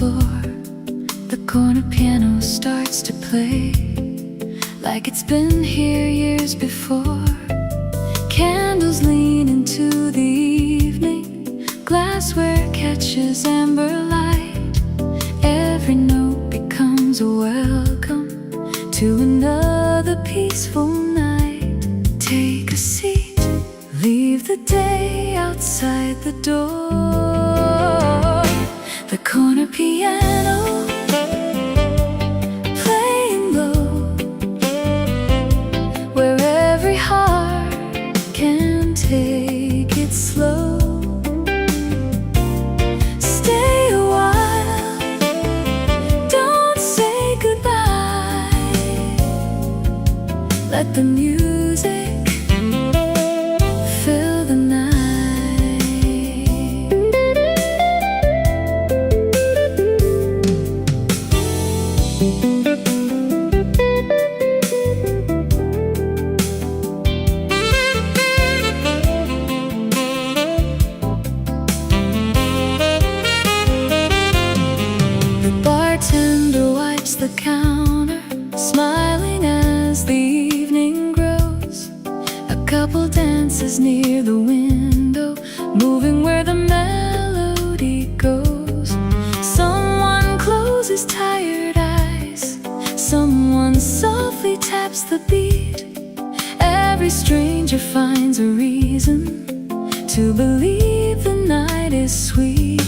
floor. The corner piano starts to play like it's been here years before. Candles lean into the evening, glassware catches amber light. Every note becomes a welcome to another peaceful night. Take a seat, leave the day outside the door. The corner piano playing low, where every heart can take it slow. Stay a while, don't say goodbye. Let the music fill the night. The bartender wipes the counter, smiling as the evening grows. A couple dances near the window, moving where the melody goes. Someone closes tired eyes, someone softly taps the beat. Every stranger finds a reason to believe the night is sweet.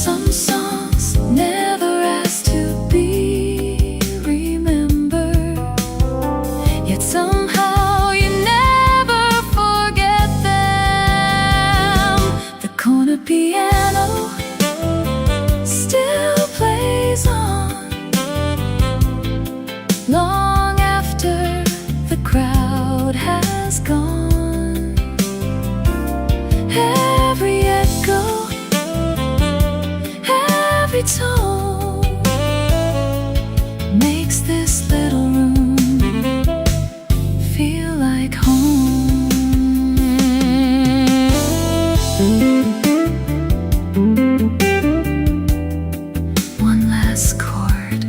Some songs never ask to be remembered, yet somehow you never forget them. The corner piano still plays on long after the crowd has gone. Every echo, every tone makes this little room feel like home. One last chord,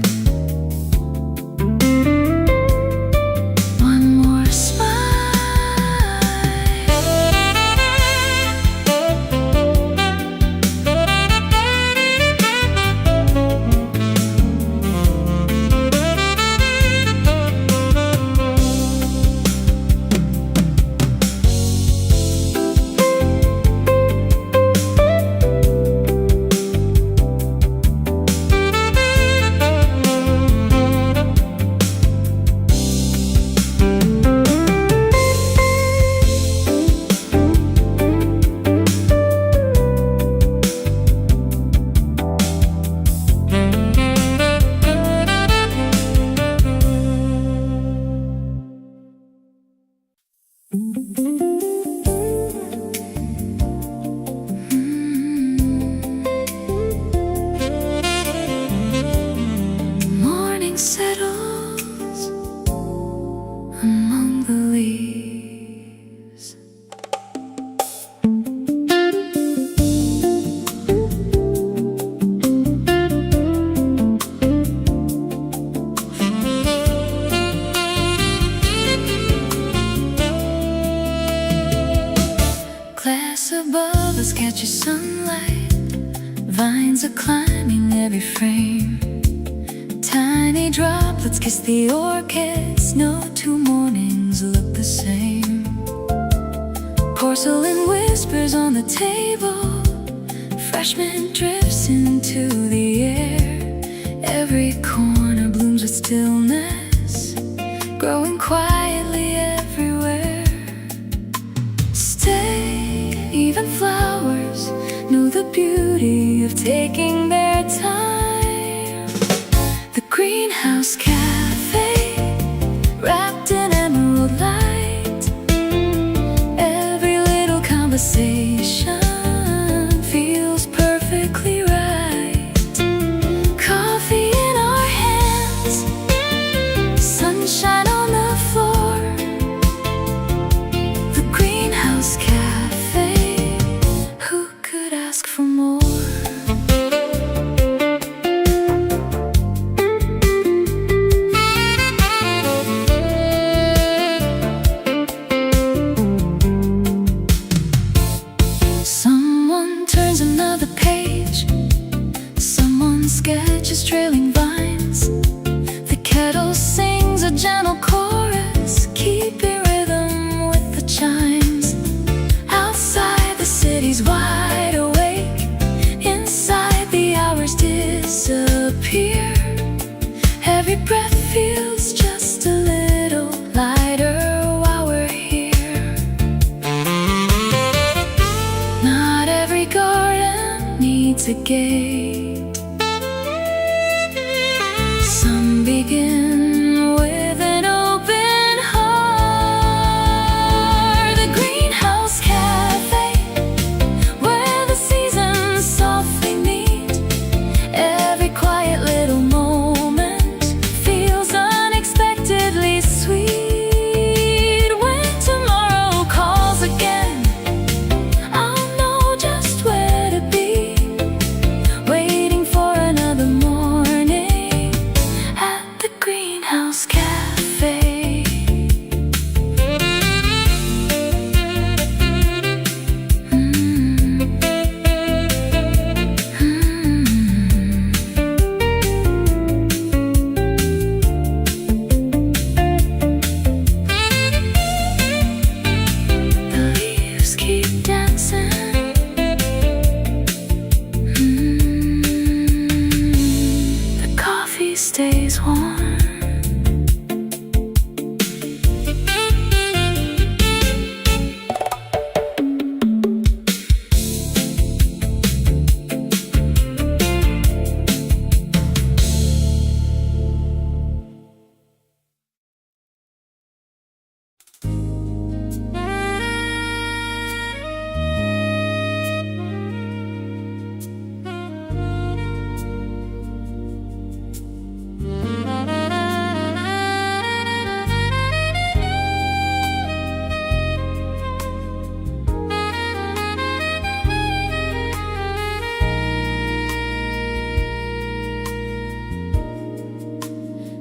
one more smile. Morning settles among the leaves. Glass above us catches sunlight, vines are climbing every frame. Tiny droplets kiss the orchids, no two mornings look the same. Porcelain whispers on the table, fresh mint drifts into the air. Every corner blooms with stillness, growing quietly everywhere. Stay, even flowers know the beauty of taking their time. The greenhouse café, wrapped in emerald light. Every little conversation feels perfectly right. Coffee in our hands, sunshine on the floor. The greenhouse café, who could ask for more? sketches trailing vines. The kettle sings a gentle chorus, keeping rhythm with the chimes. Outside the city's wide awake, inside the hours disappear. Every breath feels just a little lighter while we're here. Not every garden needs a gate. Some begin with an open heart. The greenhouse cafe, where the seasons softly meet. Every quiet little moment feels unexpectedly sweet. When tomorrow calls again, I'll know just where to be, waiting for another morning at the greenhouse cafe. The leaves keep dancing. The coffee stays warm.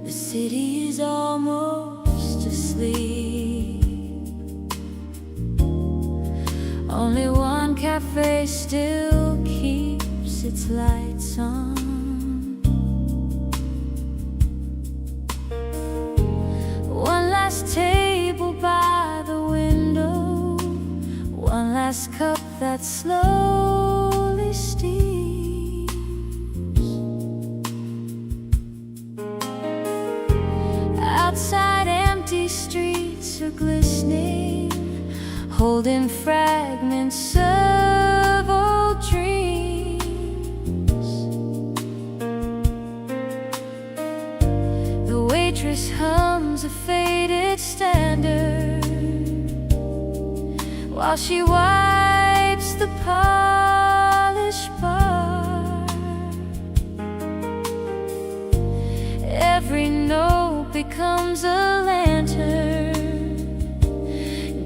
The city is almost asleep. Only one cafe still keeps its lights on. One last table by the window, one last cup that slowly steams. Outside, empty streets are glistening, holding fragments of old dreams. The waitress hums a faded standard while she wipes the polished bar. Every note becomes a lantern,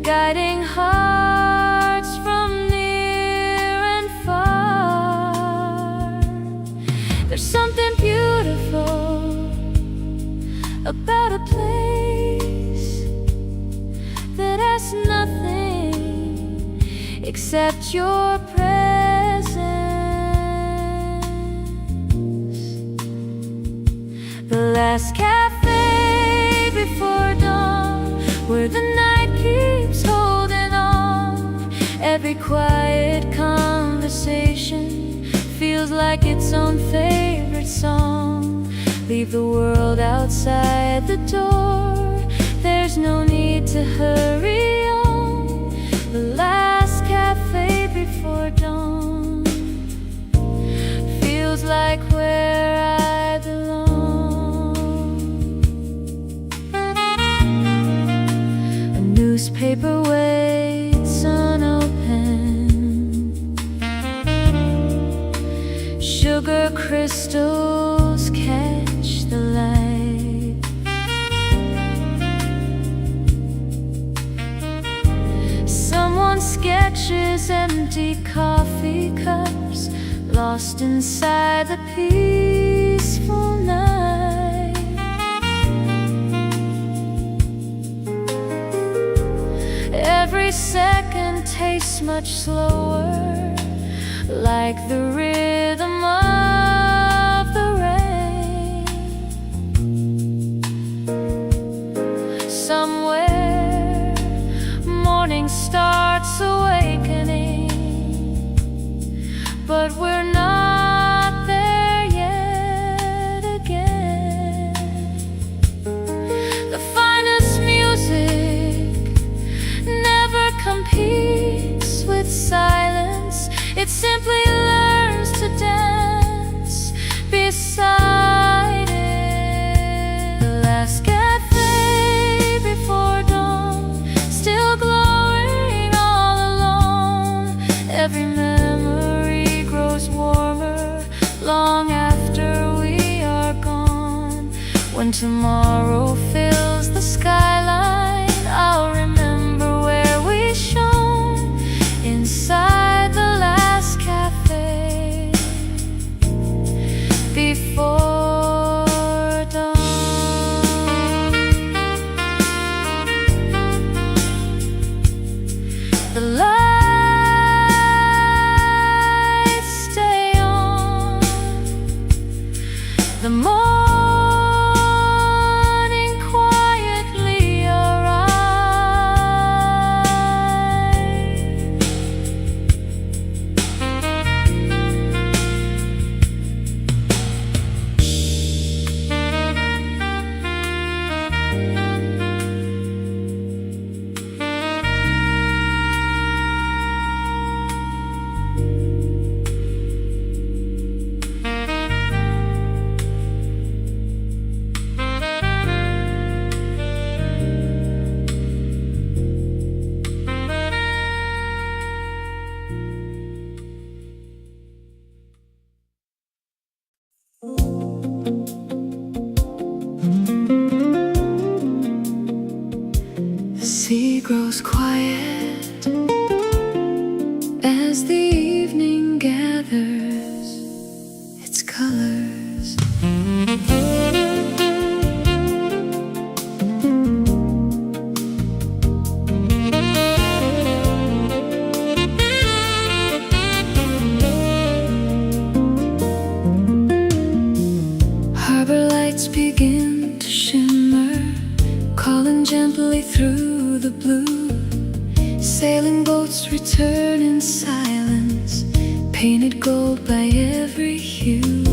guiding hearts from near and far. There's something beautiful about a place that has nothing except your presence. The last cafe before dawn, where the night keeps holding on. Every quiet conversation feels like its own favorite song. Leave the world outside the door, there's no need to hurry on. The last cafe before dawn feels like where I belong. A newspaper waits unopened, sugar crystals catch the light. Someone sketches empty coffee cups, lost inside the peaceful night. Every second tastes much slower, like the rhythm of the When tomorrow fills the skyline, I'll remember where we shone inside the last café before dawn. The lights stay on. The morning quietly arrives. The sea grows quiet as the evening gathers its colors. Harbor lights begin to shimmer, calling gently through the blue. Sailing boats return in silence, painted gold by every hue.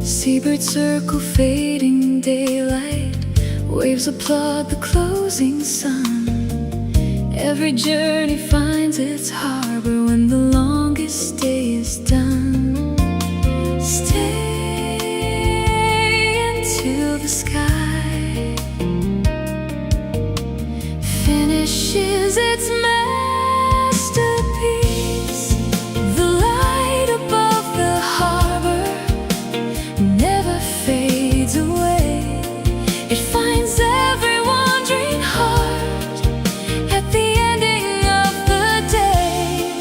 Seabirds circle fading daylight, waves applaud the closing sun. Every journey finds its harbor when the longest day is done. Stay until the sky finishes its masterpiece. The light above the harbor never fades away. It finds every wandering heart at the ending of the day.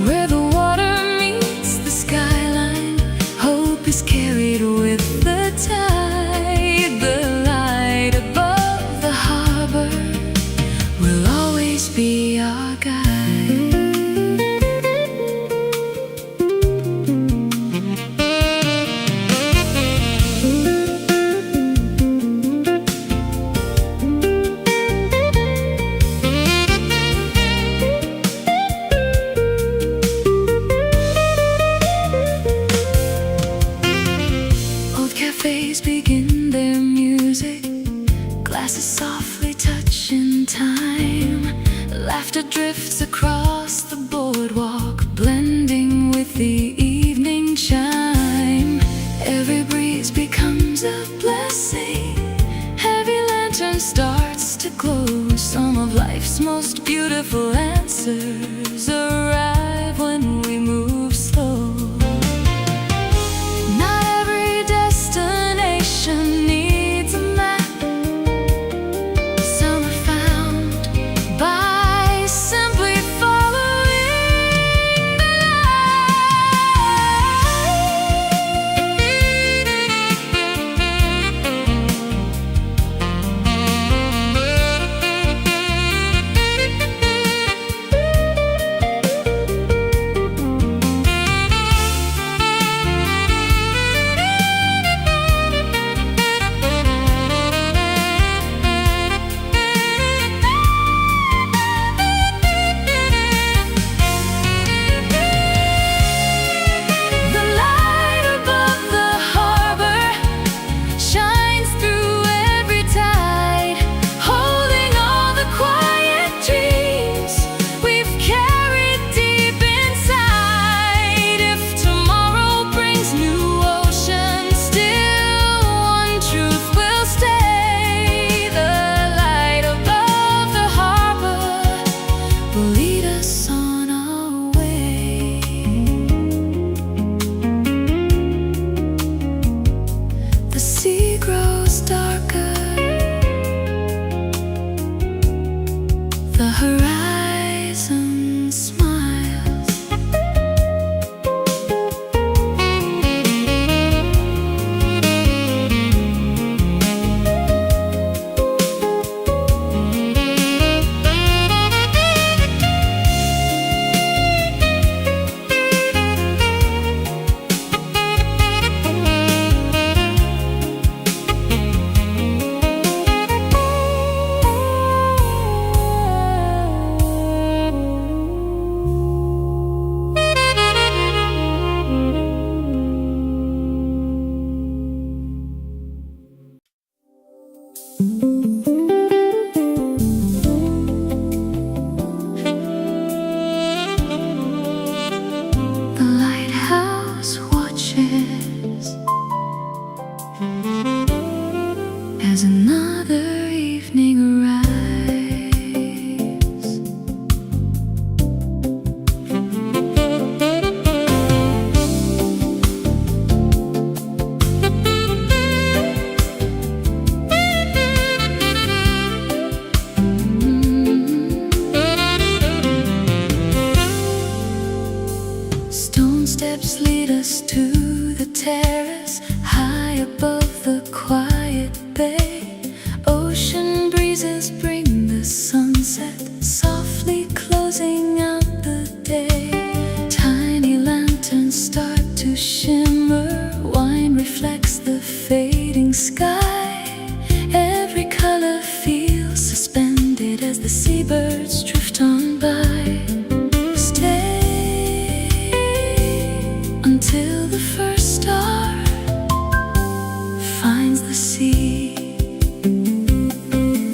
Where the water meets the skyline, hope is carried with the tide. The light above the harbor will always be our guide. Old cafes begin their music, glasses softly touch in time. Laughter drifts across the boardwalk, blending with the evening chime. Every breeze becomes a blessing, heavy lantern starts to glow. Some of life's most beautiful answers arrive when we move slow. Not every destination needs a map. Some are found by simply following the light. terrace, high above the quiet bay. Ocean breezes bring the sunset, softly closing out the day. Tiny lanterns start to shimmer, wine reflects the fading sky. Every color feels suspended as the seabirds drift on by. Stay until the first star finds the sea.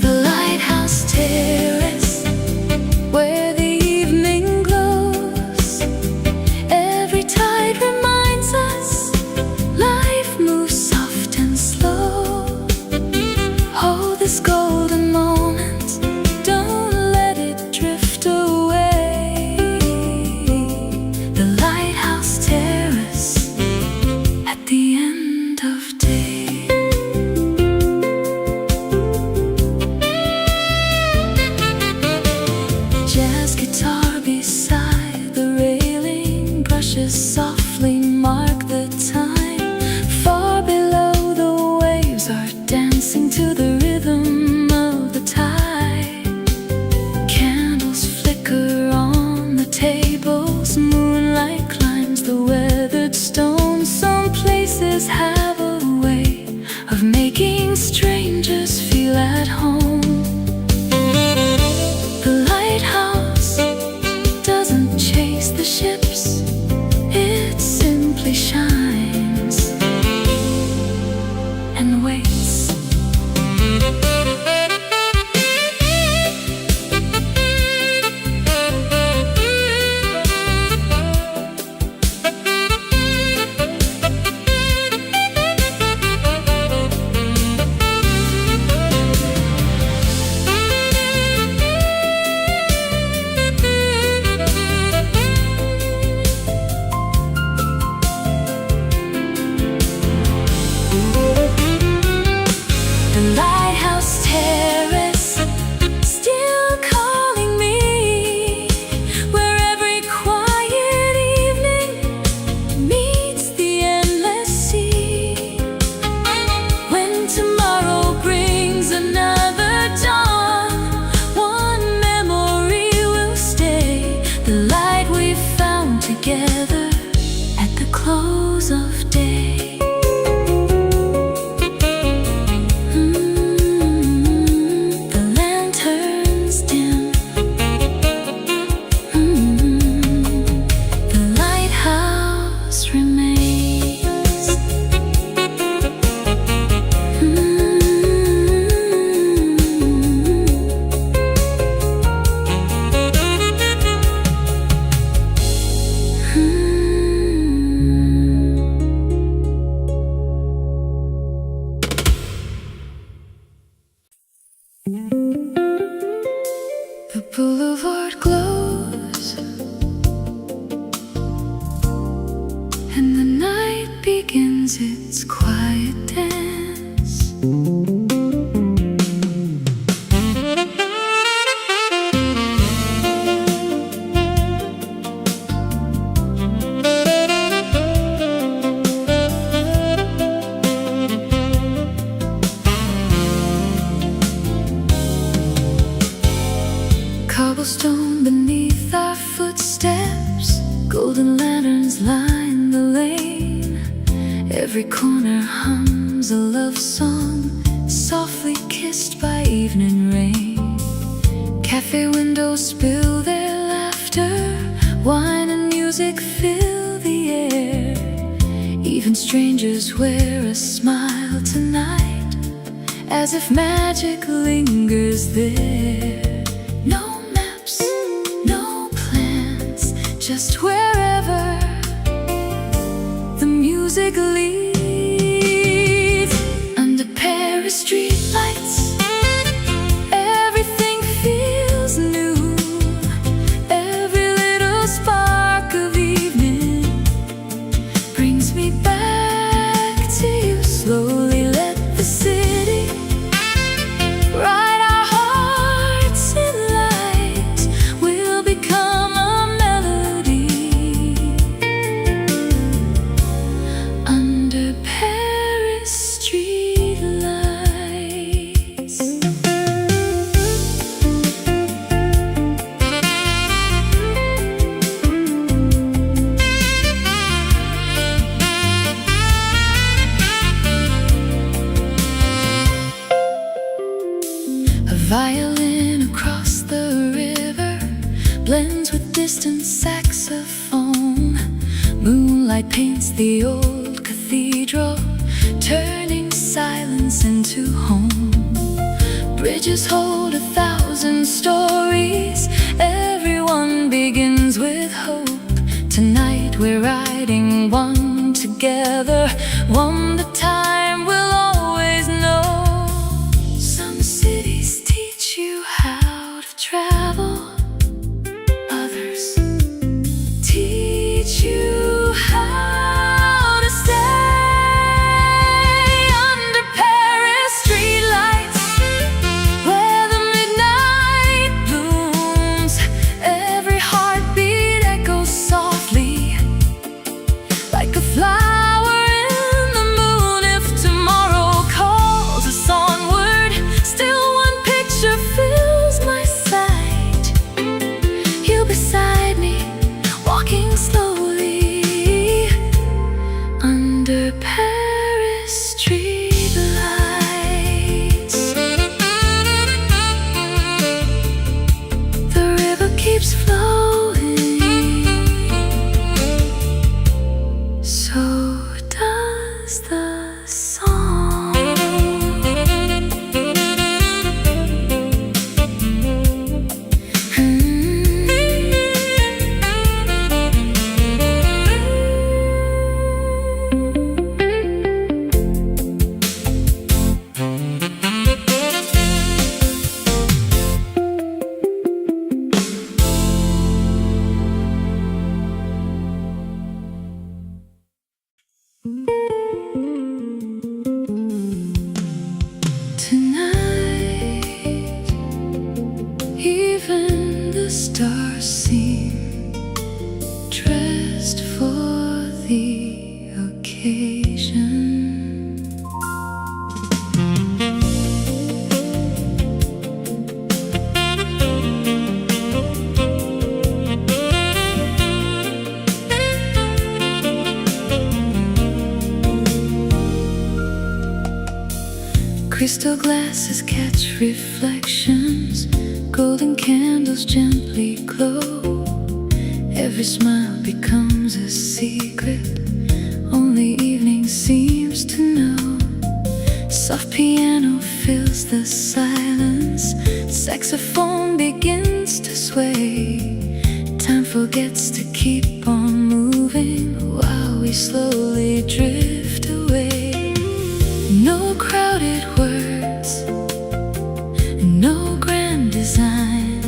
The lighthouse terrace, where the evening glows. Every tide reminds us life moves soft and slow. Hold this golden moment, don't let it drift away. The lighthouse terrace at the end of day. Jazz guitar beside the railing, brushes softly mark the time. Far below, the waves are dancing to the rhythm of the tide. Candles flicker on the tables, moonlight climbs the weathered stones. Some places have a way of making strangers feel at home. The lighthouse doesn't chase the ships, it simply shines and waits. The lighthouse terrace, still calling me, where every quiet evening meets the endless sea. When tomorrow brings another dawn, one memory will stay. The light we found together at the close of day. The lanterns dim. The lighthouse remains. The boulevard glows, and the night begins its quiet dance. Cobblestone beneath our footsteps, golden lanterns line the lane. Every corner hums a love song, softly kissed by evening rain. Cafe windows spill their laughter, wine and music fill the air. Even strangers wear a smile tonight, as if magic lingers there. No maps, no plans, just wherever the music leads. Under Paris streetlights, everything feels new. Every little spark of evening brings me back to you. Slowly let the city ride our hearts in light. We'll become a melody under saxophone. Moonlight paints the old cathedral, turning silence into home. Bridges hold 1,000 stories. Everyone begins with hope. Tonight we're riding one together, one that time will always know. Some cities teach you how to travel, others teach you how to stay under Paris streetlights, where the midnight blooms. Every heartbeat echoes softly, like a flower in the moon. If tomorrow calls us onward, still one picture fills my sight. You beside me, walking slowly under Paris streetlights. The river keeps flowing, so does the song. Tonight, even the stars seem dressed for the occasion. Crystal glasses catch reflections, golden candles gently glow. Every smile becomes a secret, only evening seems to know. Soft piano fills the silence, saxophone begins to sway. Time forgets to keep on moving while we slowly drift away. No crowded words, no grand design,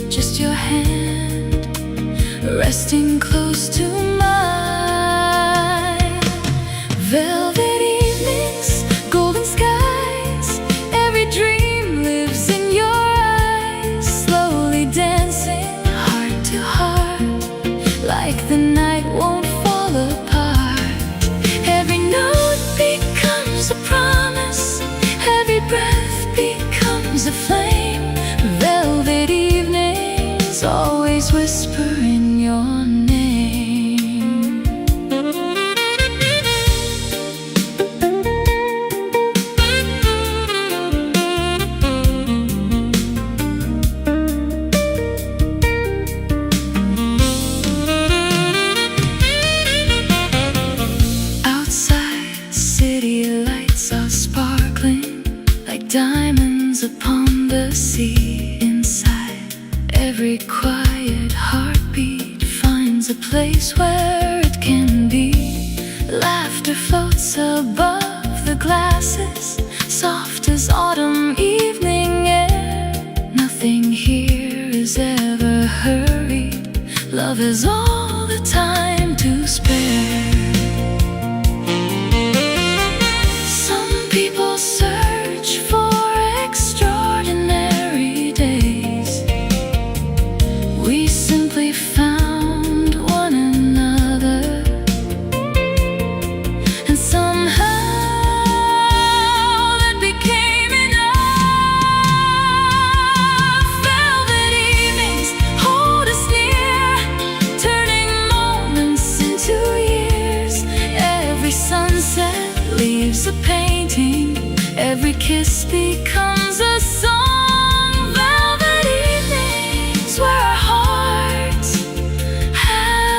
just your hand resting close to mine. Velvet evenings, golden skies, every dream lives in your eyes. Slowly dancing heart to heart, like the night won't fall apart. Every note becomes a promise, every breath becomes a flame. Velvet evenings always whisper in your name. Outside, city lights are sparkling like diamonds upon the sea. Inside, every quiet heartbeat finds a place where it can be. Laughter floats above the glasses, soft as autumn evening air. Nothing here is ever hurried, love is all the time to spare. Some people search for extraordinary days. We simply found one another, and somehow that became enough. Velvet evenings hold us near, turning moments into years. Every sunset leaves a painting, every kiss becomes a song. Velvet evenings where our hearts have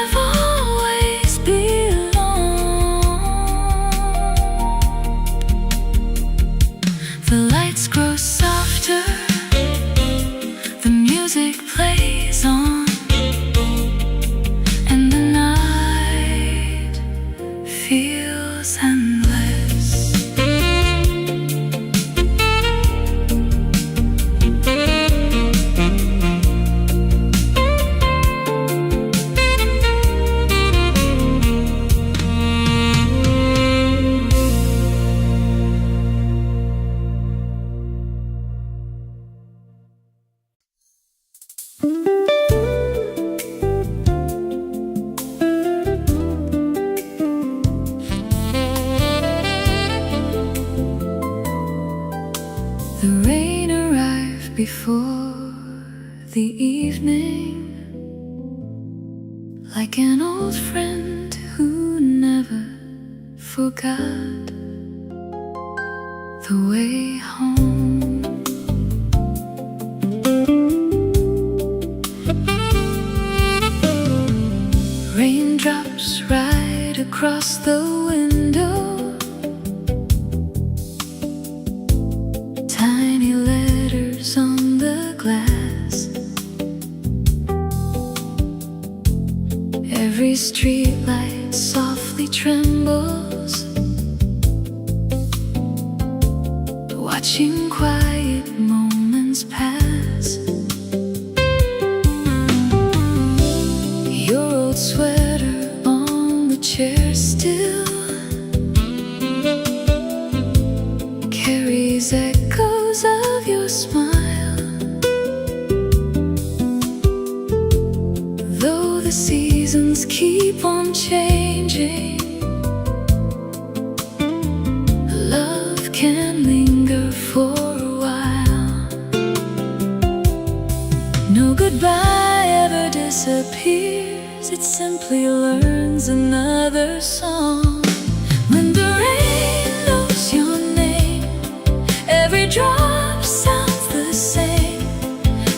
before the evening, like an old friend who never forgot the way home. Raindrops right across the window, tiny letters on the glass. Every street light softly trembles, watching quiet moments pass. Your old sweater on the chair still carries echoes of your smile, though the seasons keep on changing. Love can linger for a while. No goodbye ever disappears, it simply learns another song. When the rain knows your name, every drop sounds the same,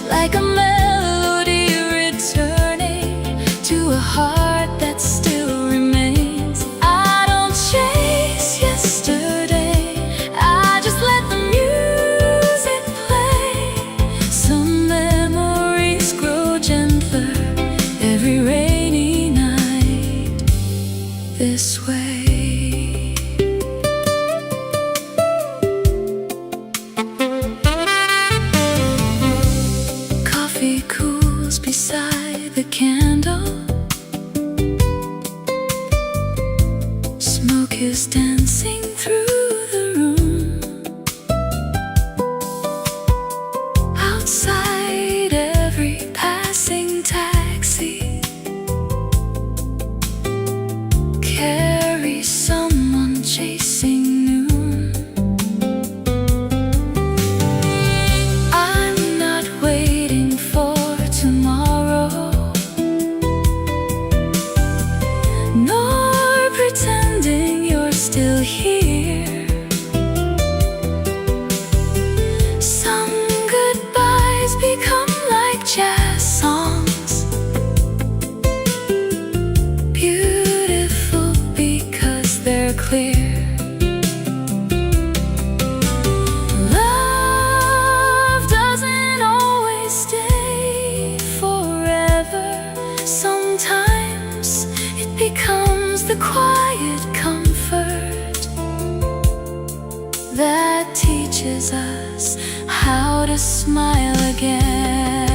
like a melody returning to a heart that still remains. I don't chase yesterday, I just let the music play. Some memories grow gentler every rainy night this way. Coffee cools beside the candle, smoke is dancing through the room. Outside, every passing taxi carries someone chasing noon. I'm not waiting for tomorrow, nor pretending you're still here. Some goodbyes become like jazz songs, beautiful because they're clear. Love doesn't always stay forever. Sometimes it becomes the quiet comfort that teaches us how to smile again.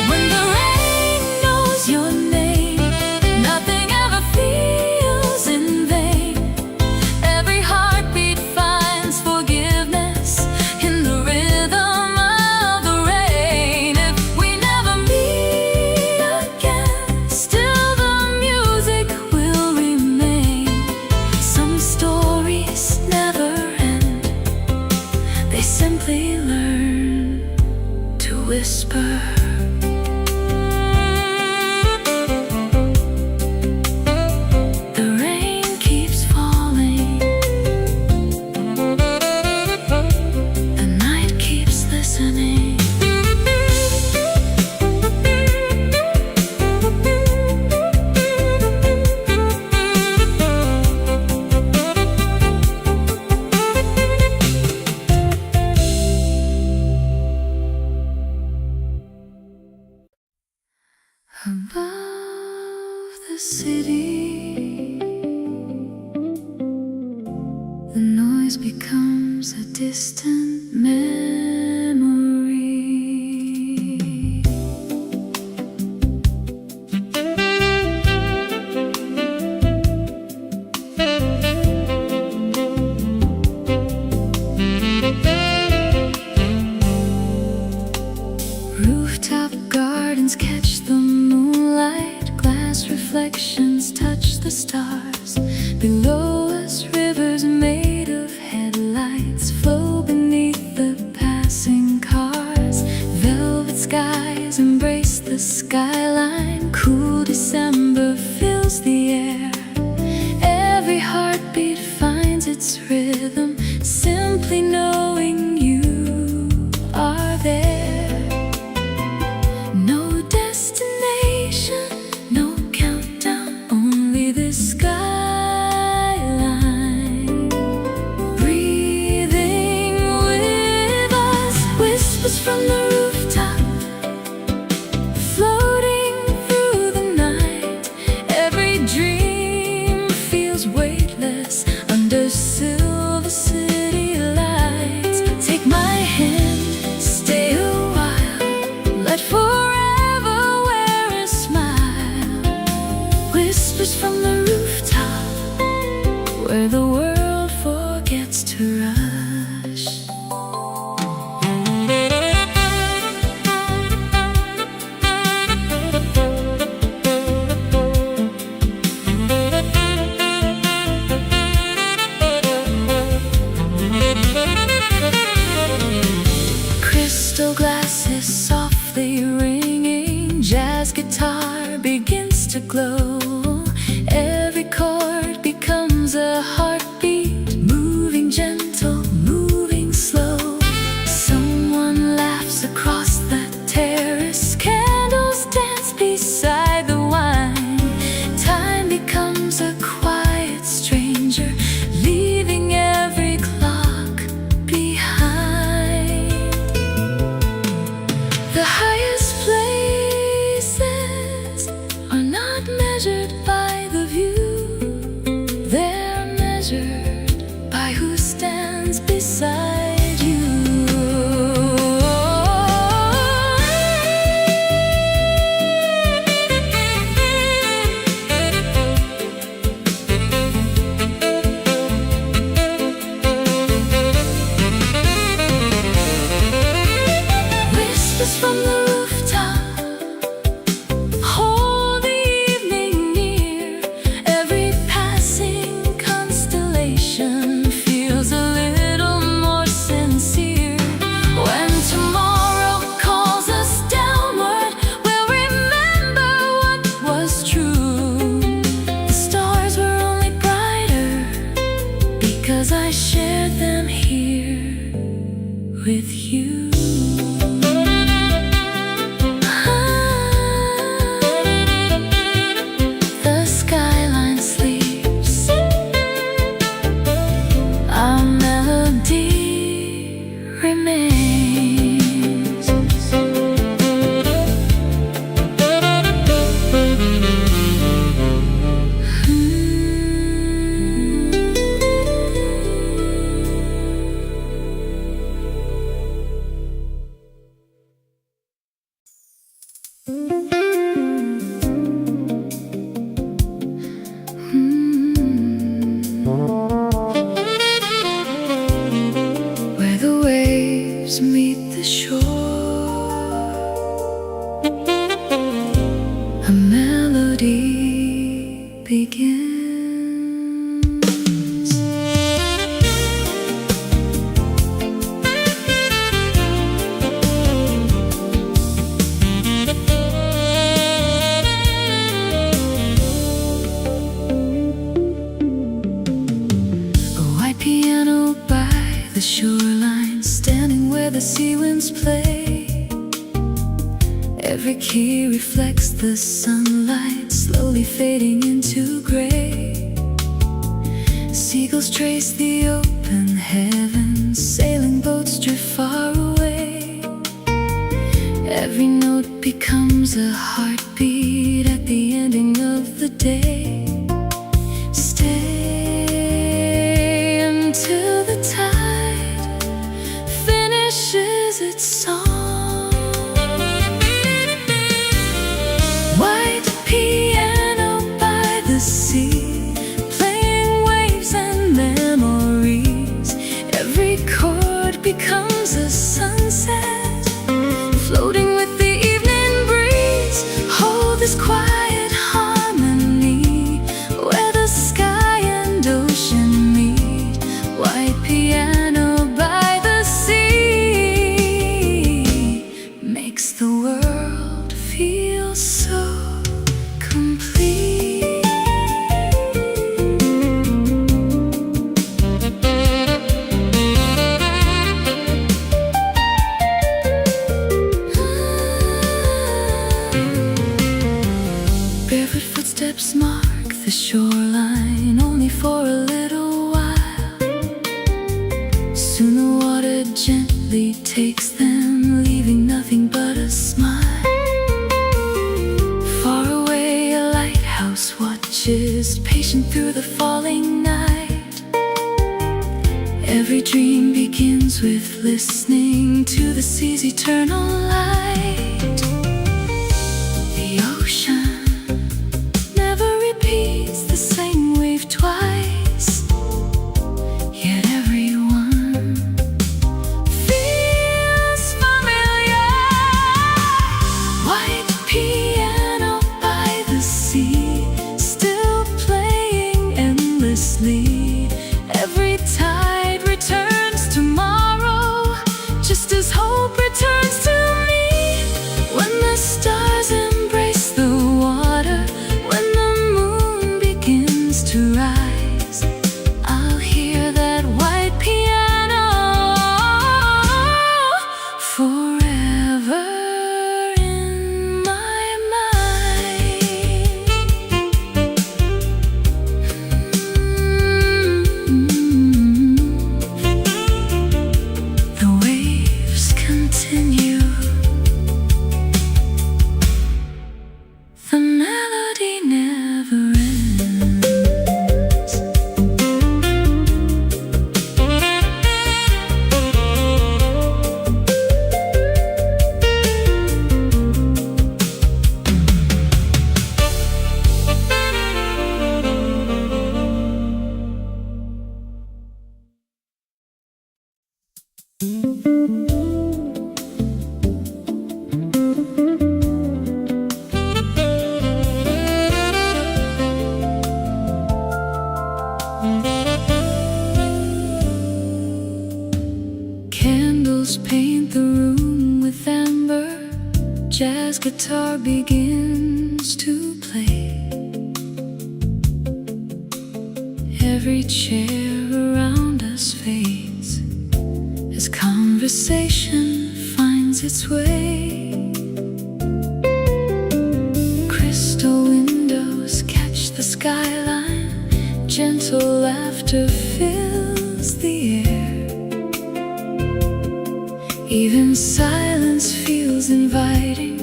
When the rain knows your name, nothing ever feels in vain. Every heartbeat finds forgiveness in the rhythm of the rain. If we never meet again, still the music will remain. Some stories never end, they simply learn to whisper. The rain keeps falling, the night keeps listening. Above the city, the noise becomes a distant memory. Rooftop gardens catch the moonlight, glass reflections touch the stars. Below us, rivers made of headlights flow beneath the passing this rhythm, simply knowing you are there. No destination, no countdown, only the skyline. Breathing with us, whispers from the rooftop, floating through the night. Every dream feels weightless under silver city lights. Take my hand, stay a while, let forever wear a smile. Whispers from the rooftop, where the world forgets to rush. Crystal glasses softly ringing, jazz guitar begins to glow. Every chord becomes a heartbeat, moving gentle, moving slow. Someone laughs across the terrace, candles dance beside the wine. Time becomes a quiet stranger, leaving every clock behind. The highest places are not measured by the view, they're measured by who stands beside you. Whispers from the rooftop, hold the evening near. Every passing constellation feels a little more sincere. When tomorrow calls us downward, we'll remember what was true. The stars were only brighter because I shared them here with you. The skyline sleeps, our melody remains. Where the waves meet the shore, a melody begins. A white piano by the shoreline, standing where the sea winds play. Every key reflects the sunlight, slowly fading into gray. Seagulls trace the open heavens, sailing boats drift far away. Every note becomes a heartbeat at the ending of the day. Stay until the tide finishes its song. White piano by the sea, playing waves and memories. Every chord becomes a sunset, floating with the evening breeze. Hold this quiet harmony, gently takes them, leaving nothing but a smile. Far away a lighthouse watches, patient through the falling night. Every dream begins with listening to the sea's eternal light. The ocean never repeats the same wave twice, yet everyone feels familiar. White piano by the sea, still playing endlessly. Every tide returns tomorrow, just as hope returns to me. When the stars embrace the water, when the moon begins to rise, I'll hear that white piano forever in my mind. The waves continue, the melody never ends. Candles paint the room with amber, jazz guitar begins to play. Every chair around us fades as conversation finds its way. Crystal windows catch the skyline, gentle laughter fills the air. Even silence feels inviting,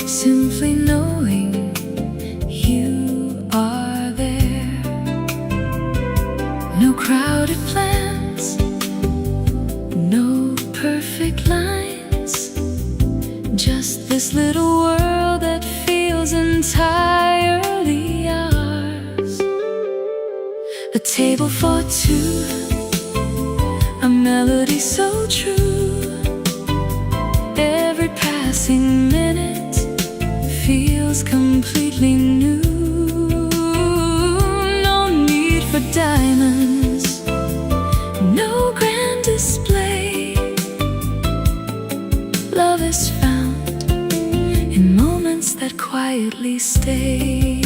simply knowing you are there. No crowded plans, no perfect lines, just this little world that feels entirely ours. A table for two, a melody so true. Every passing minute feels completely new. No need for diamonds, no grand display. Love is found in moments that quietly stay.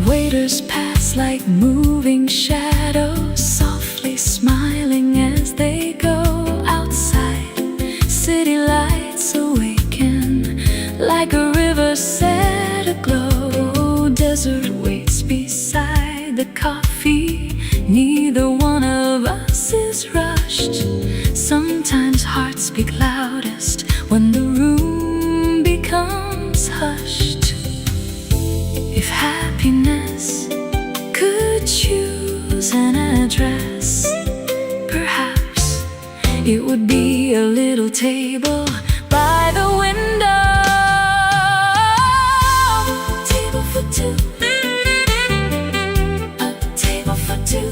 Waiters pass like moving shadows, softly smiling as they go outside. City lights awaken like a river set aglow. Desert waits beside the coffee, neither one of us is rushed. Sometimes hearts speak loudest when the room becomes hushed. If happiness could choose an address, perhaps it would be a little table by the window. Table for two, a table for two.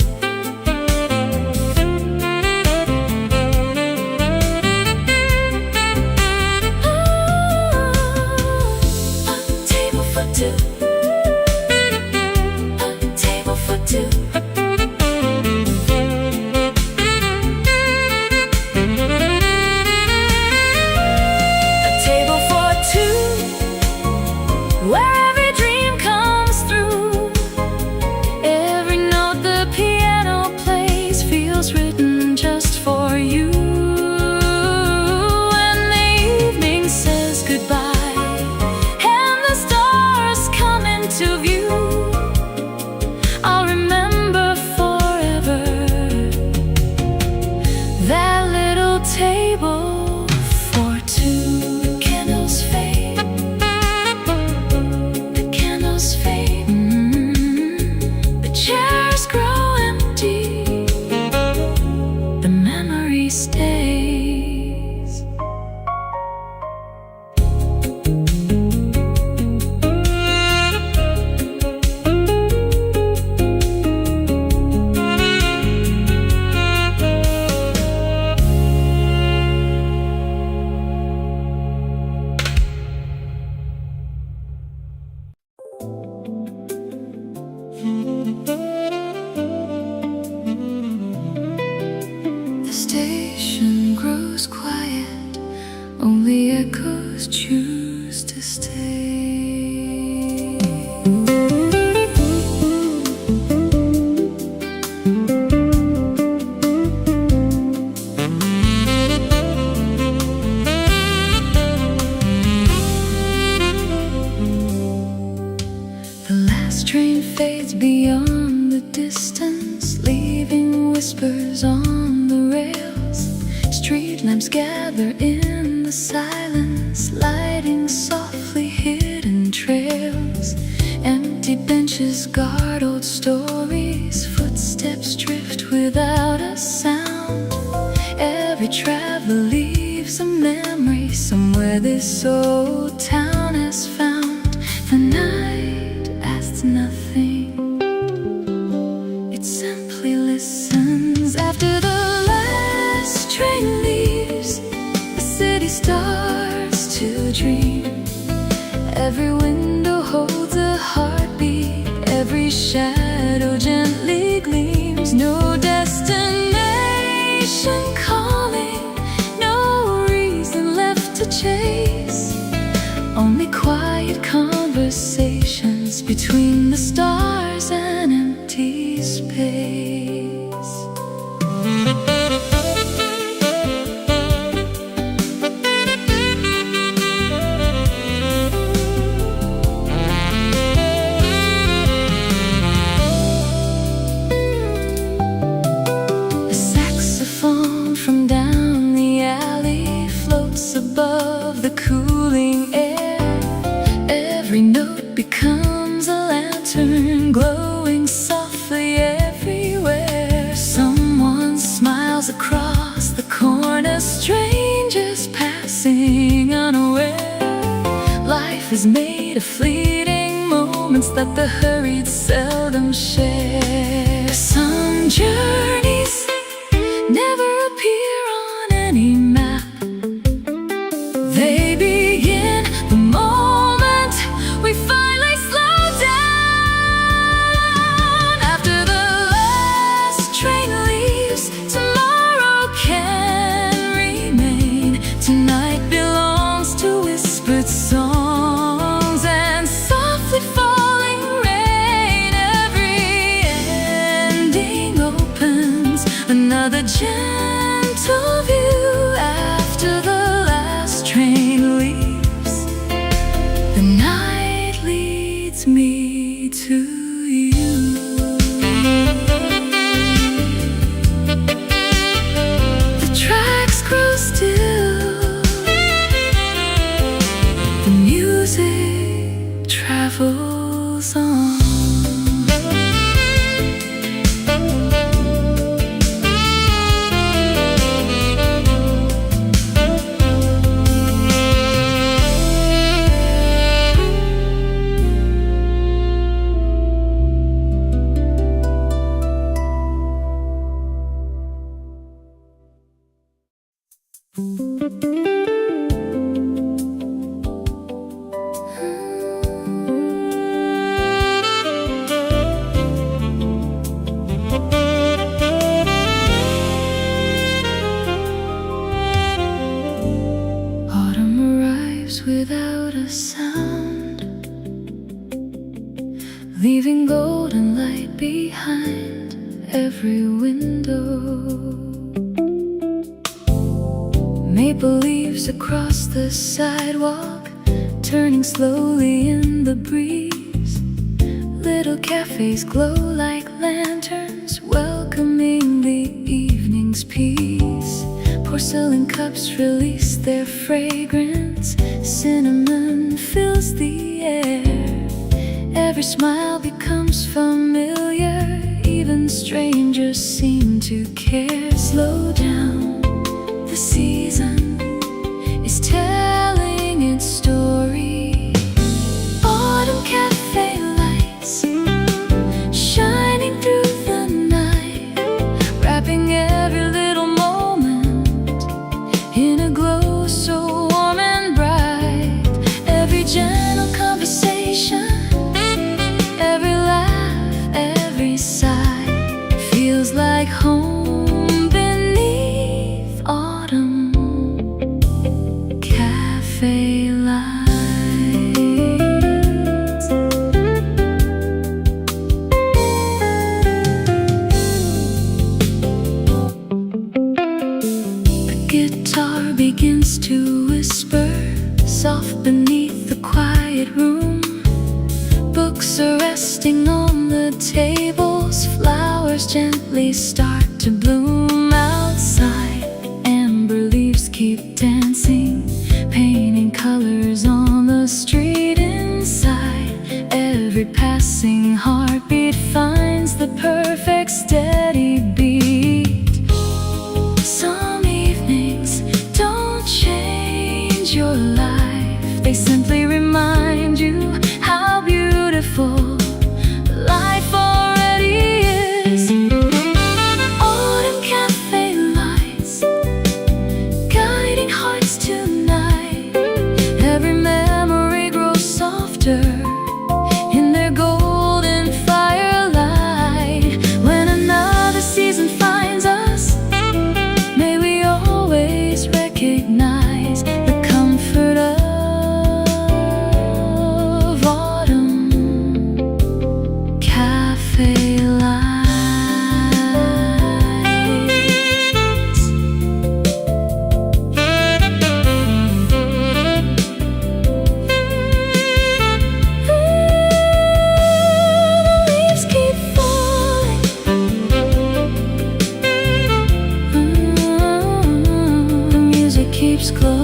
A table for two. To view, I'll remember last train fades beyond the distance, leaving whispers on the rails. Street lamps gather in the silence, lighting softly hidden trails. Empty benches guard old stories, footsteps drift without a sound. Every traveler leaves a memory somewhere this old town has found. The night asks nothing, it simply listens. After the last train leaves, the city starts to dream. Every window holds a heartbeat, every shadow gently gleams. No destination calling, no reason left to chase, only quiet conversations between the stars and empty space. A saxophone from down the alley floats above the cooling air. Every note becomes a lantern, glowing softly everywhere. Someone smiles across the corner, strangers passing unaware. Life is made of fleeting moments that the hurried seldom share. Some journeys never appear on any map. They begin the moment we finally slow down. After the last train leaves, tomorrow can remain. Tonight belongs to whispered songs and softly falling rain. Every ending opens another gentle view. After the last train leaves, the night leads me to you. The tracks grow still, the music travels on. Autumn arrives without a sound, leaving golden light behind every window. Maple leaves across the sidewalk, turning slowly in the breeze. Little cafes glow like lanterns, welcoming the evening's peace. Porcelain cups release their fragrance, cinnamon fills the air. Every smile becomes familiar, even strangers seem to care. Slow down, the season is telling its story. Autumn cafe lights shining through the night, wrapping every little moment in a glow so warm and bright. Every gentle conversation, every laugh, every sigh feels like home beneath Books are resting on the tables, flowers gently start to bloom outside. Amber leaves keep dancing, painting colors on the street inside. Every passing heartbeat finds the perfect steady beat. Some evenings don't change your life, they simply remind you how beautiful life already is. Autumn cafe lights guiding hearts tonight. Every memory grows softer in their golden firelight. When another season finds us, may we always recognize the comfort of cafe lights. The leaves keep falling. The music keeps glowing.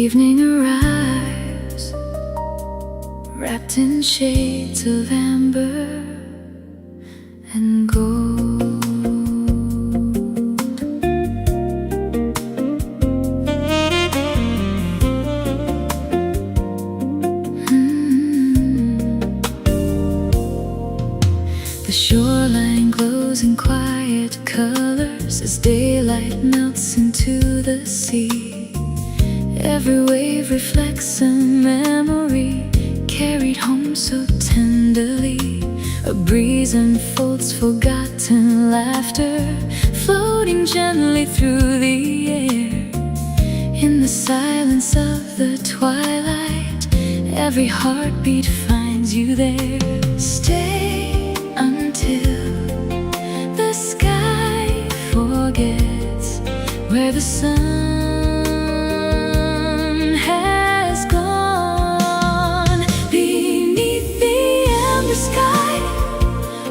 Evening arrives, wrapped in shades of amber and gold. The shoreline glows in quiet colors as daylight melts into the sea. Every wave reflects a memory carried home so tenderly. A breeze unfolds forgotten laughter, floating gently through the air. In the silence of the twilight, every heartbeat finds you there. Stay until the sky forgets where the sun has gone. Beneath the amber sky,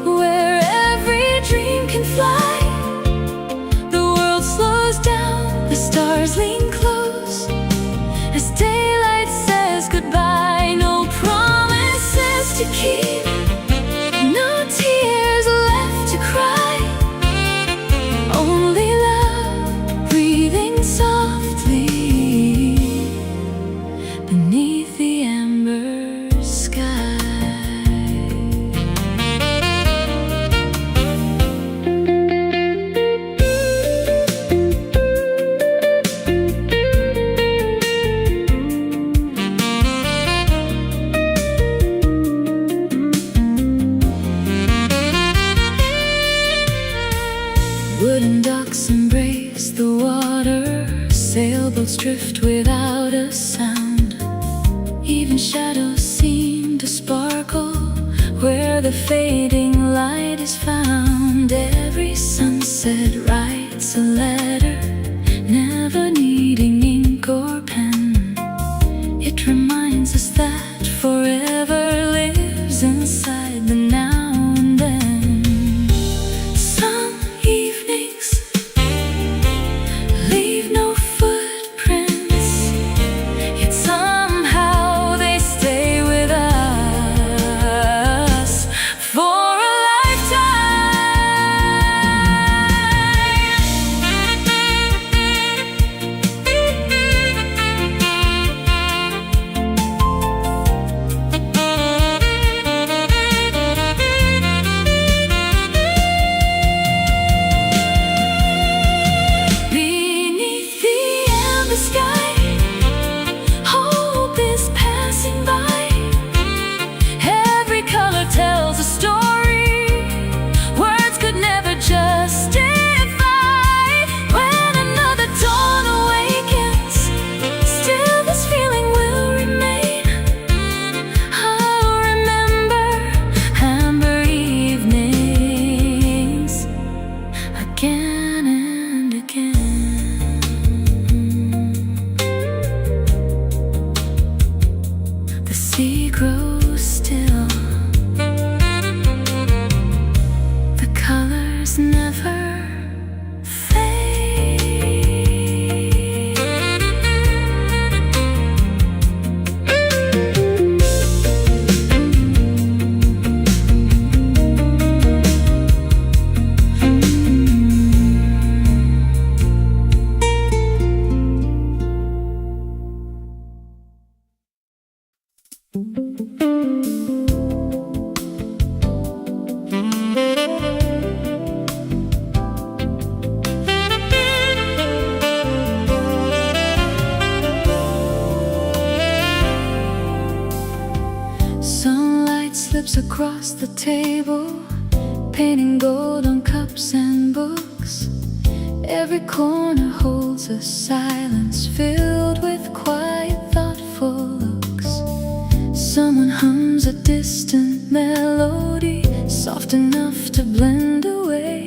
where every dream can fly, the world slows down, the stars lean close as daylight says goodbye. No promises to keep, no tears left to cry, only love breathing softly beneath the amber sky. Wooden docks embrace the water, sailboats drift without a sound. Even shadows seem to sparkle where the fading light is found. Every sunset writes a letter, never needing ink or pen. It reminds us that forever lives inside the now and then. Some evenings leave no footprints, yet somehow they stay with us for a lifetime. Lights across the table, painting gold on cups and books. Every corner holds a silence filled with quiet, thoughtful looks. Someone hums a distant melody, soft enough to blend away.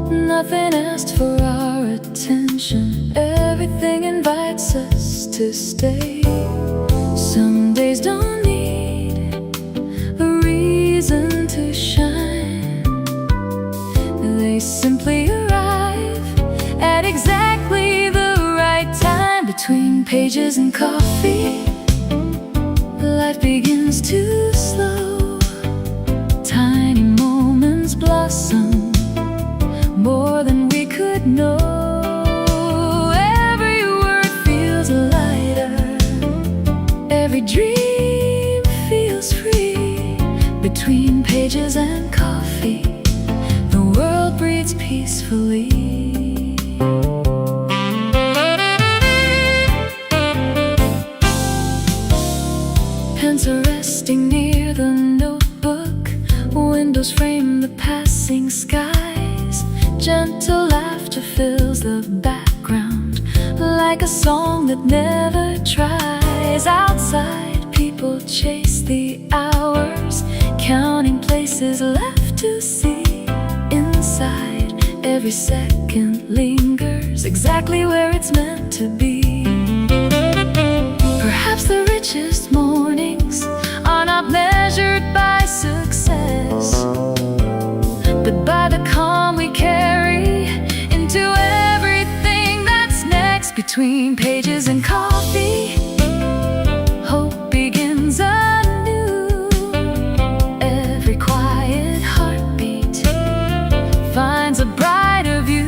Nothing asked for our attention, everything invites us to stay. Some days don't need a reason to shine, they simply arrive at exactly the right time. Between pages and coffee, life begins to slow. Tiny moments blossom more than we could know. Every word feels lighter, every dream feels free. Between pages and coffee, the world breathes peacefully. Pens are resting near the notebook, windows frame the passing skies. Gentle laughter fills the background, like a song that never tries. Outside, people chase the hours, counting places left to see. Inside, every second lingers exactly where it's meant to be. Perhaps the richest mornings are not measured by success, but by the calm we carry into everything that's next. Between pages and coffee, hope begins anew. Every quiet heartbeat finds a brighter view.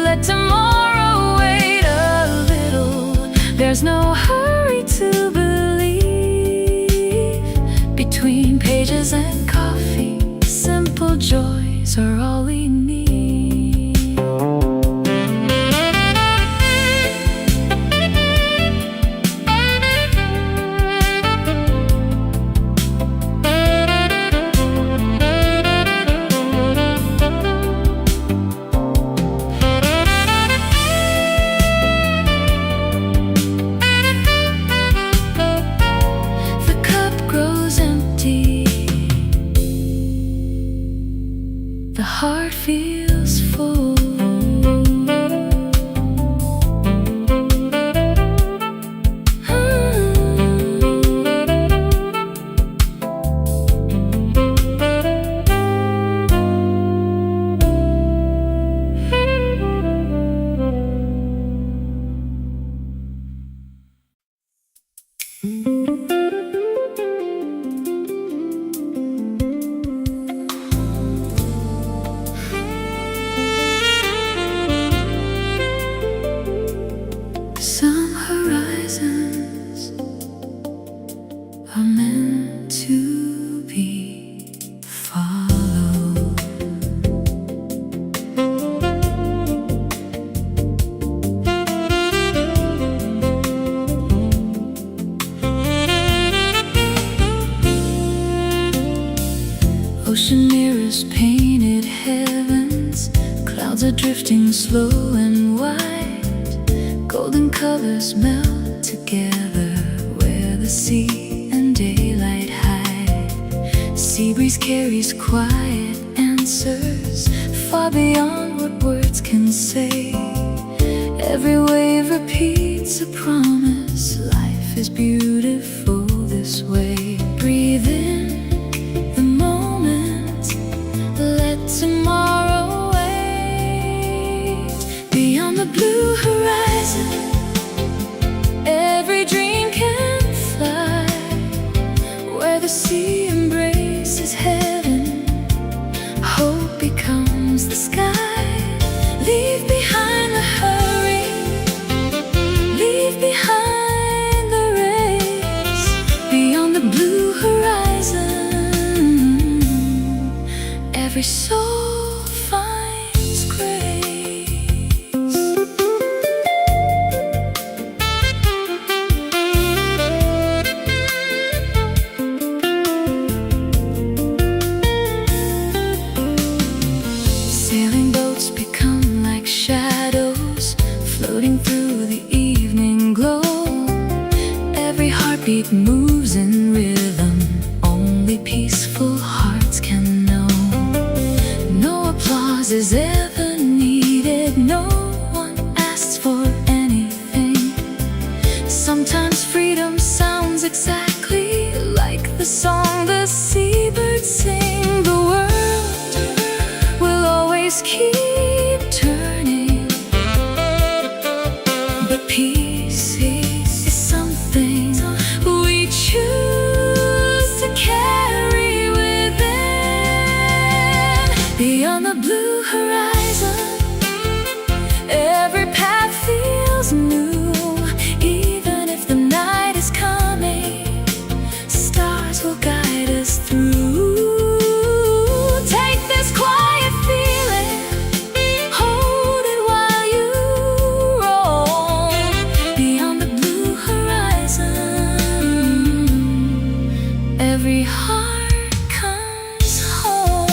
Let tomorrow wait a little, there's no hurry to believe. Between pages and coffee, simple joys are all we need. The cup grows empty, the heart feels full. Some horizons are meant to be followed. Ocean mirrors painted heavens, clouds are drifting slow and wide. Golden colors melt together where the sea and daylight hide. Sea breeze carries quiet answers far beyond what words can say. Every wave repeats a promise, life is beautiful this way. Breathe in the moment, let tomorrow wait. Beyond the blue horizon, every dream can fly. Where the sea embraces heaven, hope becomes the sky. Leave behind the hurry, leave behind the race. Beyond the floating through the evening glow. Every heartbeat moves in rhythm, only peaceful hearts can know. No applause is ever needed, no one asks for anything. Sometimes freedom sounds exactly like the song the seabirds sing. The world will always keep turning, but peace is something we choose to carry within. Beyond the blue horizon, every path feels new. Even if the night is coming, stars will guide us through. Take this quiet feeling, hold it while you roll. Beyond the blue horizon, every heart comes home.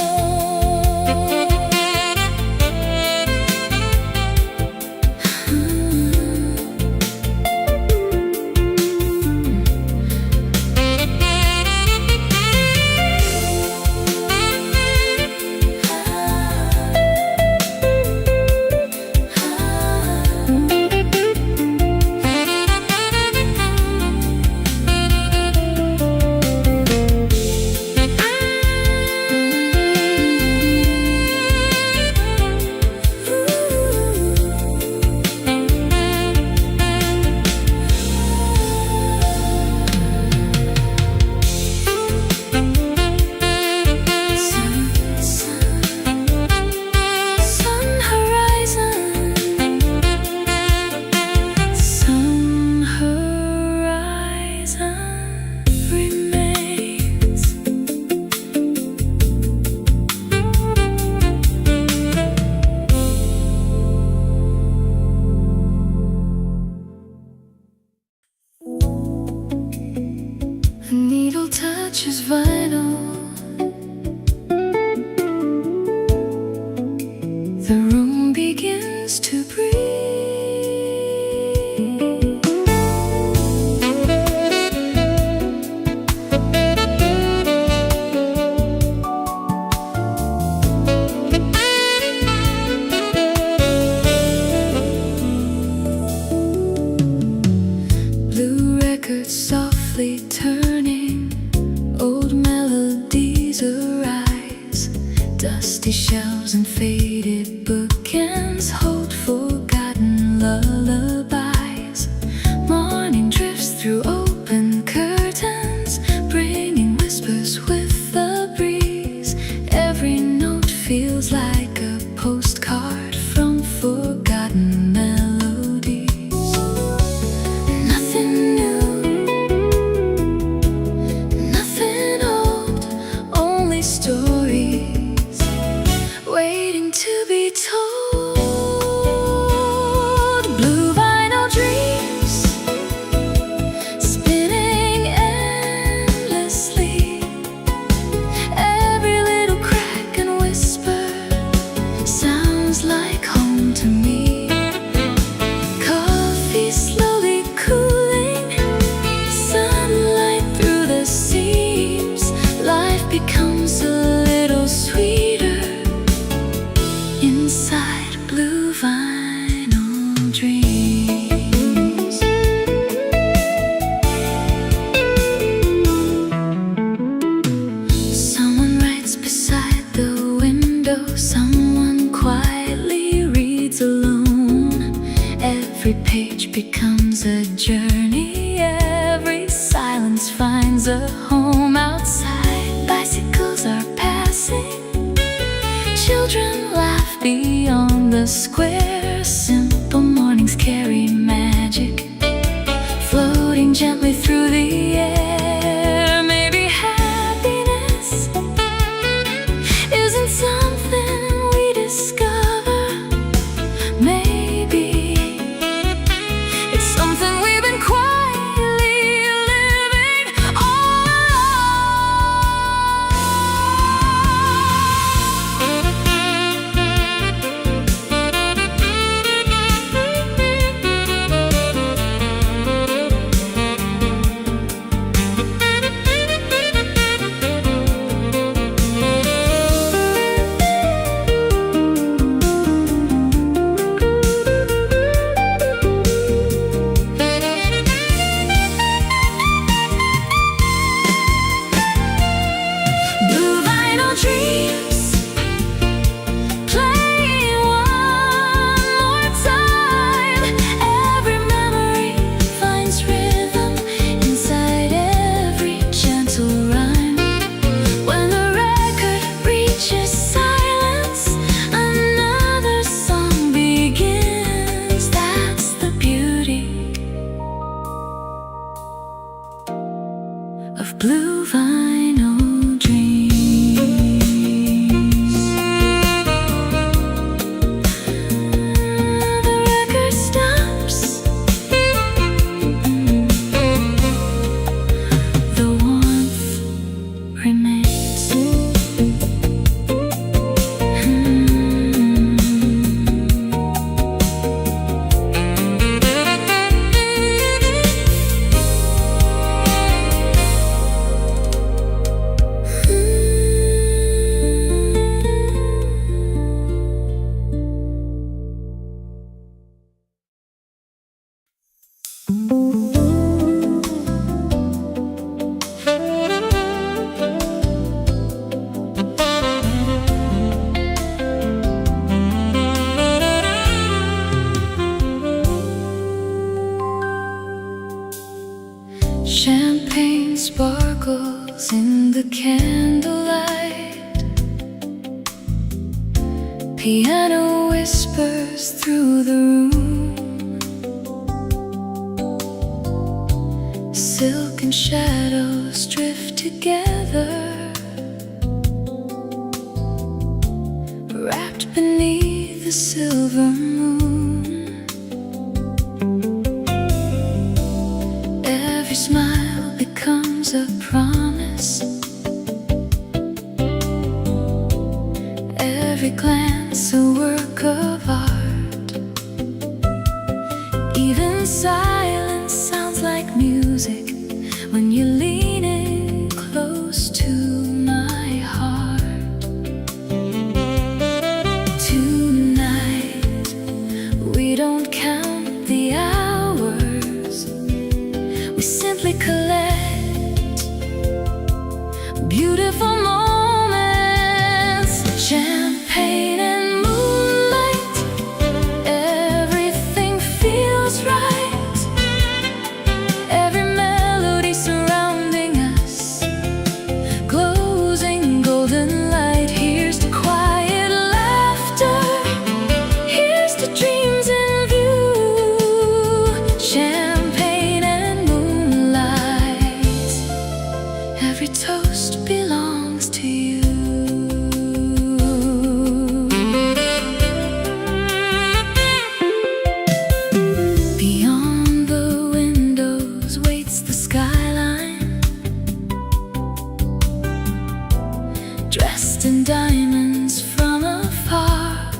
The needle touches vinyl, the room begins to breathe. Blue records softly turning, old melodies arise. Dusty shelves and faded bookends hold forgotten lullabies. Morning drifts through open curtains, bringing whispers with the breeze. Every note feels like a postcard from forgotten melodies. Nothing new, nothing old, only stories waiting to be told. Blue vinyl dreams spinning endlessly. Every little crack and whisper sounds like home to me. Coffee slowly cooling, sunlight through the seams. Life becomes a little sweeter inside blue vinyl dreams. Someone writes beside the window, someone quietly reads alone. Every page becomes a journey, every silence finds a home outside. Bicycles are passing, children laugh beyond the square. Simple mornings carry magic, floating gently through the air. Maybe happiness isn't something we discover. Maybe it's something we've been quietly living all along. blue vinyl dreams. The record stops. The warmth remains. Champagne sparkles in the candlelight. Piano whispers through the room. Silken shadows drift together, wrapped beneath the silver moon. Every smile becomes a promise. Every glance a work of art. Even silence sounds like music when you lean in close to my heart. Tonight, we don't count the hours. We simply collect beautiful moments. Champagne and moonlight, everything feels right. Every melody surrounding us glows in golden light. Here's to quiet laughter, here's to dreams in view. Champagne and moonlight, every toast belongs to you. Beyond the windows waits the skyline, dressed in diamonds from afar.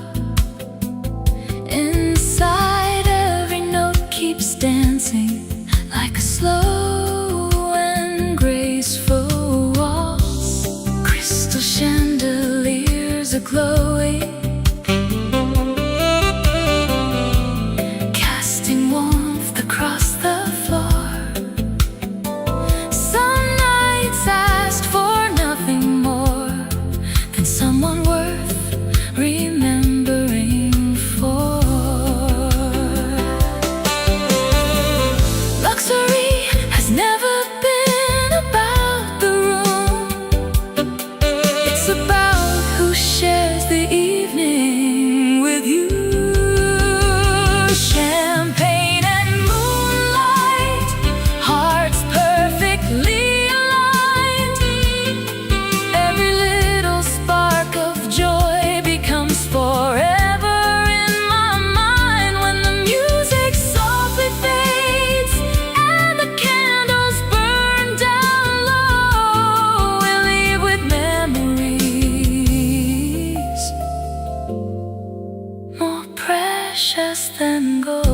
Inside, every note keeps dancing like a slow and graceful waltz. Crystal chandeliers are glowing, casting warmth across the floor. Some nights ask for nothing more than someone worth remembering for. Luxury has never been about the room. It's about who shares the evening with you. Champagne and moonlight, hearts perfectly aligned. Every little spark of joy becomes forever in my mind. When the music softly fades and the candles burn down low, we'll leave with memories more precious than gold.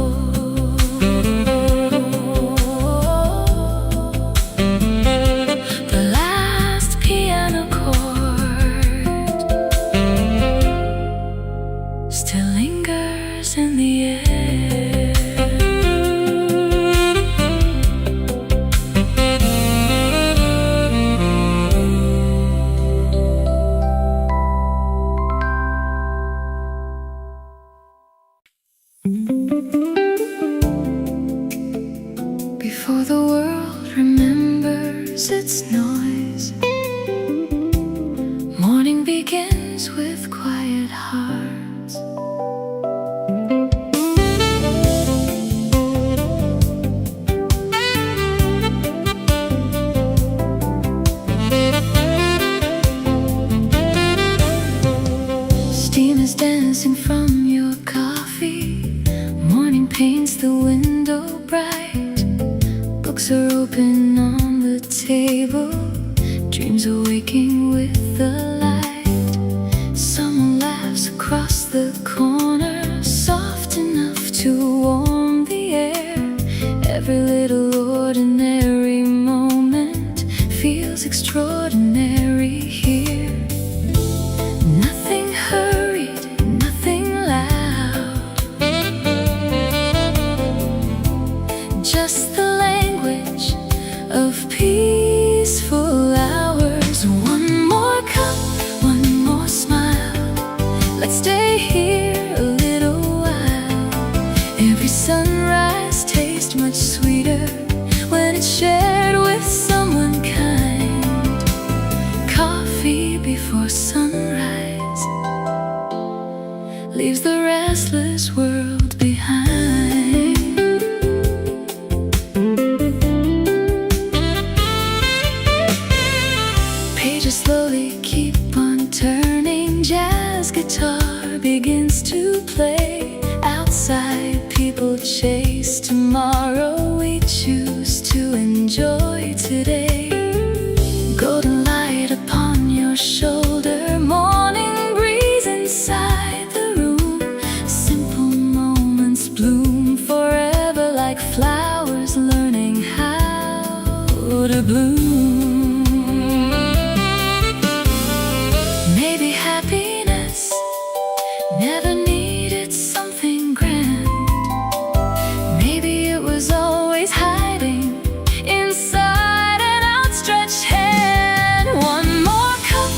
The last piano chord still lingers in the air. Before the world remembers its noise, morning begins with quiet hearts. paints the window bright. Books are open on the table, dreams are waking with the light. Someone laughs across the corner, soft enough to warm the air. Every little ordinary moment feels extraordinary here. Nothing hurried, nothing loud, just the language of peaceful hours. One more cup, one more smile, let's stay here a little while. Every sunrise tastes much sweeter when it's shared with someone kind. Coffee before sunrise leaves the restless world behind. Pages slowly keep on turning, jazz guitar begins to play. Outside people chase tomorrow, we choose to enjoy today. Golden light upon your shoulder, morning breeze inside the room. Simple moments bloom forever like flowers learning how to bloom. Maybe happiness never needed something grand. Maybe it was always hiding inside an outstretched hand. One more cup,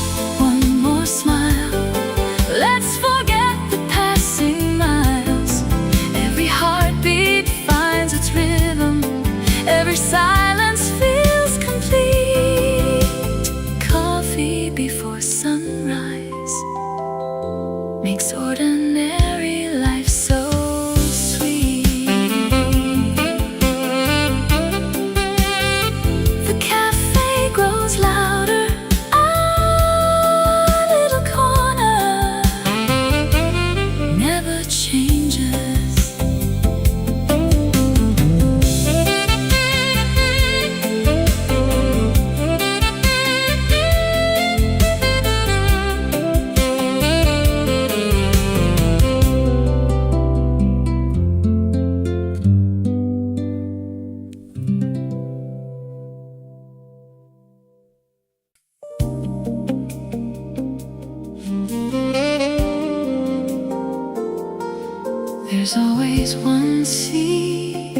one more smile, let's forget the passing miles. Every heartbeat finds its rhythm, every silence feels complete. Coffee before sunrise makes ordinary life so sweet. The cafe grows louder, our little corner never changes. There's always one seat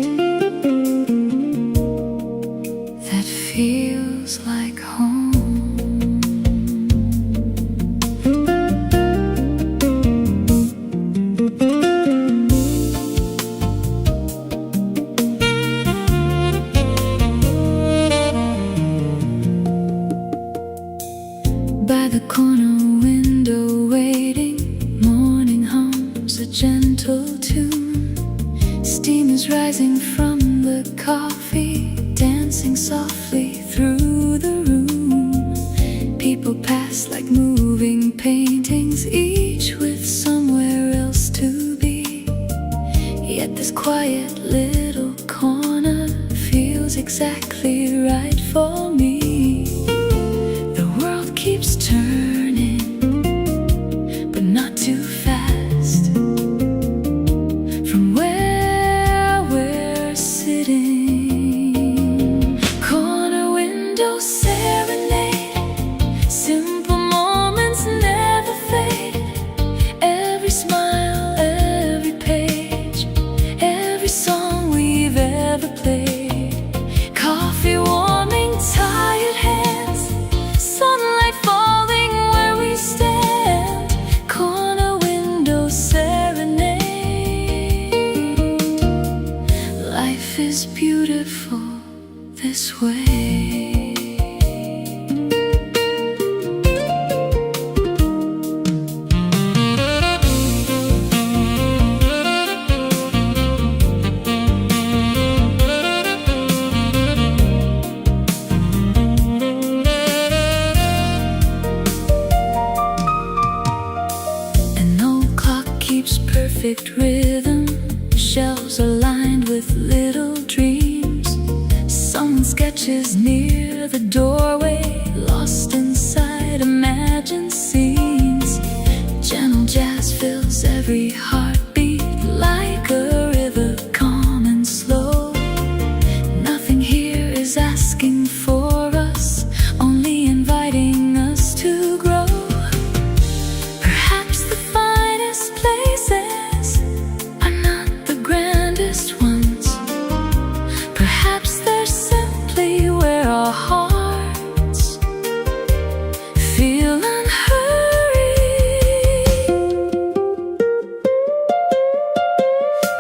that feels like home. By the corner window waiting, morning hums a gentle tune. Steam is rising from the coffee, dancing softly through the room. People pass like moving paintings, each with somewhere else to be. Yet this quiet little corner feels exactly right for me. The world keeps turning, but not too fast. From where we're sitting, corner window serenade, simple moments never fade. Every smile, every page, every song we've ever played. Coffee warming tired hands, sunlight falling where we stand. Corner window serenade. Life is beautiful this way. An old clock keeps perfect rhythm, shelves are lined with little dreams. Someone sketches near the doorway, lost inside imagined scenes. Gentle jazz fills every heartbeat like a river, calm and slow. Nothing here is asking for us, only inviting us to grow. Perhaps the finest places are not the grandest ones. Perhaps they're simply where our hearts feel unhurried.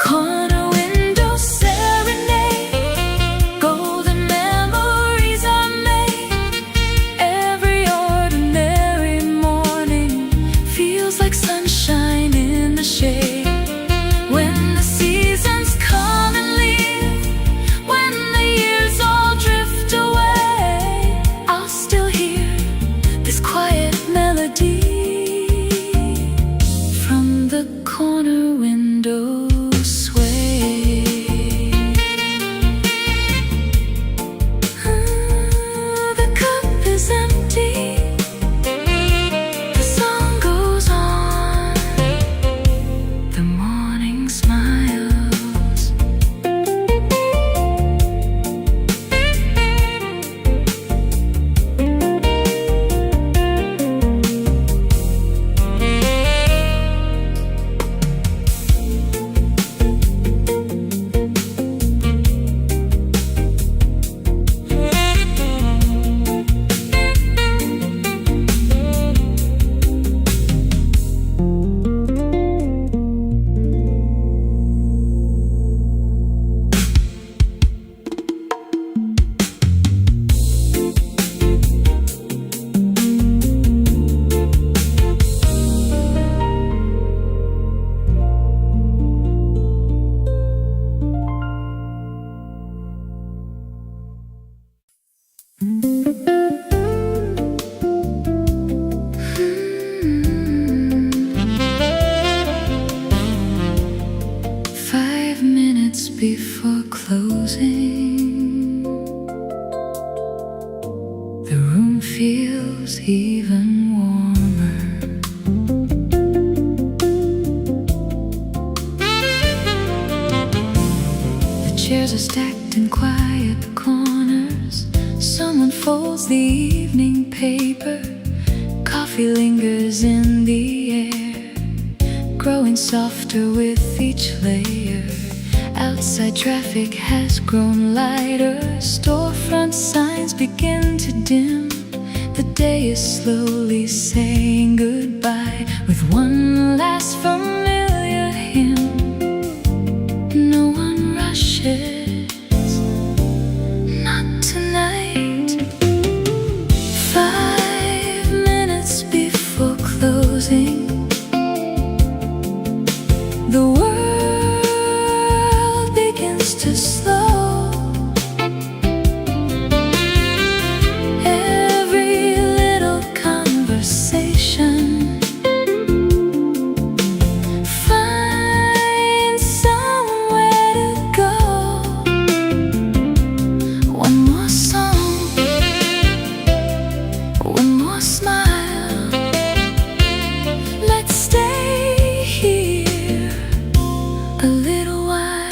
Corner window serenade, golden memories are made. Every ordinary morning feels like sunshine in the shade. When the seasons come and leave, when the years all drift away, I'll still hear this quiet melody from the corner window sway. The cup is empty, the song goes on, the morning smiles. Five minutes before closing, the room feels even warmer. The chairs are stacked in quiet corners. Someone folds the evening paper. Coffee lingers in the air, growing softer with each layer. Outside traffic has grown lighter. Storefront signs begin to dim. The day is slowly saying goodbye with one last familiar hymn. No one rushes, not tonight. 5 minutes before closing, the world begins to slow. Every little conversation finds somewhere to go. One more song, one more smile. Let's stay here a little while.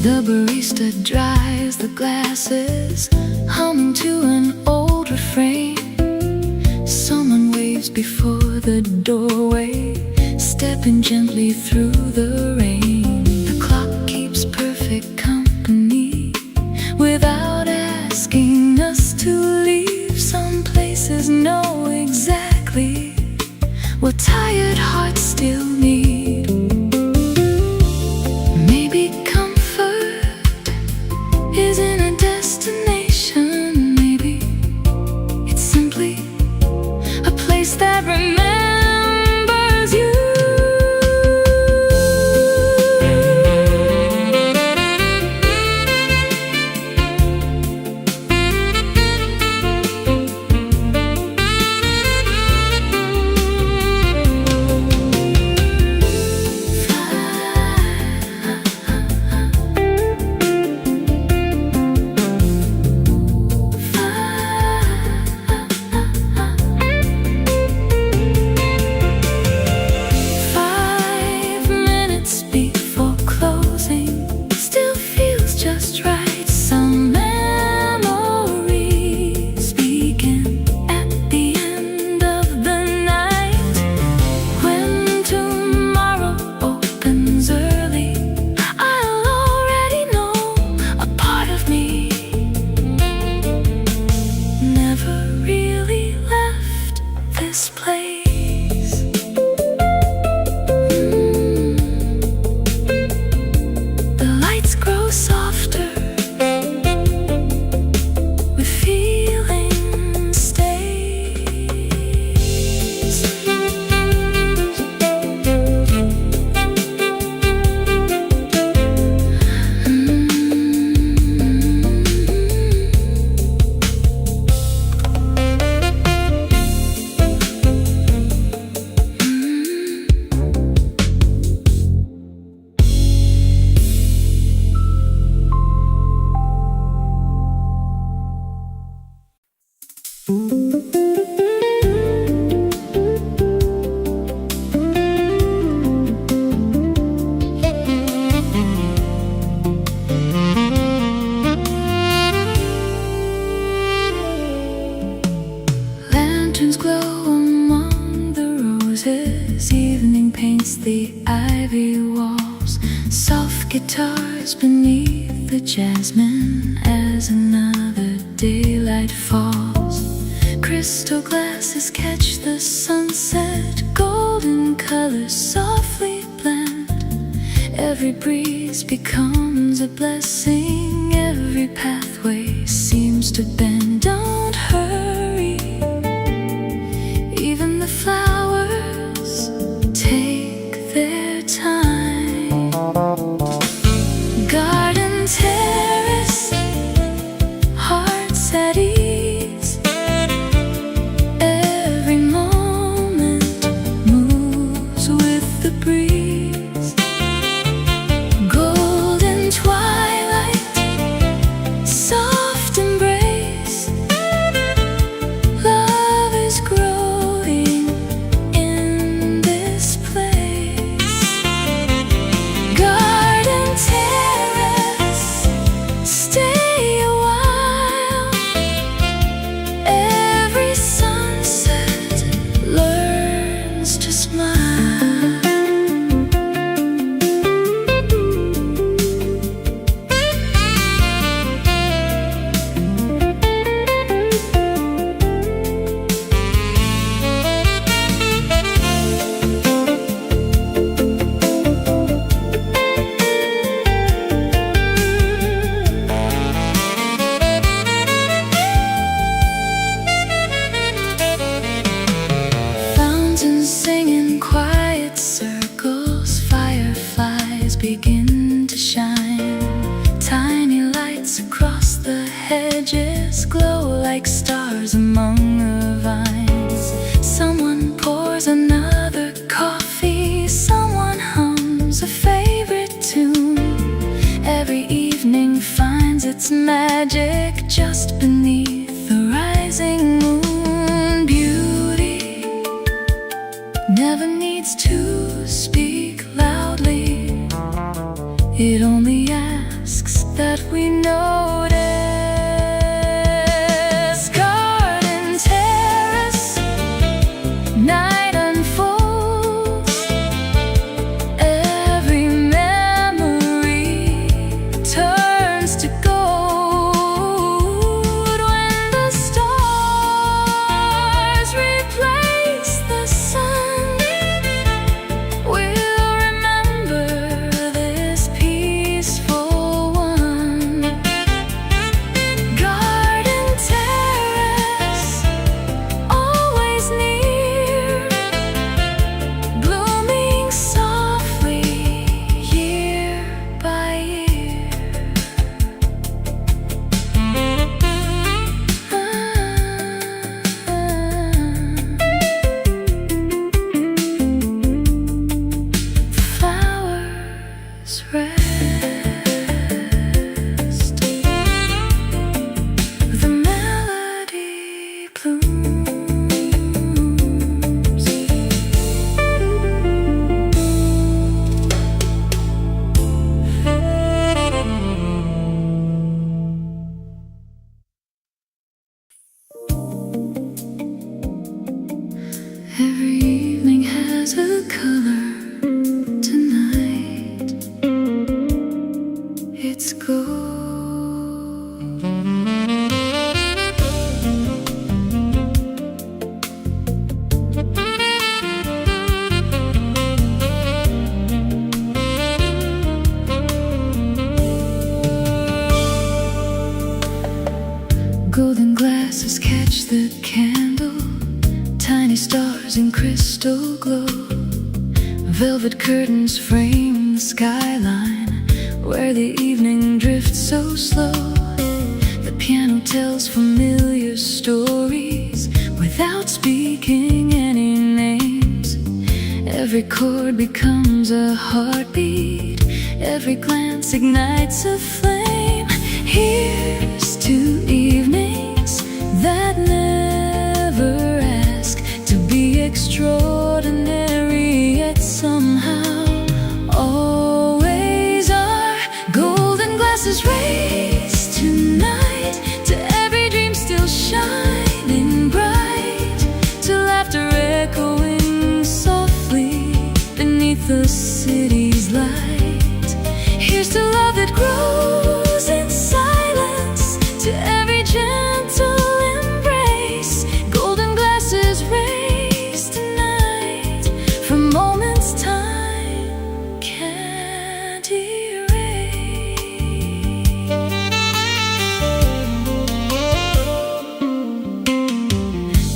The barista dries the glasses, humming to an old refrain. Someone waves before the doorway, stepping gently through the rain. The clock keeps perfect company without asking us to leave. Some places know exactly what tired hearts still need. Maybe comfort is in a destination. Maybe it's simply a place that remembers you. Soft guitars beneath the jasmine as another daylight falls. Crystal glasses catch the sunset, golden colors softly blend. Every breeze becomes a blessing, every pathway seems to bend. Don't hurry, even the flowers take their time. Garden terrace, hearts at ease. Every moment moves with the breeze. Golden twilight, soft embrace. Love is growing in this place. Garden terrace, stay a while. Every sunset learns to smile. Fountains sing in quiet circles, fireflies begin to shine. Tiny lights across the hedges glow like stars among the vines. Someone pours another coffee, someone hums a favorite tune. Every evening finds its magic just beneath the rising moon. Beauty never needs to speak loudly, it only asks that we notice. Garden terrace, night unfolds. Every memory turns to gold when the stars replace the sun. We'll remember this peaceful one. Garden terrace, always near, blooming softly year by year. Flowers rest, the melody blooms. Every evening has a color. Tonight it's gold. Golden glasses catch the candle, tiny stars in crystal glow. Velvet curtains frame the skyline where the evening drifts so slow. The piano tells familiar stories without speaking any names. Every chord becomes a heartbeat, every glance ignites a flame. Here's to evenings that never ask to be extraordinary, yet somehow always are. Golden glasses raise tonight to every dream still shining bright, to laughter echoing softly beneath the city's light. Taste of love that grows in silence, to every gentle embrace. Golden glasses raised tonight from moments time can't erase.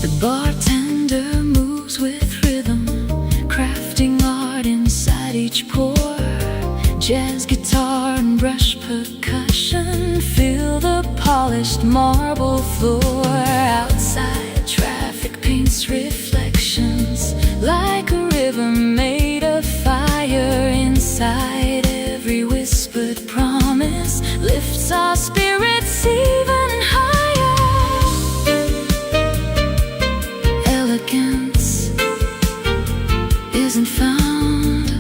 The bartender moves with rhythm, crafting art inside each pour. Jazz guitar and brush percussion fill the polished marble floor. Outside, traffic paints reflections like a river made of fire. Inside, every whispered promise lifts our spirits even higher. Elegance isn't found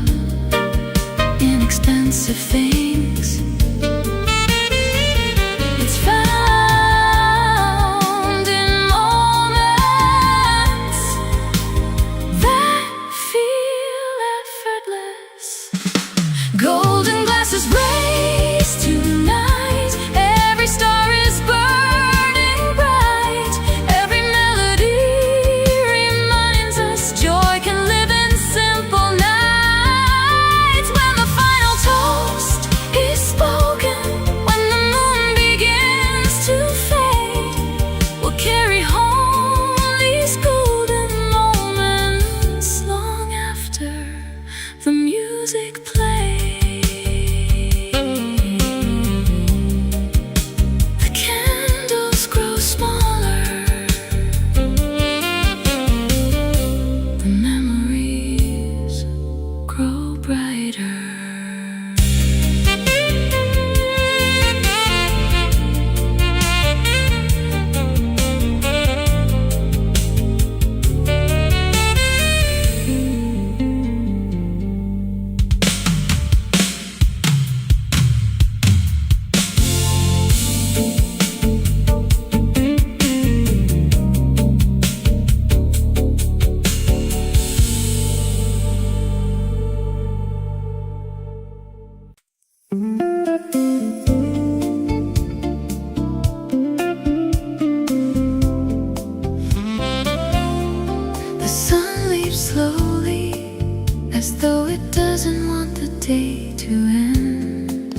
in expensive things. It's found in moments that feel effortless. Golden glasses raise tonight. Every star is burning bright. Every melody reminds us joy can live in simple nights. When the final toast is spoken, when the moon begins to fade, we'll carry home these golden moments long after the music plays. The candles grow smaller, the memories grow brighter. The sun leaves slowly, as though it doesn't want the day to end.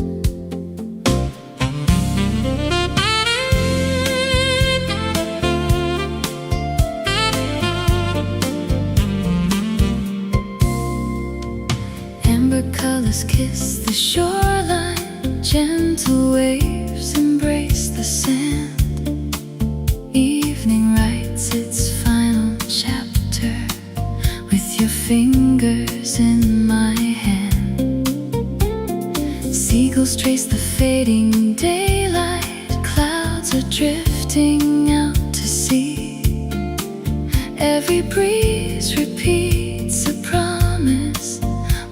Amber colors kiss the shoreline, gentle waves embrace the sand. Evening writes its final chapter with your fingers in my hand. Seagulls trace the fading daylight, clouds are drifting out to sea. Every breeze repeats a promise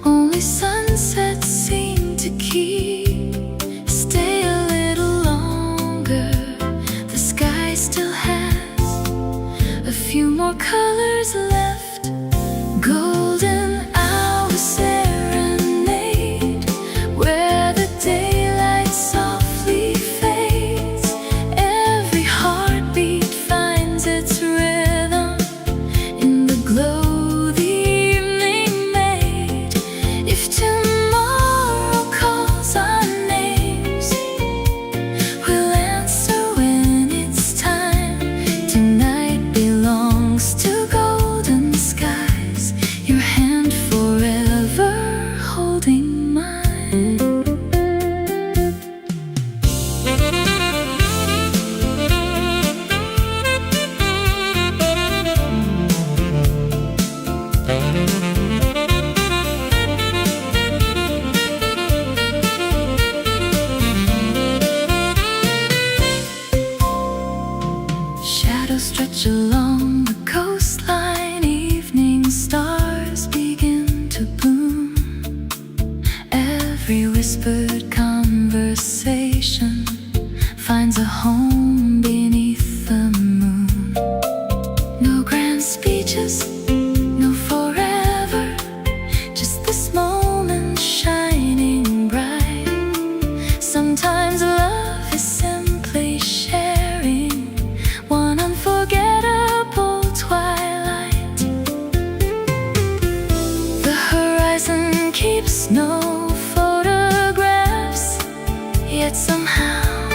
only sunsets seem to keep. Stay a little longer, the sky still has a few more colors left. Golden hour serenade, where the daylight softly fades. Every heartbeat finds its rhythm in the glow the evening made. If tomorrow calls our names, we'll answer when it's time. Tonight belongs to golden skies, your hand forever holding mine. Shadows stretch along the coastline, evening stars begin to bloom. Every whispered conversation finds a home beneath the moon. No grand speeches, no forever, just this moment shining bright. yet somehow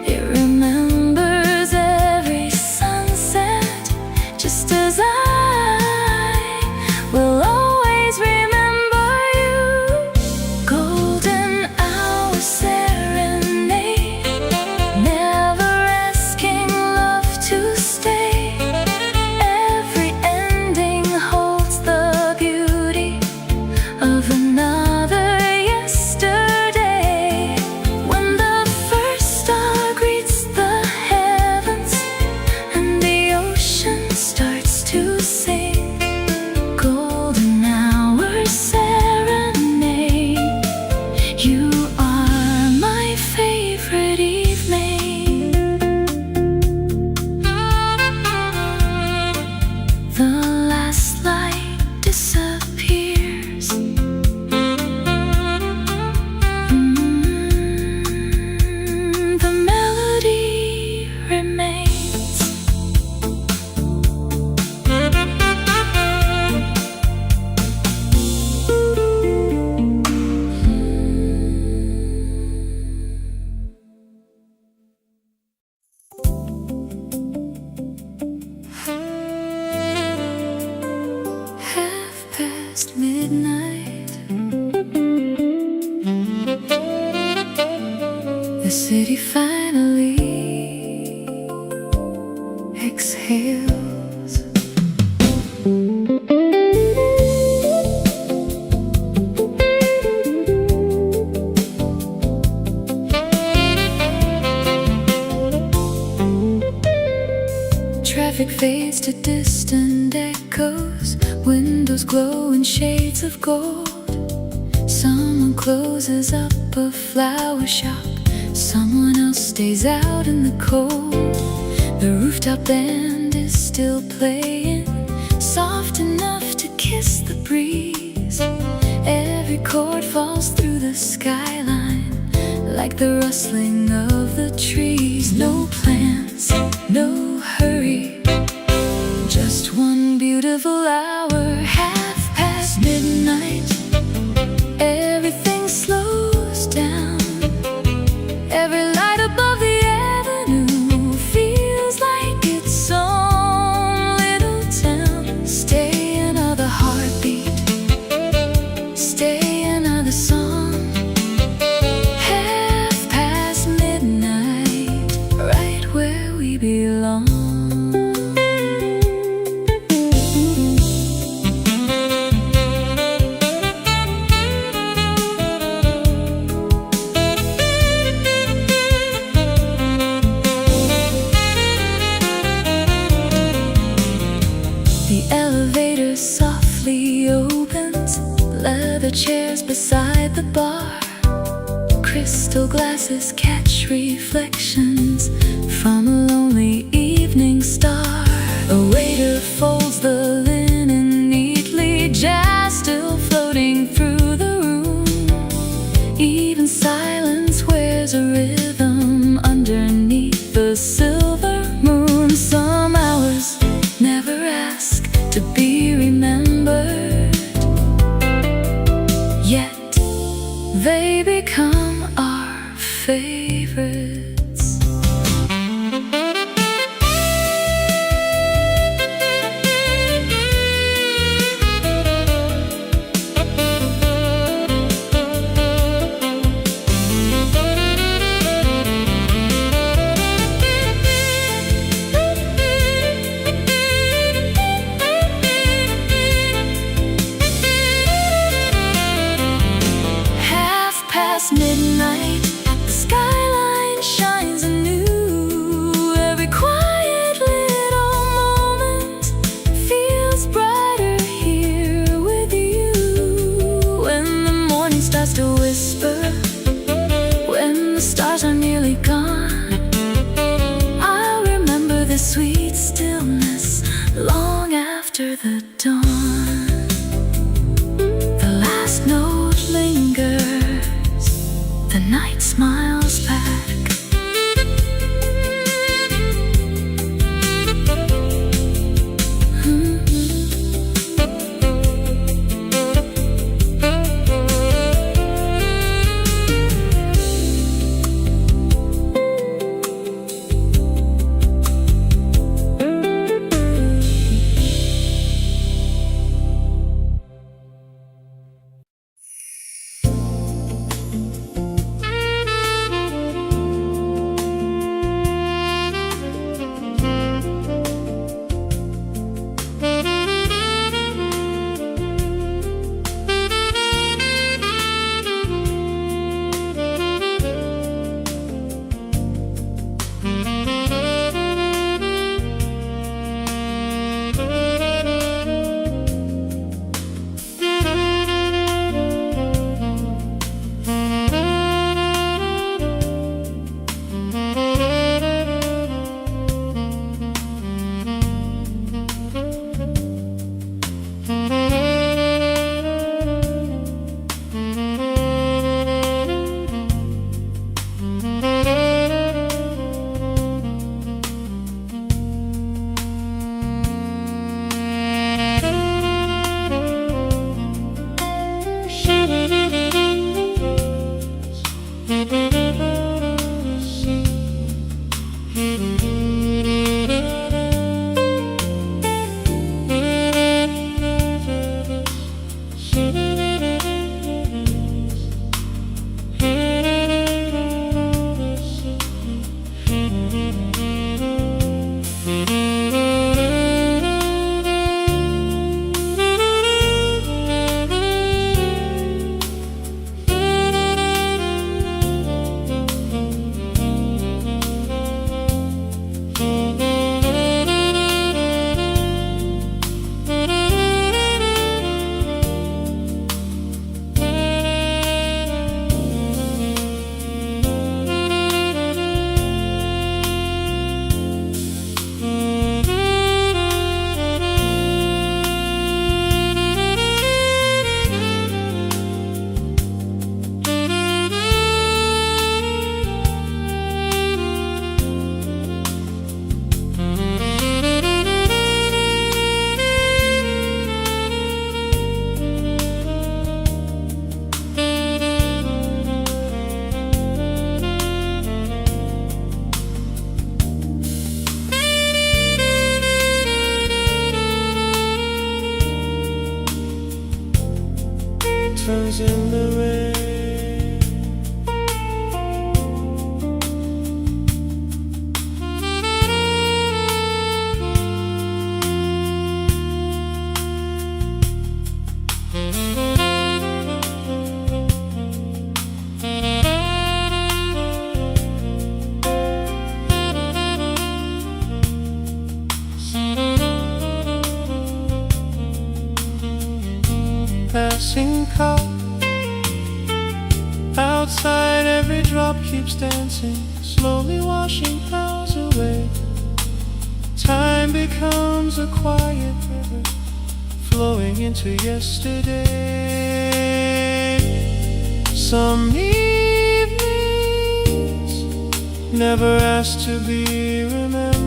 it remembers every sunset, just as I will always remember you. Golden hour serenade, never asking love to stay. Every ending holds the beauty of another yesterday. When the first star greets the heavens and the ocean starts to sing, golden hour serenade, you are my favorite evening. The last light disappears. The melody remains. Half past midnight, the city finally exhales. Traffic fades to distant echoes, windows glow in shades of gold. Someone closes up a flower shop, someone else stays out in the cold. The rooftop band is still playing, soft enough to kiss the breeze. Every chord falls through the skyline, like the rustling of the trees. No plans, no hurry, just one beautiful hour. Half past midnight, everything slows down. Every light above the avenue feels like its own little town. Stay another heartbeat, stay another song. Half past midnight, right where we belong. The elevator softly opens, leather chairs beside the bar. Crystal glasses catch reflections from a lonely evening star. A waiter folds the linen neatly, jazz still floating through the room. Even silence wears a rhythm underneath the silver moon. Some hours never ask to be remembered, yet they become our favorites. Midnight, the skyline shines anew. Every quiet little moment feels brighter here with you. When the morning starts to whisper, when the stars are nearly gone, I'll remember the sweet stillness long after the dawn. The last note lingers, the night outside, every drop keeps dancing, slowly washing clouds away. Time becomes a quiet river, flowing into yesterday. Some evenings never asked to be remembered.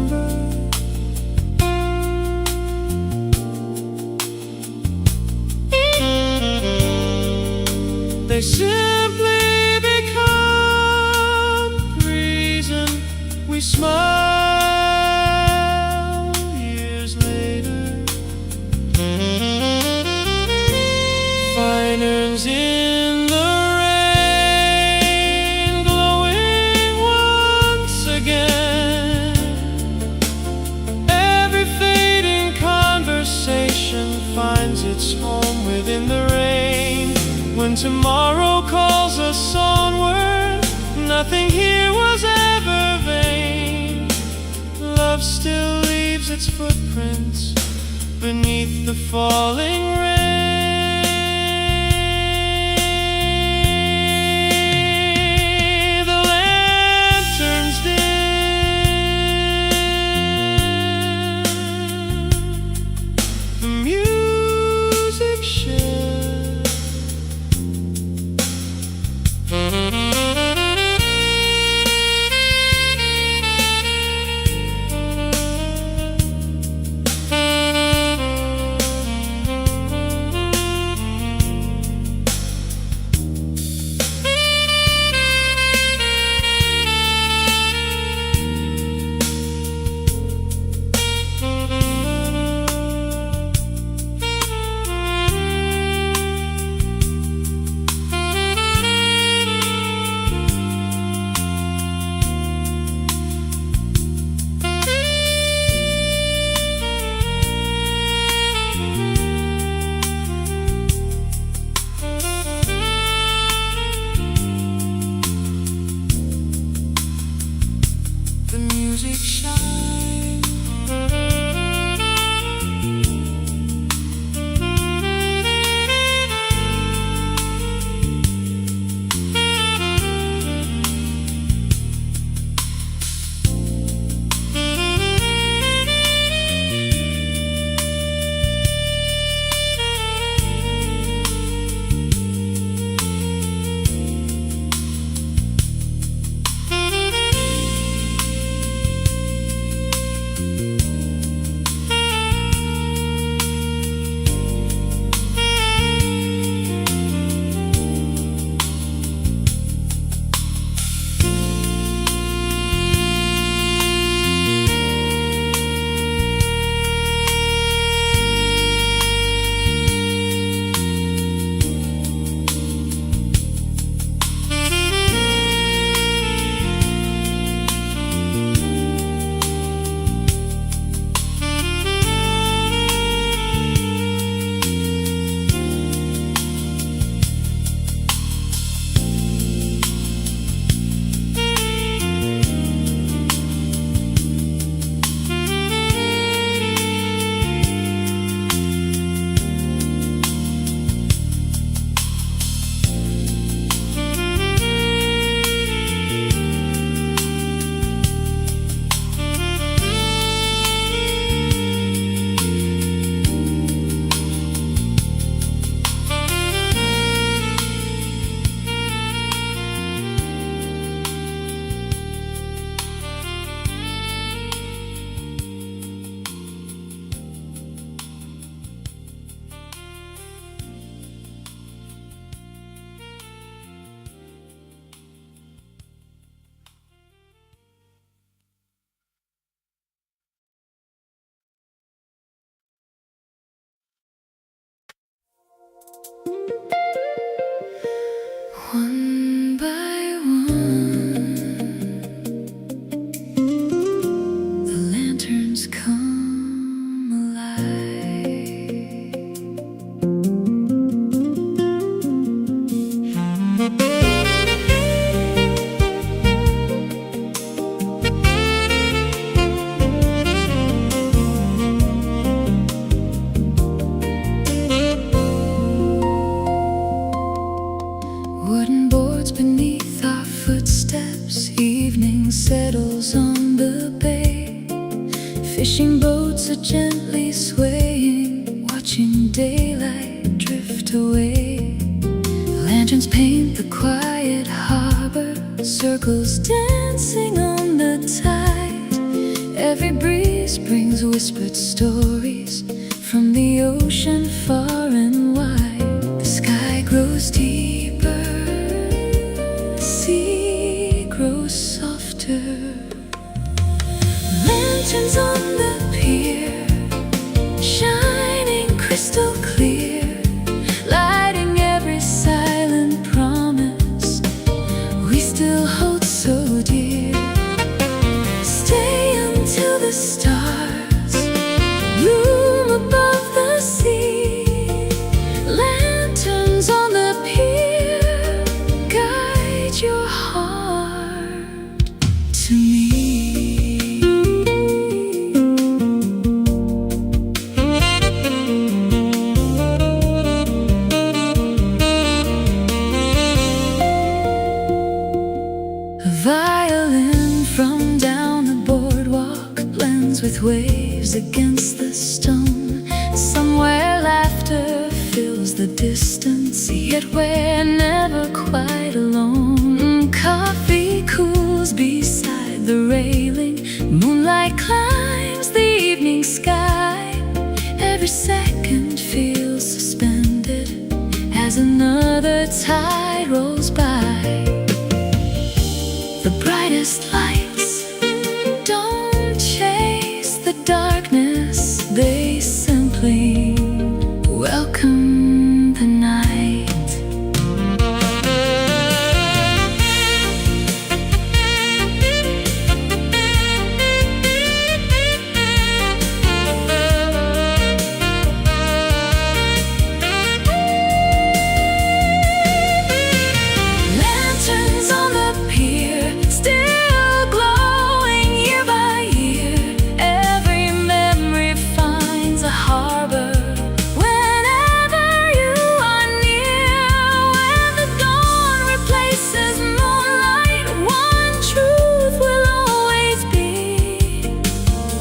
They simply become the reason we smile years later. Fine urns in the rain, glowing once again. Every fading conversation finds its home within the rain. When tomorrow calls us onward, nothing here was ever vain. Love still leaves its footprints beneath the falling rain. The lanterns dim, the music shared. The music shines. Fishing boats are gently swaying, watching daylight drift away. Lanterns paint the quiet harbor, circles dancing on the tide. Every breeze brings whispered stories from the ocean far and wide. The sky grows deeper, the sea grows softer. Lanterns on the pier, shining crystal clear, lighting every silent promise we still hold so dear. Stay until the stars loom above the sea. Lanterns on the pier, guide your heart to me. A violin from down the boardwalk blends with waves against the stone. Somewhere laughter fills the distance, yet we're never quite alone. Coffee cools beside the railing, moonlight climbs the evening sky. Every second feels suspended as another tide rolls by. The brightest lights don't chase the darkness, they simply welcome the night. Lanterns on the pier, still glowing year by year. Every memory finds a harbor whenever you are near. When the dawn replaces moonlight, one truth will always be: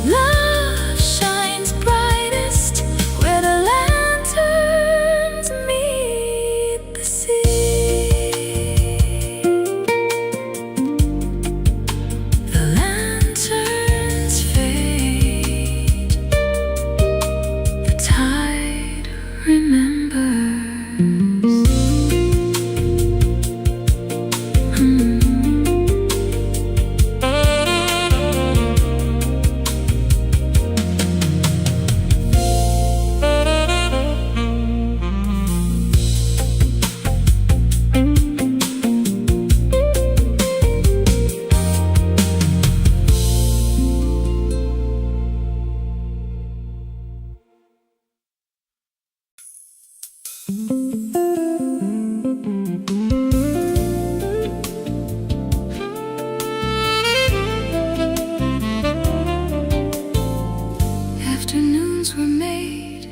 love shines brightest where the lanterns meet the sea. The lanterns fade, the tide remembers. Afternoons were made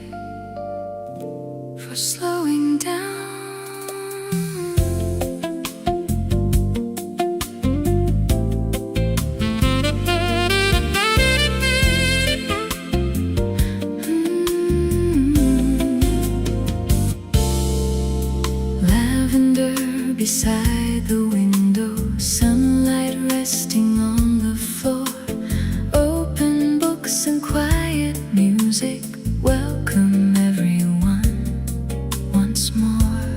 for slowing down. Lavender beside the window, sunlight resting on the floor. Open books and quiet music welcome everyone once more.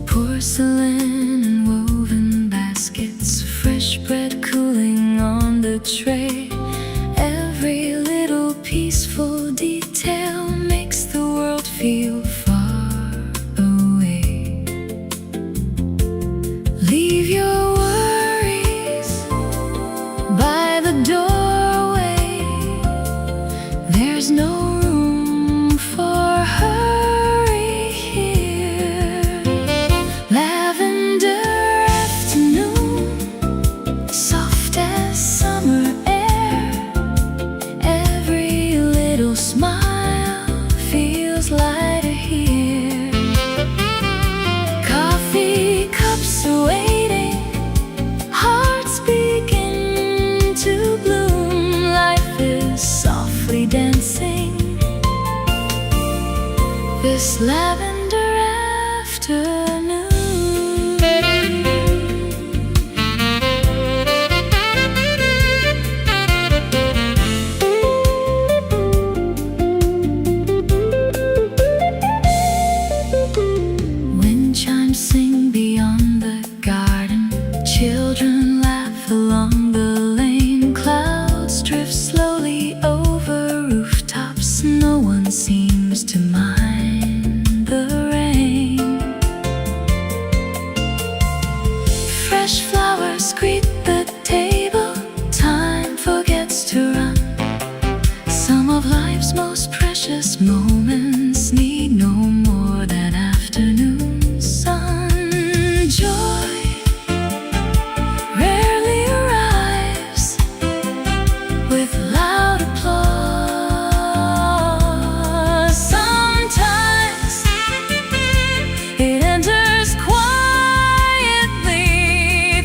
Porcelain and woven baskets, fresh bread cooling on the tray. Every little peaceful detail makes the world feel far away. Leave your worries by the doorway. There's no room for hurry here. Lavender afternoon, soft as summer air. Every little smile feels lighter here. Coffee cups are waiting, hearts begin to bloom. lavender afternoon. Wind chimes sing beyond the garden, children laugh along the lane, clouds drift slowly over rooftops, no one seems to mind the rain. Fresh flowers greet the table, time forgets to run. Some of life's most precious moments need no more than afternoon sun. Joy rarely arrives with loud applause. Sometimes it enters quietly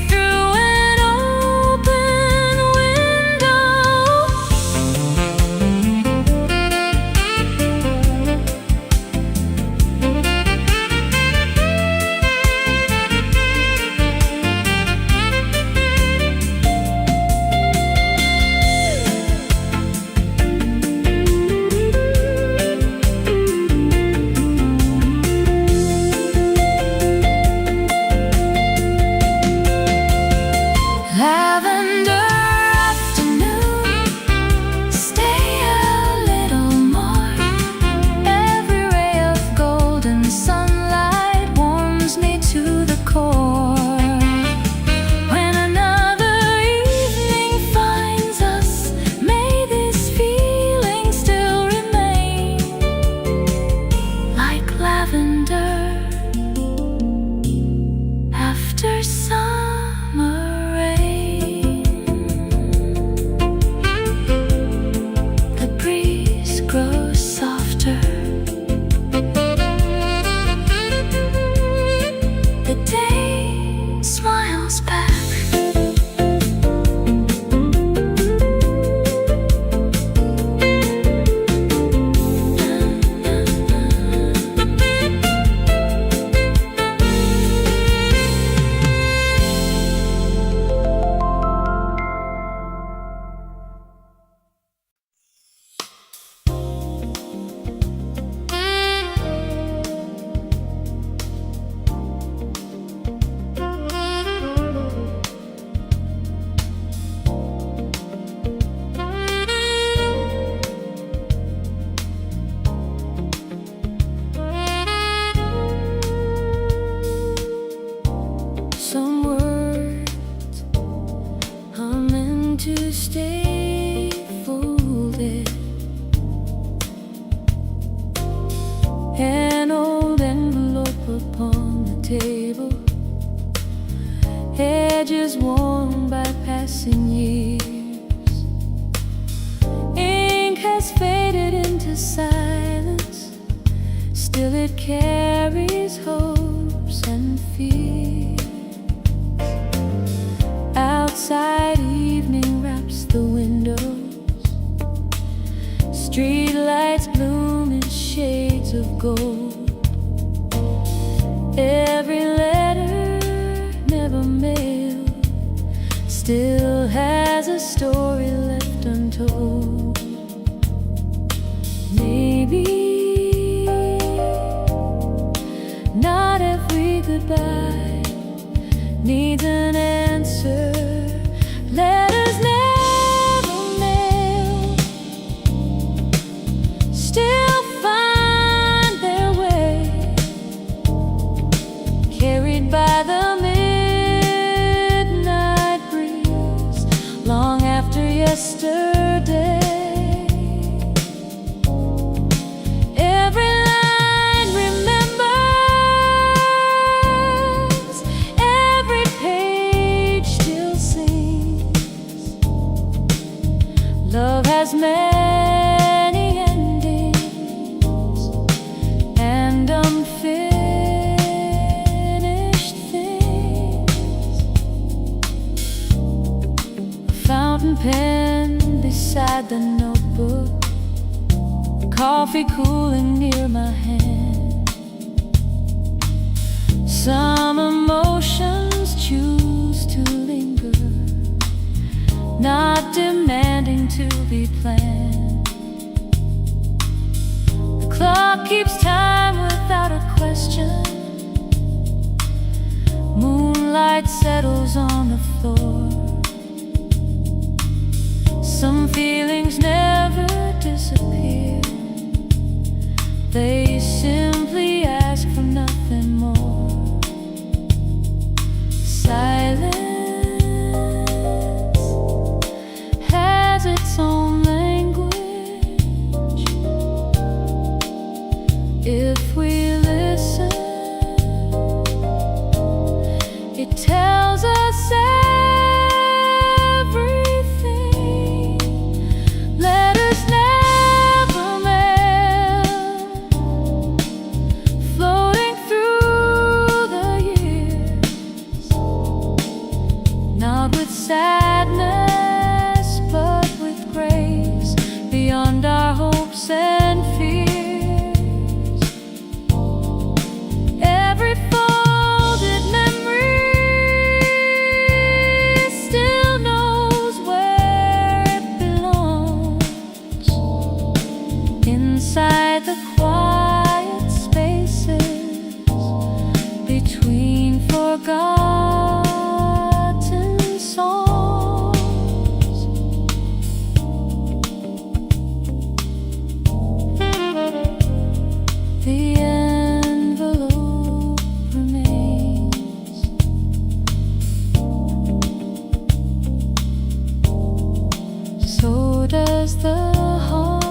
through an open window. Lavender afternoon, stay a little more. Every ray of golden sunlight warms me to the core. When another evening finds us, may this feeling still remain. Like lavender after summer rain. The breeze grows softer, the day smiles back. Some words are meant to stay folded. An old envelope upon the table, edges worn by passing years. Ink has faded into silence, still it carries hopes and fears. Outside evening wraps the windows, street lights bloom in shades of gold. Every letter never mailed still has a story left untold. Maybe not every goodbye needs an answer. Letters never mailed still find their way, carried by the midnight breeze long after yesterday. Every line remembers, every page still sings. Love has many endings and unfinished things. A fountain pen beside the notebook, coffee cooling near my hand. Some emotions choose to linger, not demanding to be planned. The clock keeps time without a question. Moonlight settles on the floor. Some feelings never disappear. They simply ask for nothing more. Silence has its own language. If we listen, it tells us everything. Letters never melt, floating through the years, not with sadness, but with grace, beyond our hopes and fears. Every folded memory still knows where it belongs. Inside the quiet spaces between forgotten songs. The envelope remains. So does the heart.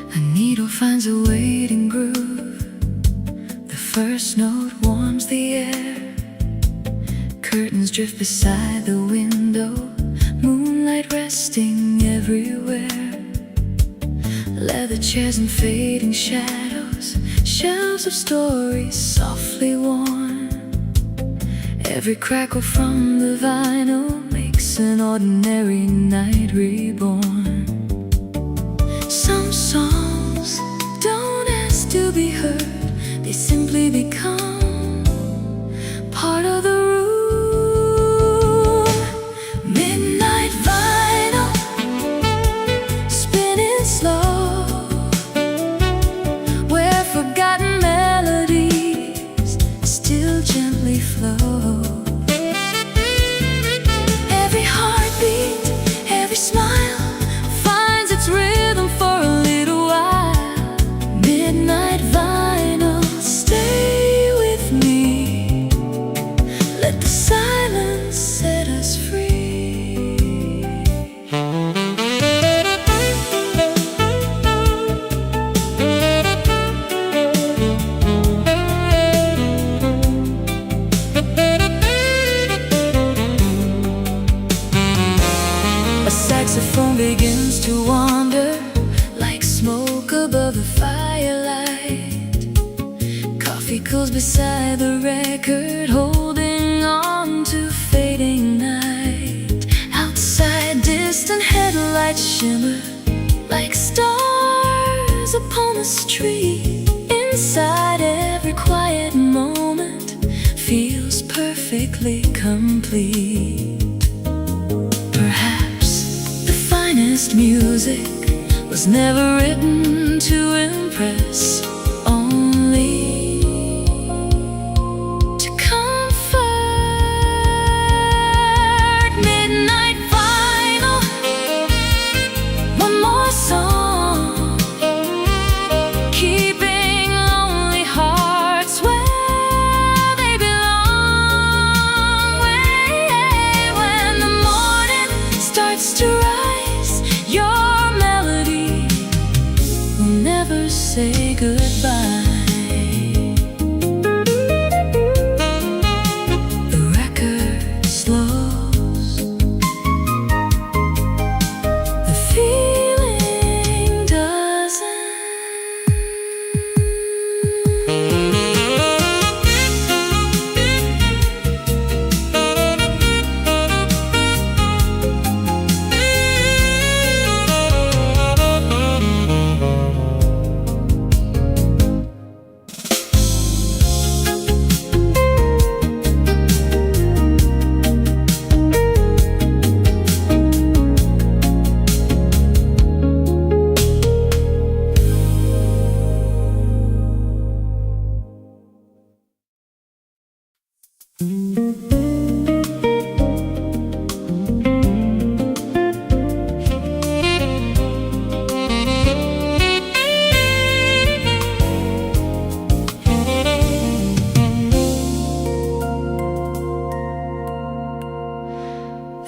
A needle finds a waiting groove. The first note warms the air. Curtains drift beside the window. Moonlight resting everywhere. Leather chairs and fading shadows. Shelves of stories softly worn. Every crackle from the vinyl makes an ordinary night reborn. Some songs don't ask to be heard. They simply become part of the room. Midnight vinyl, spinning slow, where forgotten melodies still gently flow. Every heartbeat, every smile finds its rhythm for a little while. Midnight vinyl, stay with me. Let the silence set us free. A saxophone begins to wander like smoke above the firelight. Coffee cools beside the record, holding on to fading night. Outside, distant headlights shimmer like stars upon the street. Inside, every quiet moment feels perfectly complete. Perhaps the finest music was never written to impress, only The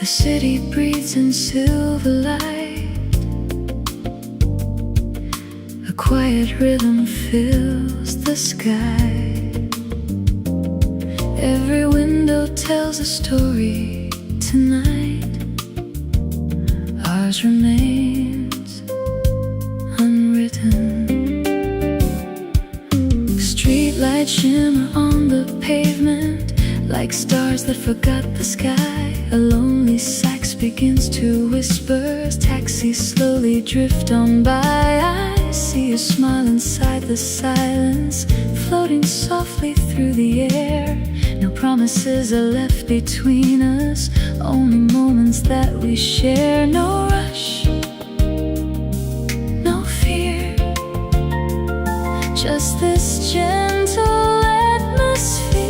city breathes in silver light. A quiet rhythm fills the sky. Every window tells a story tonight. Ours remains unwritten. Streetlights shimmer on the pavement like stars that forgot the sky. A lonely sax begins to whisper as taxis slowly drift on by. I see a smile inside the silence, floating softly through the air. No promises are left between us, only moments that we share. No rush, no fear, just this gentle atmosphere.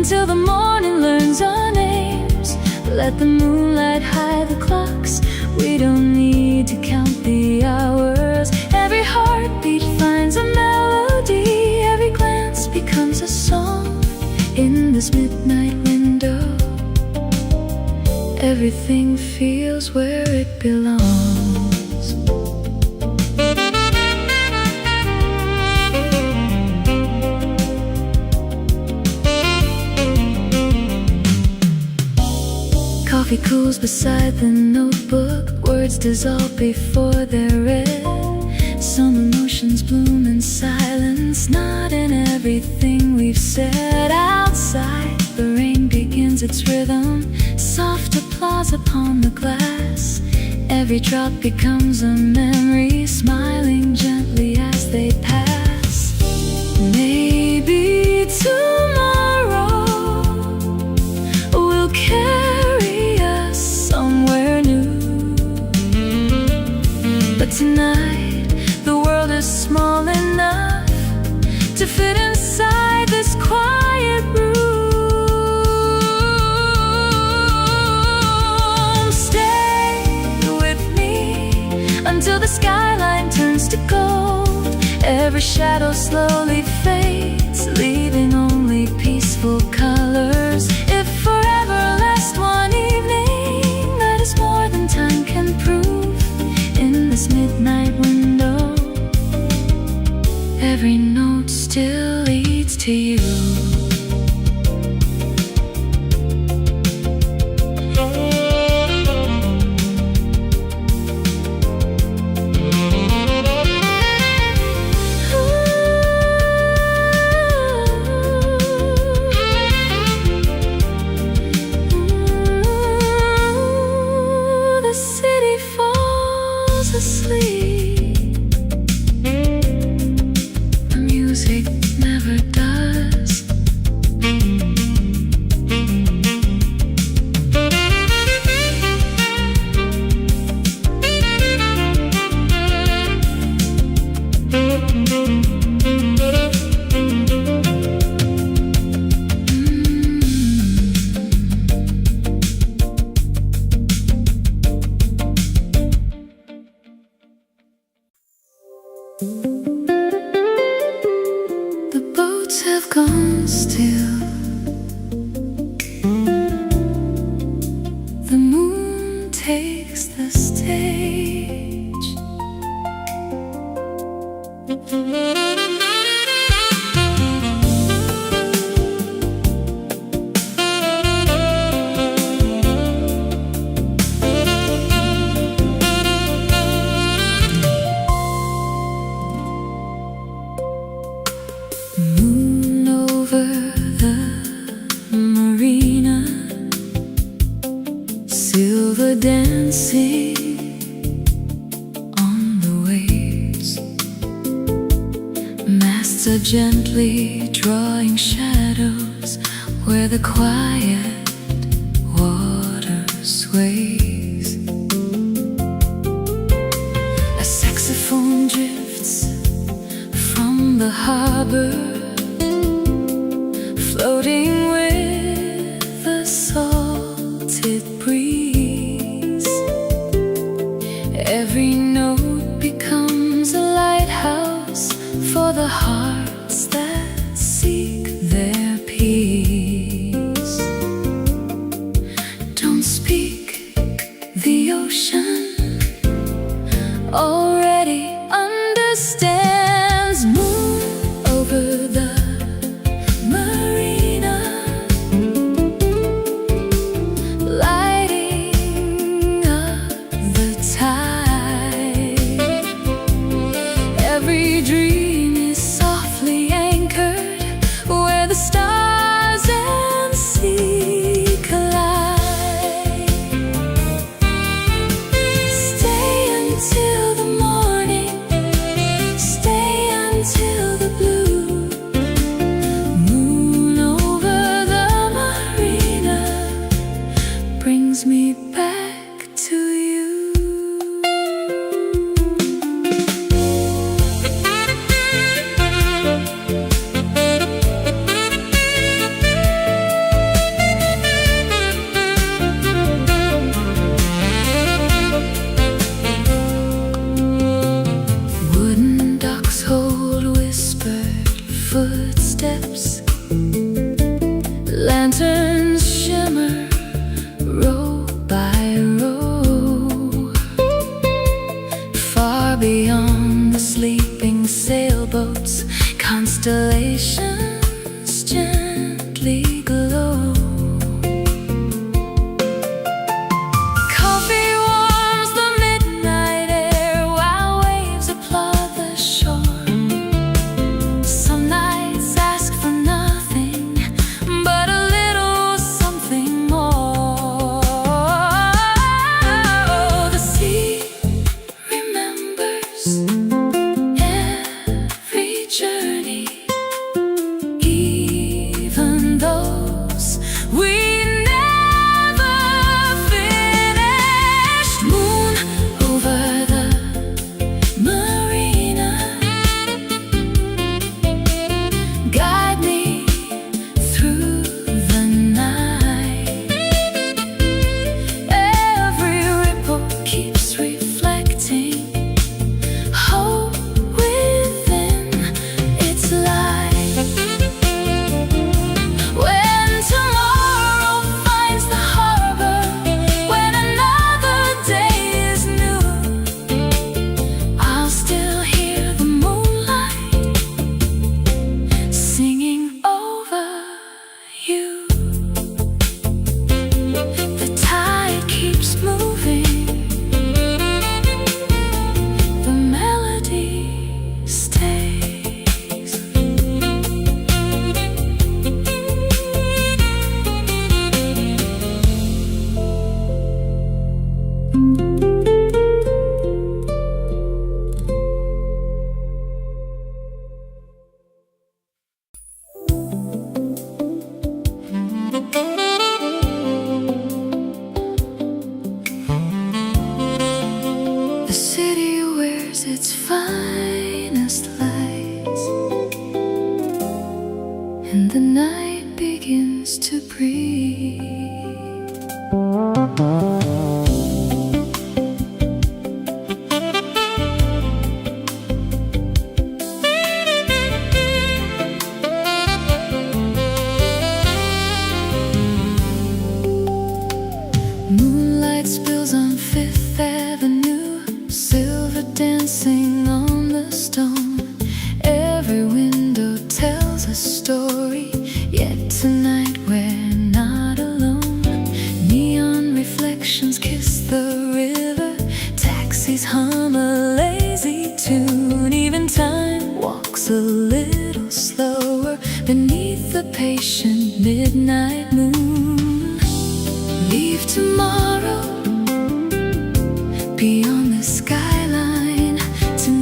Till the morning learns our names. Let the moonlight hide the clocks. We don't need to count the hours. Every heartbeat finds a melody. Every glance becomes a song. In this midnight window, everything feels where it belongs. Coffee cools beside the notebook. Words dissolve before they're read. Some emotions bloom in silence, not in everything we've said. Outside, the rain begins its rhythm. Soft applause upon the glass. Every drop becomes a memory, smiling gently as they pass. Maybe tomorrow will carry us somewhere new. But tonight, the world is small enough to fit inside this quiet room. Stay with me until the skyline turns to gold. Every shadow slowly fades, leaving only peaceful colors. If forever lasts one evening, that is more than time can prove. In this midnight window, every note still leads to you. The city falls asleep. The music never does. The boats have gone still. The moon takes the stage. Moon over the marina, silver dancing on the waves. Masts are gently drawing shadows where the quiet water sways. A saxophone drifts from harbor, floating with the salted breeze. Every note becomes a lighthouse for the hearts that seek their peace. Don't speak, the ocean already understands. Moon over the marina, lighting up the tide. Every dream is softly anchored where the stars and sea collide. Stay until the morning, stay until the blue. Moon over the marina brings me back to you. Wooden docks hold whispered footsteps. Lanterns shimmer row by row. Far beyond the sleeping sailboats, constellations gently glow. Coffee warms the midnight air while waves applaud the shore. Some nights ask for nothing but a little something more. The sea remembers every journey, even those we never finished. Moon over the marina, guide me through the night. Every ripple keeps reflecting hope within its light. When tomorrow finds the harbor, when another day is new, I'll still hear the moonlight singing over you. The tide keeps moving, the melody stays. The city wears its finest lights, and the night begins to breathe. Moonlight spills on Fifth Avenue, silver dancing on the stone. Every window tells a story, yet tonight we're not alone. Neon reflections kiss the river, taxis hum a lazy tune. Even time walks a little slower beneath the patient midnight moon. Leave tomorrow beyond the skyline. Tonight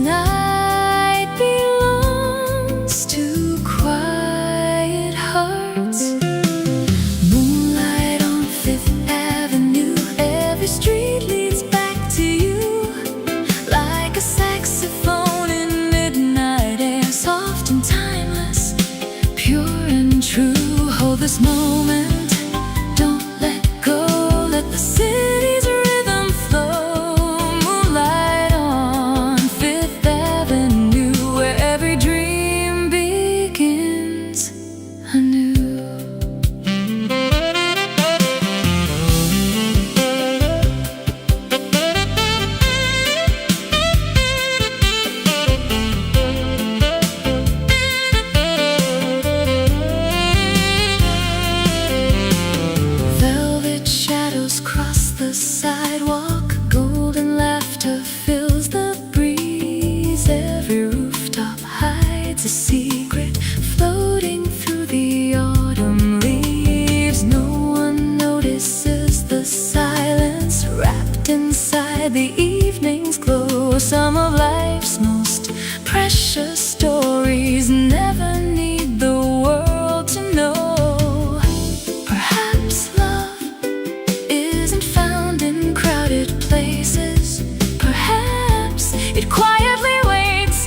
this moment. Don't let go, let the city's rhythm flow. Moonlight on Fifth Avenue, where every dream begins anew. Velvet shadows cross the sidewalk, golden laughter fills the breeze. Every rooftop hides a secret, floating through the autumn leaves. No one notices the silence, wrapped inside the evening's glow. Some of life's most precious stories never need the world to know. Perhaps love isn't found in crowded places. Perhaps it quietly waits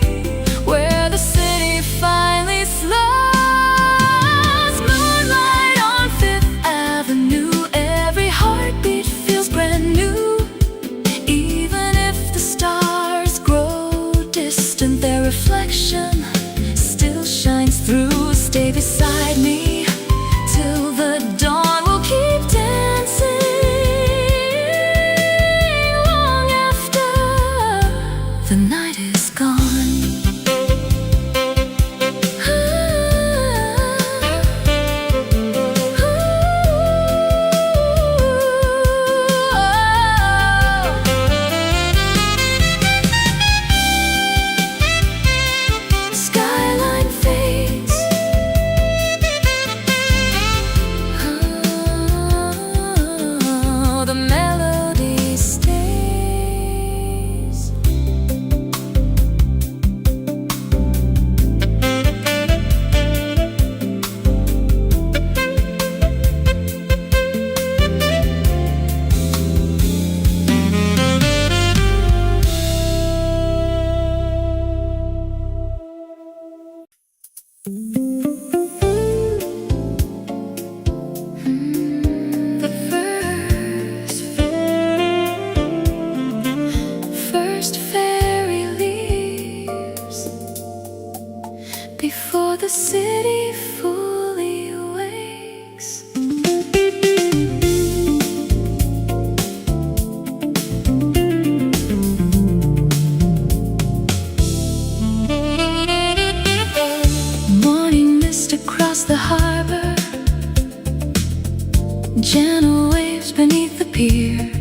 where the city finally slows. Moonlight on Fifth Avenue, every heartbeat feels brand new. Even if the stars grow distant, their reflection still shines through. Stay beside me till the dawn. We'll keep dancing long after the night is gone. Skyline fades, the melody stays. The first fairy leaves before the city fully wakes. Morning mist across the harbor, gentle waves beneath the pier.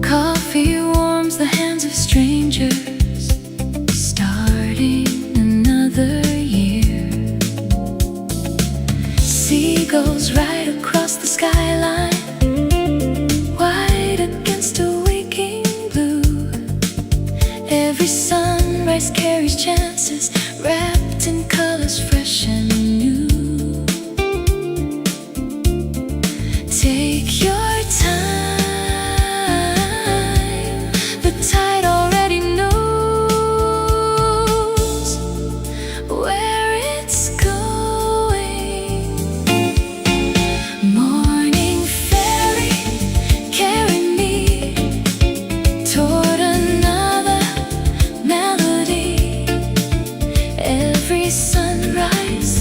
Coffee warms the hands of strangers, starting another year. Seagulls ride across the skyline, white against a waking blue. Every sunrise carries chances, wrapped in colors fresh and new. Take your time, the tide already knows where it's going. Morning fairy, carry me toward another melody. Every sunrise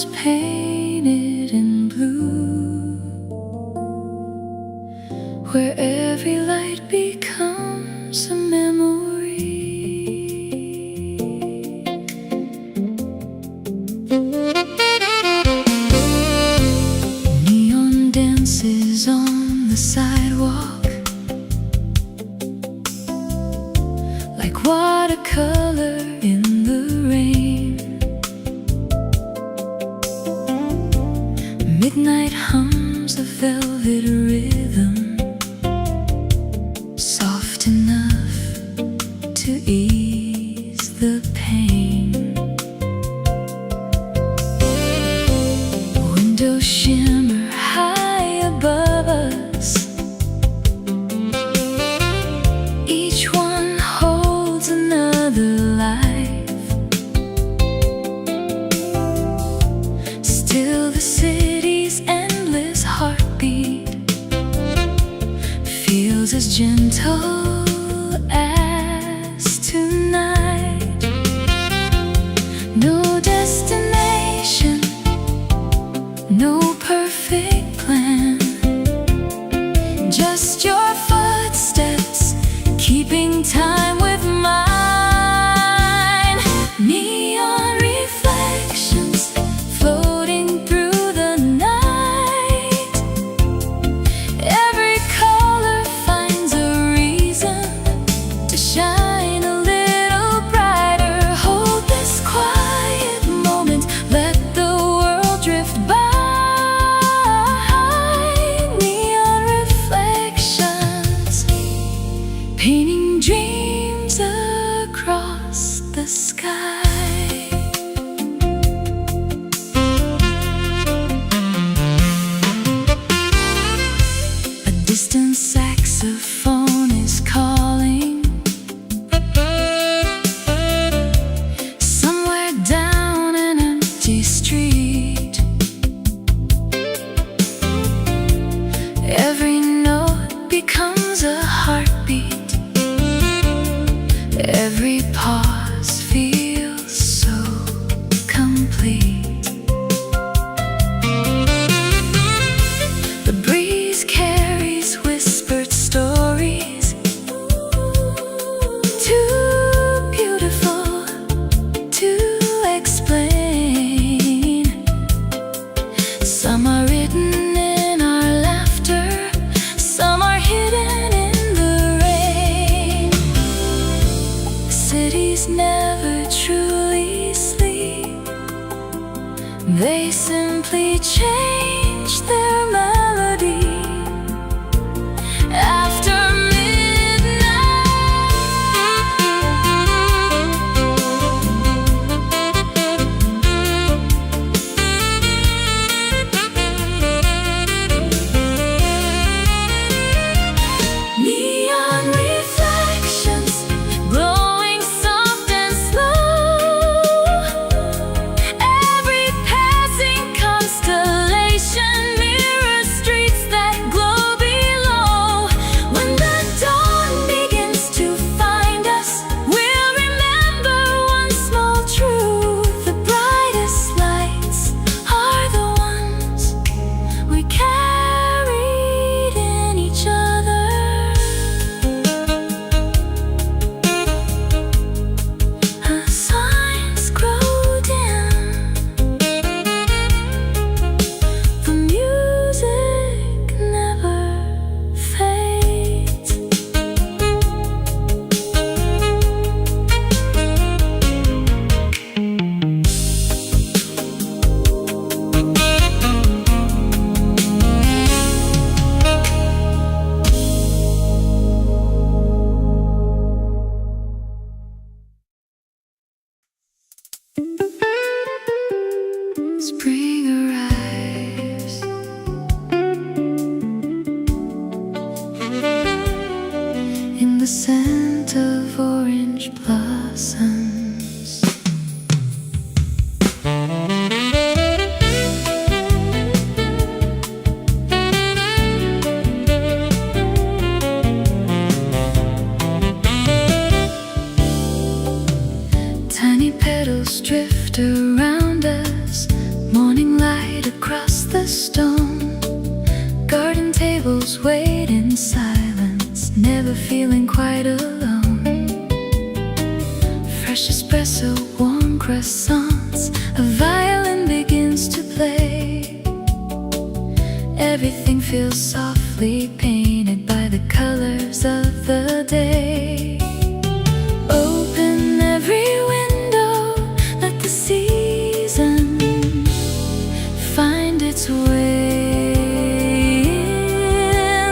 walls painted in blue, where every light becomes a memory. Neon dances on the sidewalk, like watercolor in the rain. Midnight hums a velvet rhythm, soft enough to ease the pain. Windows shimmer high above us, each one holds another life. Still the city's endless heartbeat feels as gentle as tonight. No destination, no perfect plan, just your footsteps keeping time with mine. Neon reflections floating through the night, every color finds a reason to shine a little brighter. Hold this quiet moment, let the world drift by. Neon reflections, painting dreams across the sky. A distant saxophone is calling, somewhere down an empty street. Every note becomes a heartbeat, every pause feels so complete. The breeze carries whispered stories, too beautiful to explain. Some are written in our laughter, some are hidden in the rain. Cities never truly sleep, they simply change their melody after neon reflections glowing soft and slow. Every passing constellation mirrors streets that glow below. When the dawn begins to find us, we'll remember one small truth: the brightest lights are the ones we carried in each other. As signs grow dim, the music never fades. Spring arrives, in the scent of orange blossoms. Tiny petals drift around us, morning wait in silence, never feeling quite alone. Fresh espresso, warm croissants, a violin begins to play. Everything feels softly painted by the colors of the day. Open every window, let the season find its way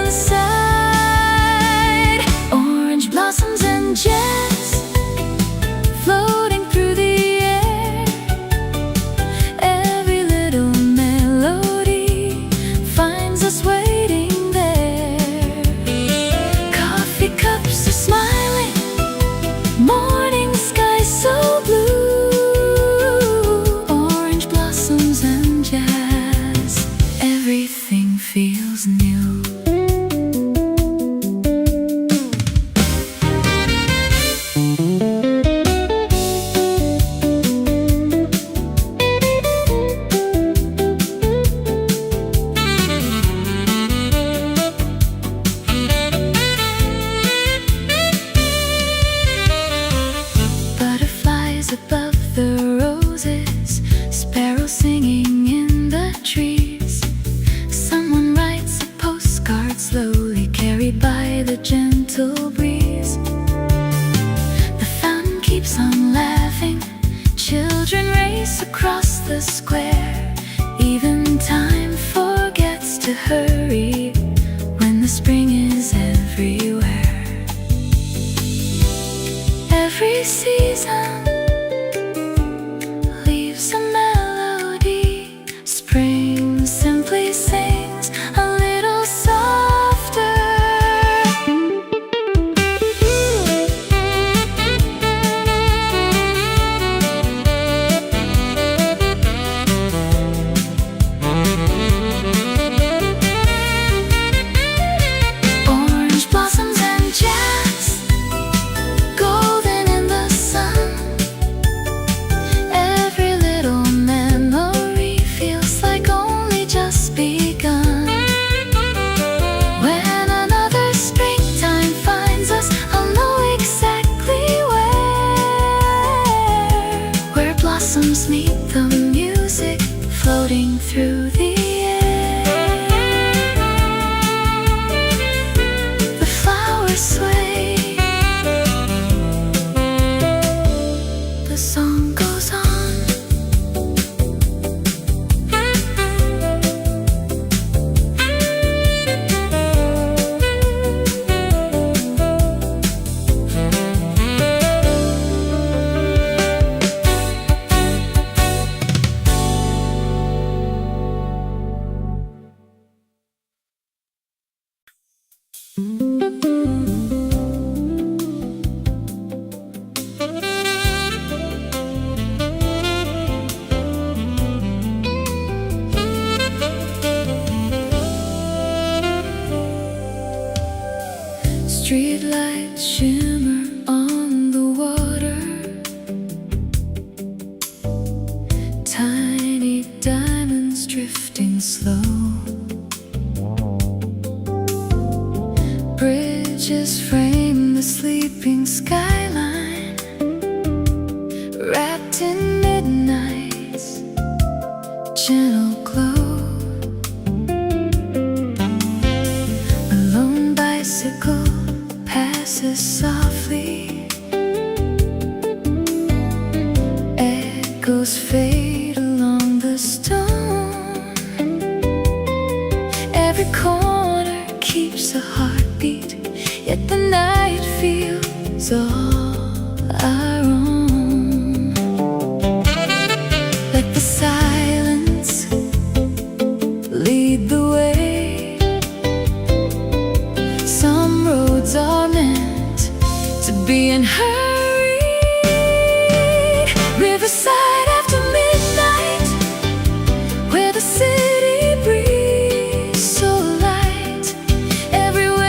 inside. Orange blossoms and jazz floating through the air. Every little melody finds us waiting there. Coffee cups are smiling, morning sky so blue. Orange blossoms and jazz, everything feels new. Butterflies above the roses, sparrows singing in the trees. Someone writes a postcard slowly, carried by the gentle breeze. The fountain keeps on laughing, children race across the square. Even time forgets to hurry when the spring is everywhere. Every season leaves a melody. Spring simply sings a little softer. Orange blossoms and jazz, golden in the sun. Every little memory feels like only just begun. When another springtime finds us, I'll know exactly where blossoms meet the music floating through the air. The flowers sway, the song goes on. Streetlights shimmer on the water, tiny diamonds drifting slow. Bridges frame the sleeping skyline, wrapped in midnight's gentle glow. A lone bicycle passes softly, echoes fade along the stone. Every corner keeps a heartbeat, yet the night feels all our own. Let the silence lead the way. Some roads are meant to be unhurried. Riverside after midnight, where the city breeze so light. Everywhere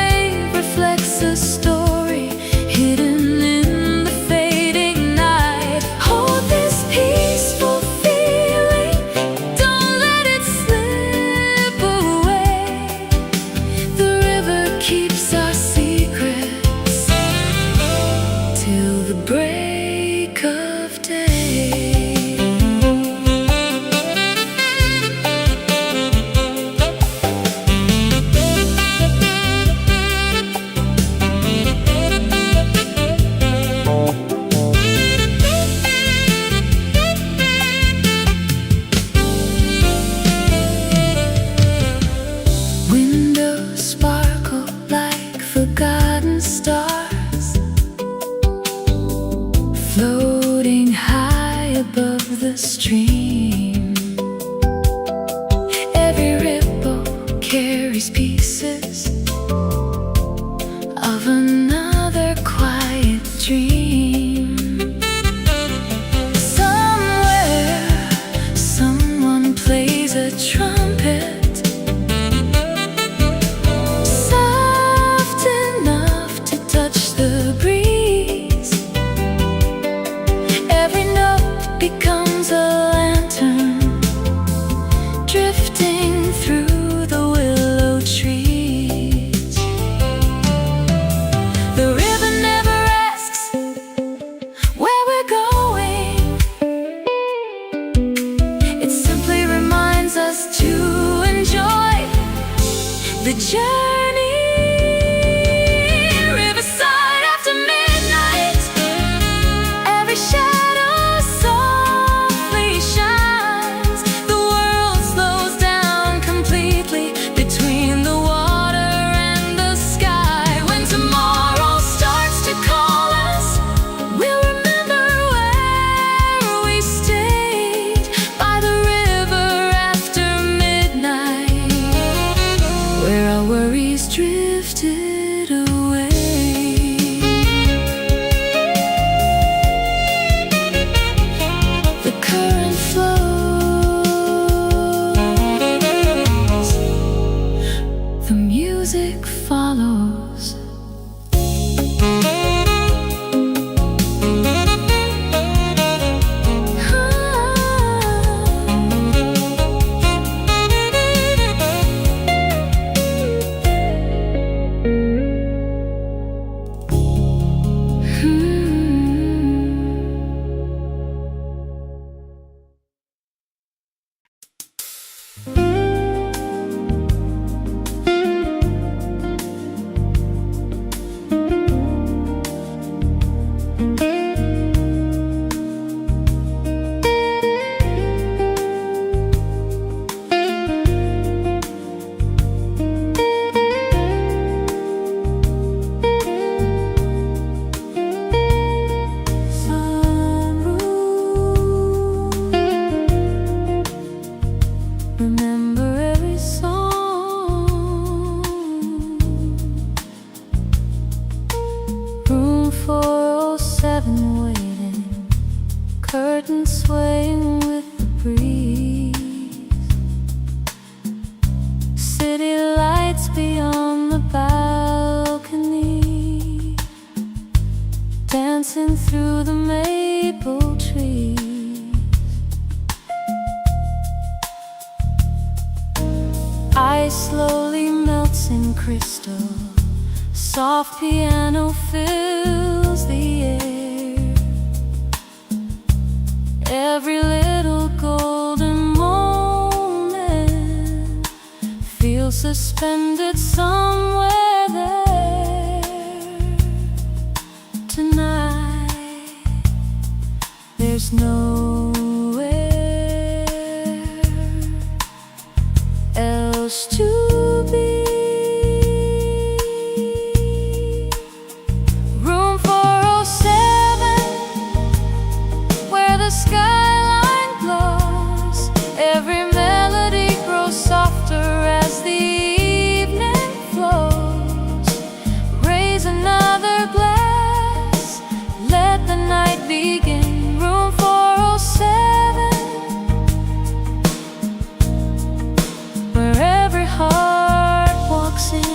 these pieces of another quiet dream. Somewhere, someone plays a trumpet, soft enough to touch the breeze. Every note becomes a lantern, drifting through the willow trees. The river never asks where we're going. It simply reminds us to enjoy the journey. Riverside after midnight, every shadow softly shines. The world slows down completely between the water and the sky. When tomorrow starts to call us, we'll remember where we stayed by the river after midnight, where our worries drifted away. The current flows, the music follows. Remember every song. Room 407 waiting, curtains swaying with the breeze. City lights beyond the balcony, dancing through the maple trees. Ice slowly melts in crystal, soft piano fills the air. Every little golden moment feels suspended somewhere there. Tonight, there's nowhere else to be. Room 407, where the skyline glows. Every melody grows softer as the evening flows. Raise another glass, let the night begin. Room 407, where every heart walks in.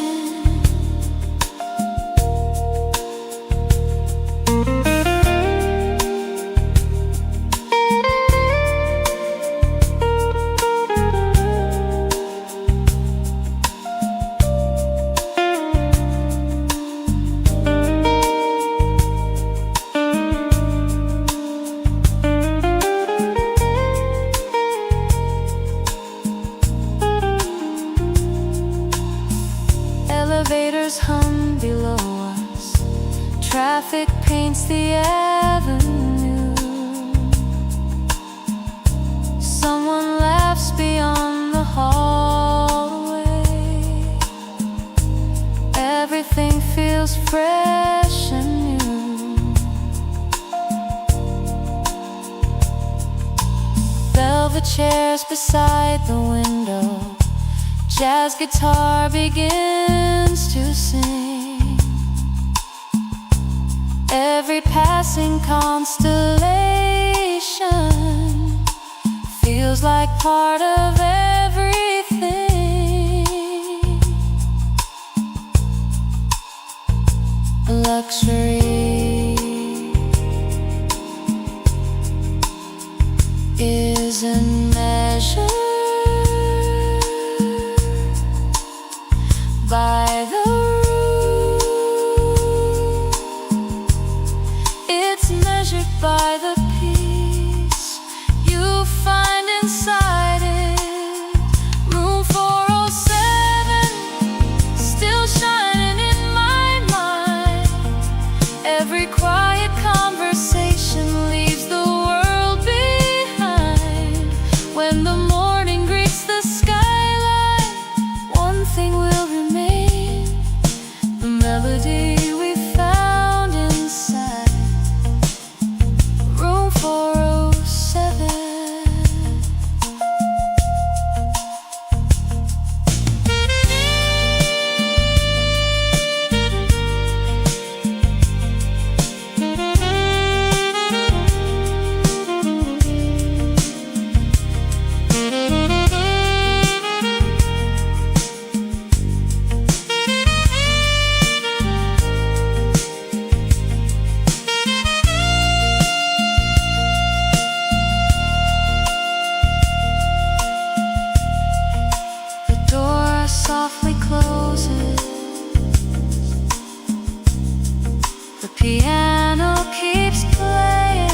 Elevators hum below us, traffic paints the avenue. Someone laughs beyond the hallway. Everything feels fresh and new. Velvet chairs beside the window, Jazz guitar begins to sing. Every passing constellation feels like part of everything. Luxury isn't measured by the rule, it's measured by the peace you find inside it. Room 407, still shining in my mind. Every quiet conversation leaves the world behind. When the morning greets the skyline, one thing will remain: the melody we found inside room 407. The door softly closes. The piano keeps playing.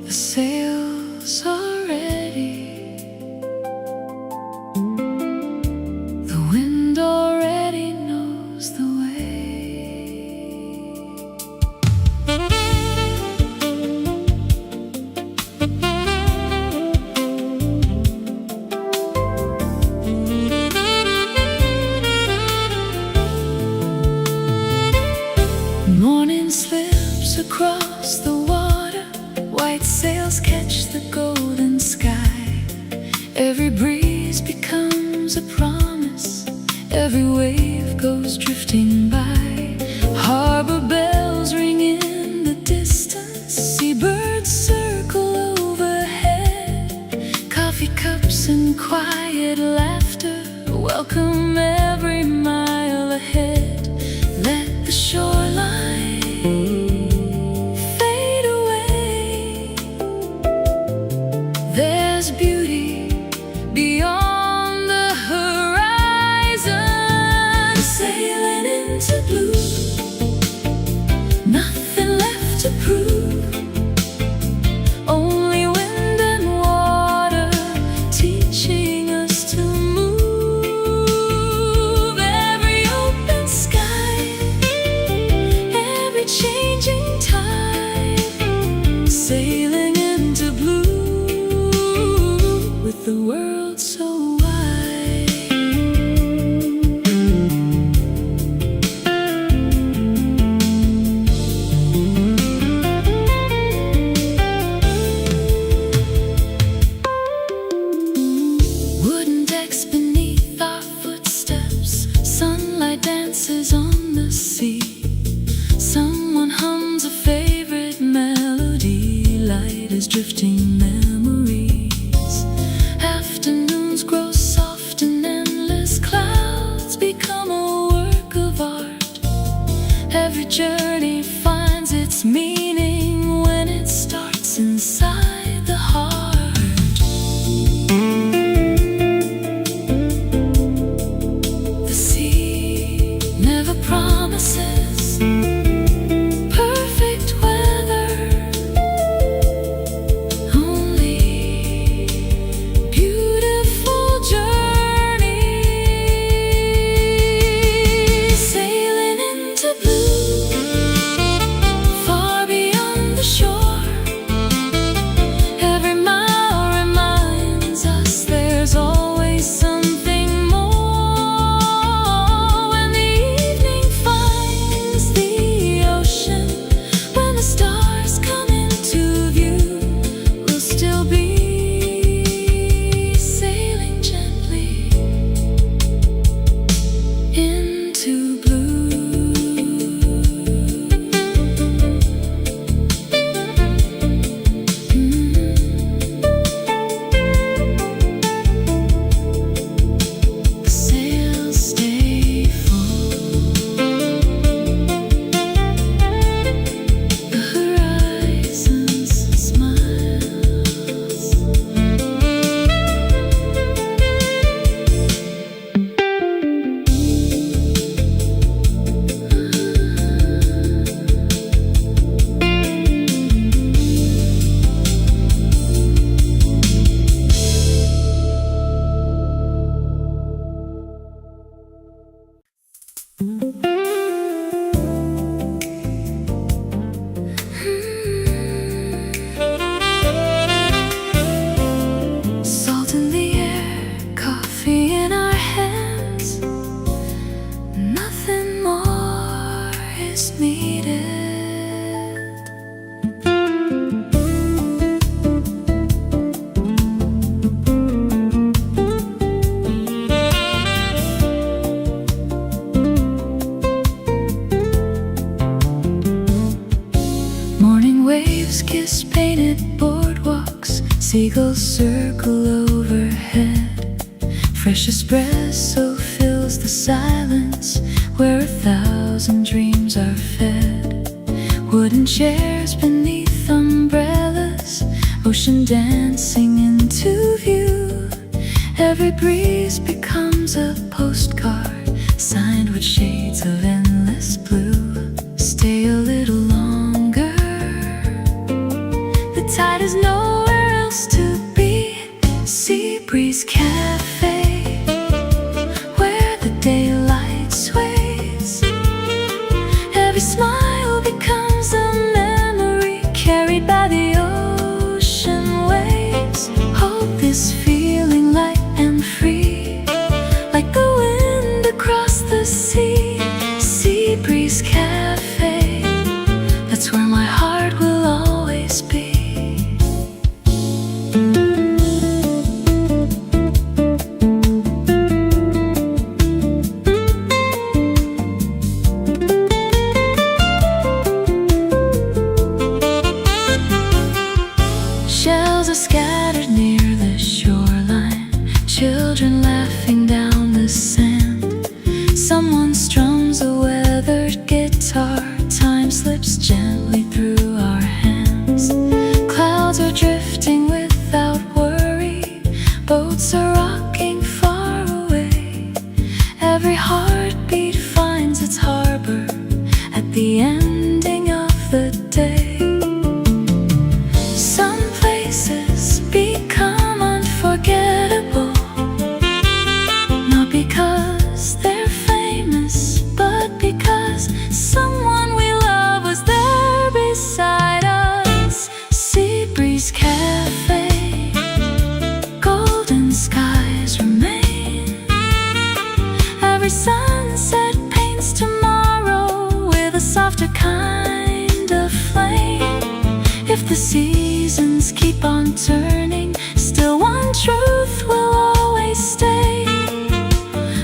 The sails are ready. The wind already knows the way. Morning slips across the water. White sails catch the golden sky. Every breeze becomes a promise. Every wave goes drifting by. Harbor bells ring in the distance. Seabirds circle overhead. Coffee cups and quiet laughter welcome every mile ahead. Let the shoreline fade away. There's beauty beyond the horizon. Sailing into blue, nothing left to prove. Only wind and water teaching us to move. Every open sky journey finds its meaning when it starts inside the heart. The sea never promises perfect weather, only beautiful journeys, sailing into blue, far beyond the shore. Every mile reminds us there's always something more. When the evening finds the ocean, when the stars come into view, we'll still be sailing gently into blue. The sails stay full, the horizons smiles. Salt in the air, coffee in our hands, nothing more is needed. Morning waves kiss painted boardwalks, seagulls circle overhead. Fresh espresso fills the silence where 1,000 dreams are fed. Wooden chairs beneath umbrellas, ocean dancing into view. Every breeze becomes a postcard, signed with shades of endless blue. Stay a little longer, the tide is nowhere else to be. Sea breeze café, where the daylight sways. Every smile becomes a memory carried by the ocean waves. Hold this feeling light and free, like the wind across the sea. Sea breeze cafe, that's where my heart will always be. Shells are scattered near the shoreline, children laughing down the sand. Someone strums a weathered guitar, time slips gently through our hands. Clouds are drifting without worry, boats are rocking far away. Every heartbeat finds its harbor at the ending of the day. Some places become unforgettable, not because they're famous, but because someone we love was there beside us. Sea breeze cafe, golden skies remain. Every sunset paints tomorrow with a softer kind of flame. If the seasons keep on turning, still one truth will always stay.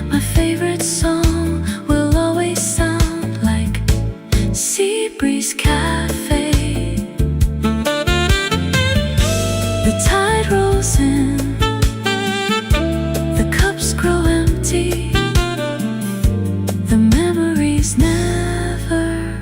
My favorite song will always sound like Sea Breeze Cafe. The tide rolls in, the cups grow empty, the memories never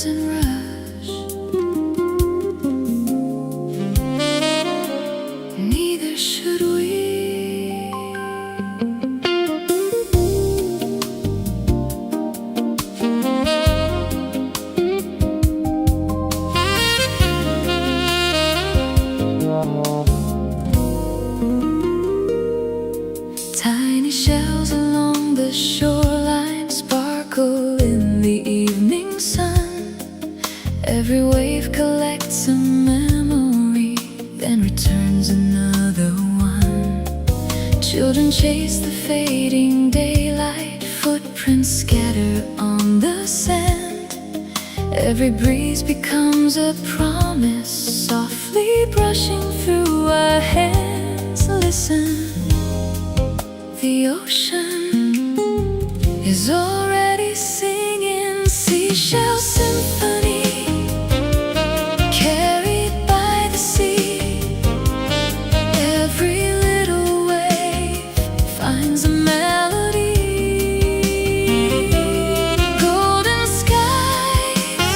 doesn't rush, neither should we. Tiny shells along the shoreline sparkle in the evening sun. Every wave collects a memory, then returns another one. Children chase the fading daylight, footprints scatter on the sand. Every breeze becomes a promise, softly brushing through our hands. Listen, the ocean is already singing seashell symphony, carried by the sea. Every little wave finds a melody. Golden skies,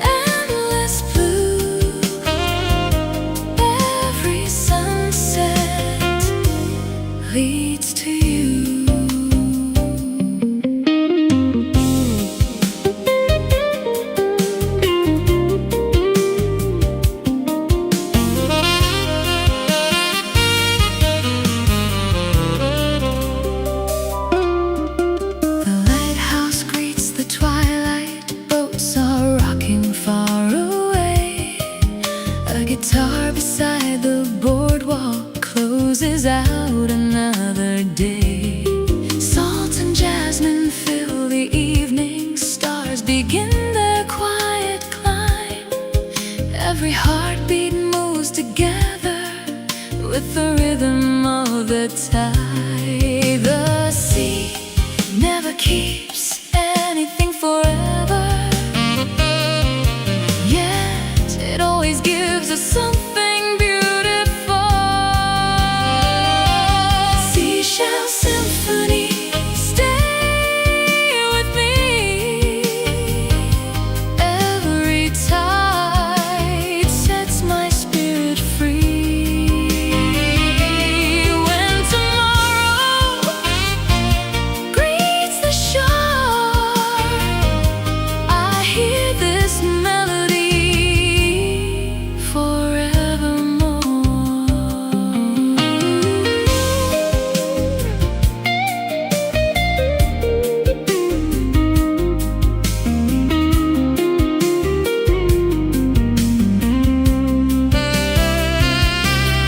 endless blue. Every sunset leads to you. The lighthouse greets the twilight, boats are rocking far away. A guitar beside the boardwalk closes out another day. Salt and jasmine fill the evening, stars begin their quiet climb. Every heartbeat moves together with the rhythm of the tide. The sea never keeps anything forever, yet it always gives us something beautiful. Seashell symphony, stay with me. Every tide sets my spirit free. When tomorrow greets the shore, I hear this melody forevermore.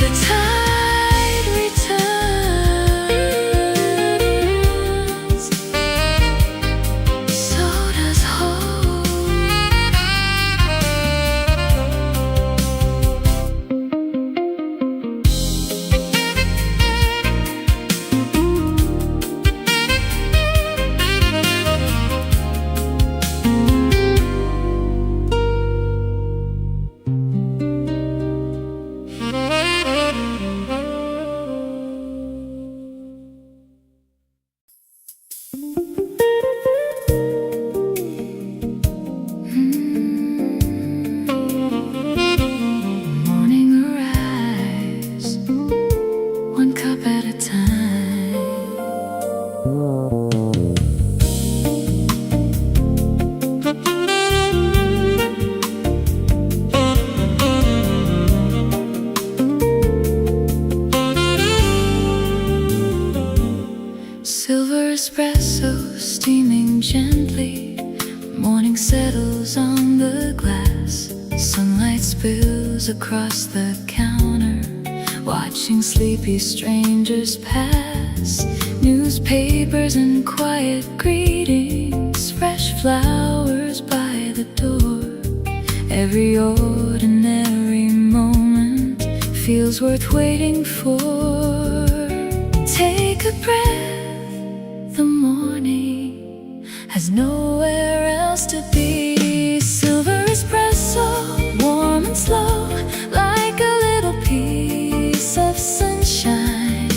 The tide returns, so does hope. Morning arrives, one cup at a time. Silver espresso steaming gently. Morning settles on the glass. Sunlight spills across the counter, watching sleepy strangers pass. Newspapers and quiet greetings, fresh flowers by the door. Every ordinary moment feels worth waiting for. Take a breath, the morning has nowhere else to be. Silver espresso, warm and slow, like a little piece of sunshine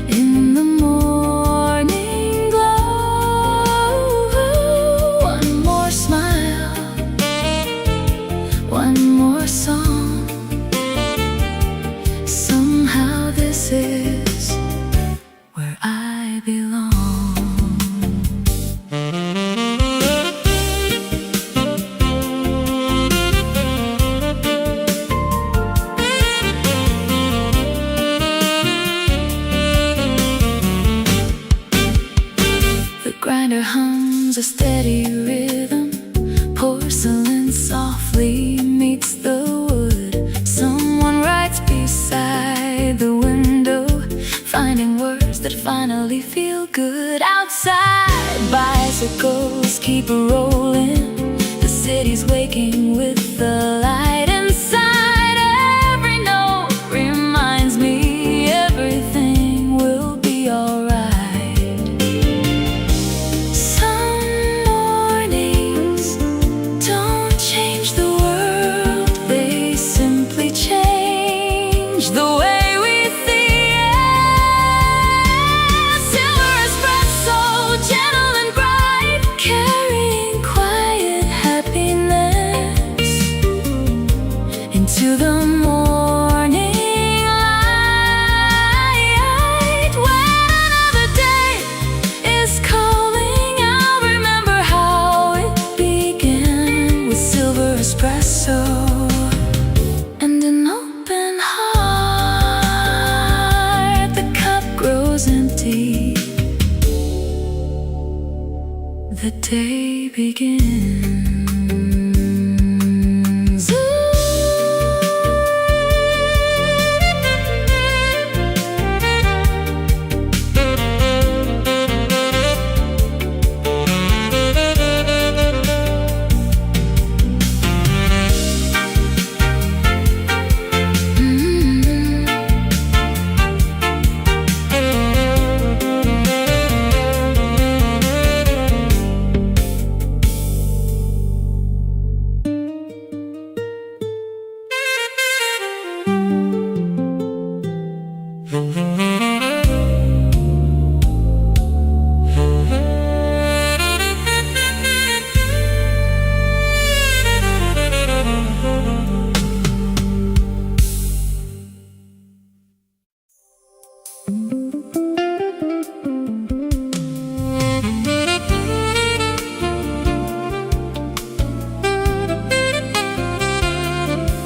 in the morning glow. One more grinder hums a steady rhythm. Porcelain softly meets the wood. Someone writes beside the window, finding words that finally feel good. Outside, bicycles keep rolling. The city's waking with the light inside. Every note reminds me everything will be alright. Some mornings don't change the world, they simply change the way we see it. Silver espresso, gentle and bright, carrying quiet happiness into the morning light. When another day is calling, I'll remember how it began with silver espresso and an open heart. The cup grows empty, the day begins.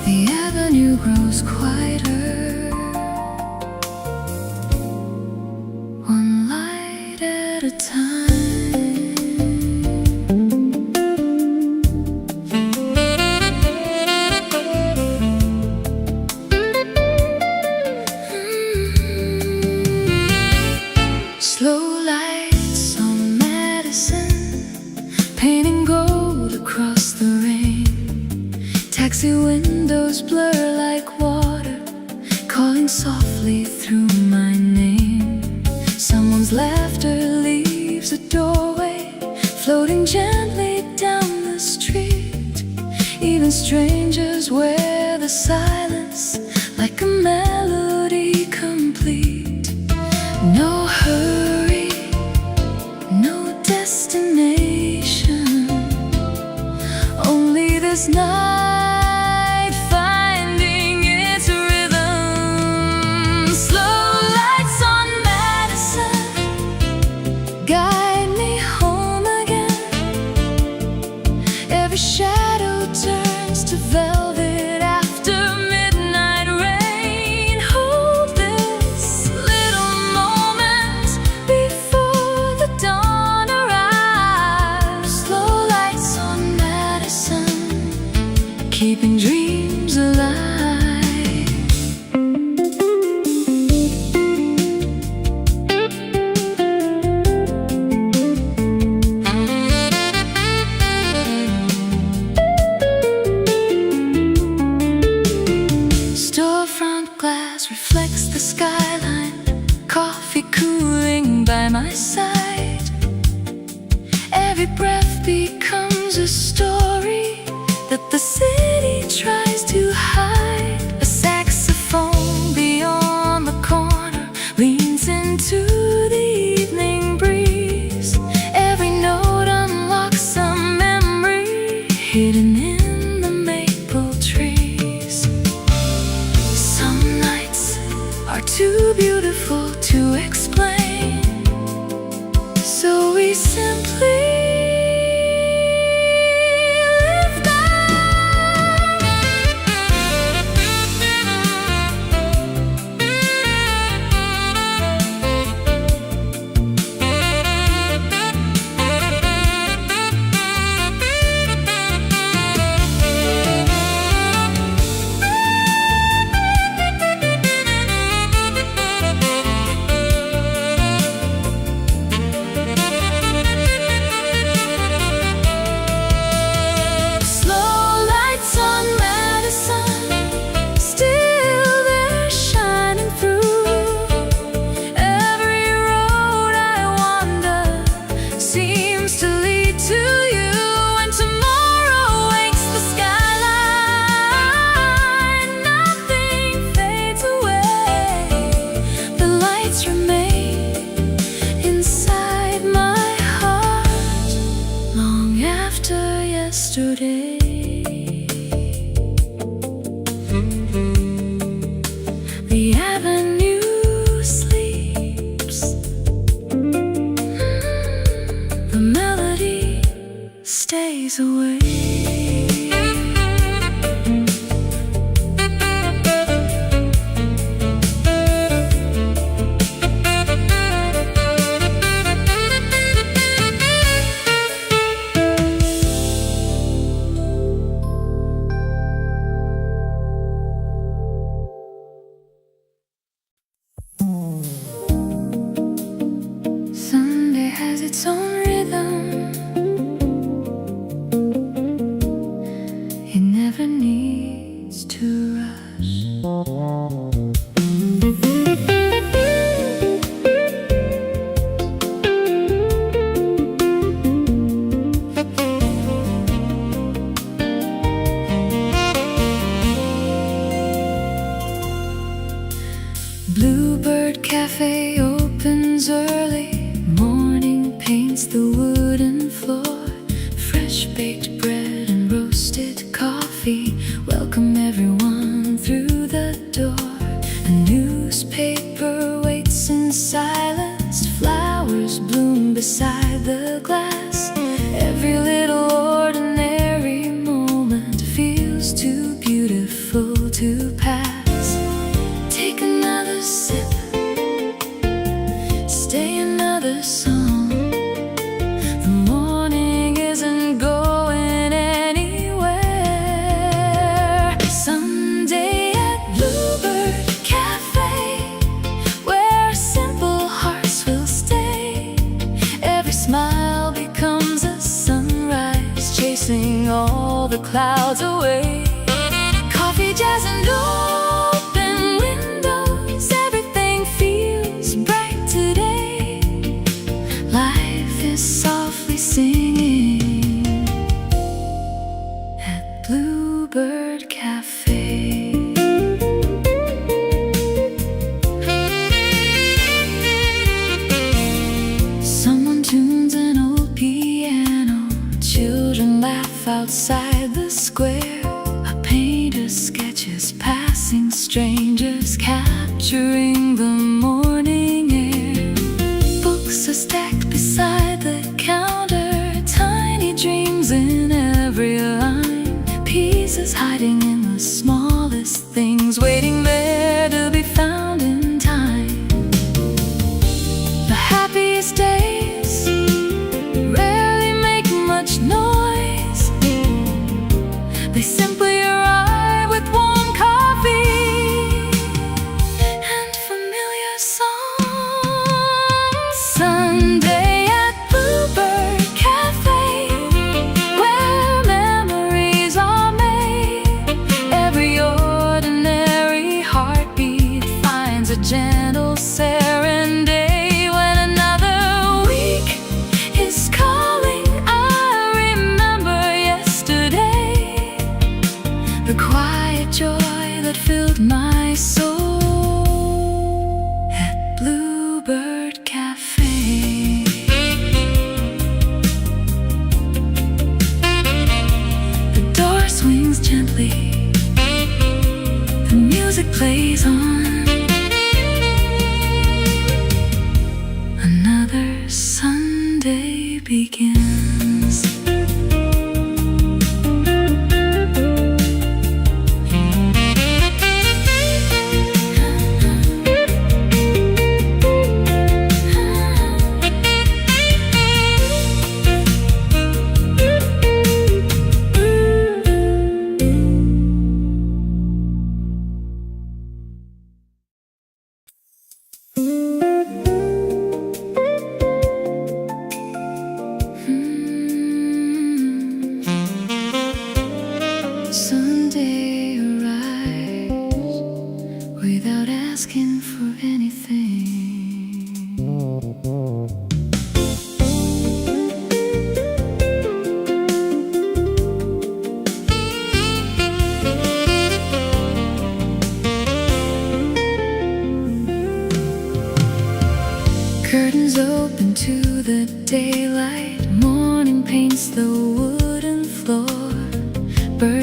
The avenue grows quieter, one light at a time. Slow lights on Madison, painting gold across the rain. Taxi windows blur like water, calling softly through my name. Someone's laughter leaves a doorway, floating gently down the street. Even strangers wear the silence like a melody complete. No hurry, no destination, only this night finding its rhythm. Slow lights on Madison guide me home again. Every shadow turns to velvet after midnight rain. Hold this little moment before the dawn arrives. Slow lights on Madison, keeping dreams alive. Storefront glass reflects the skyline, coffee cooling by my side. Every breath becomes a story that the city tries to hide. A saxophone beyond the corner leans into the evening breeze. Every note unlocks a memory hidden in the maple trees. Some nights are too beautiful to explain, so we simply live down. yesterday. The avenue sleeps, the melody stays away. Sunday has its own rhythm. It never needs to rush. Bluebird Cafe opens early. Morning paints the wooden floor. Fresh baked bread and roasted coffee welcome everyone through the door. A newspaper waits in silence. Flowers bloom beside the glass. Every little ordinary moment feels too beautiful to pass. Take another sip, stay another song. The morning isn't going anywhere. Sunday at Bluebird Cafe, where simple hearts will stay. Every smile becomes a sunrise, chasing all the clouds away. Coffee, jazz, and open windows, everything feels bright today. Life is softly singing at Bluebird Cafe. Someone tunes an old piano. Children laugh outside the square. A painter sketches passing strangers, capturing the morning air. Books are stacked beside the counter, tiny dreams in every line. Pieces hiding in the smallest things, waiting there to be found in time. The happiest days rarely make much noise. They simply arrive with warm coffee and familiar songs. Sunday at Bluebird Cafe, where memories are made. Every ordinary heartbeat finds a gentle serenade. When another week is calling, I remember yesterday. The quiet joy that filled my soul at Bluebird Cafe. The door swings gently, the music plays on. Another Sunday begins.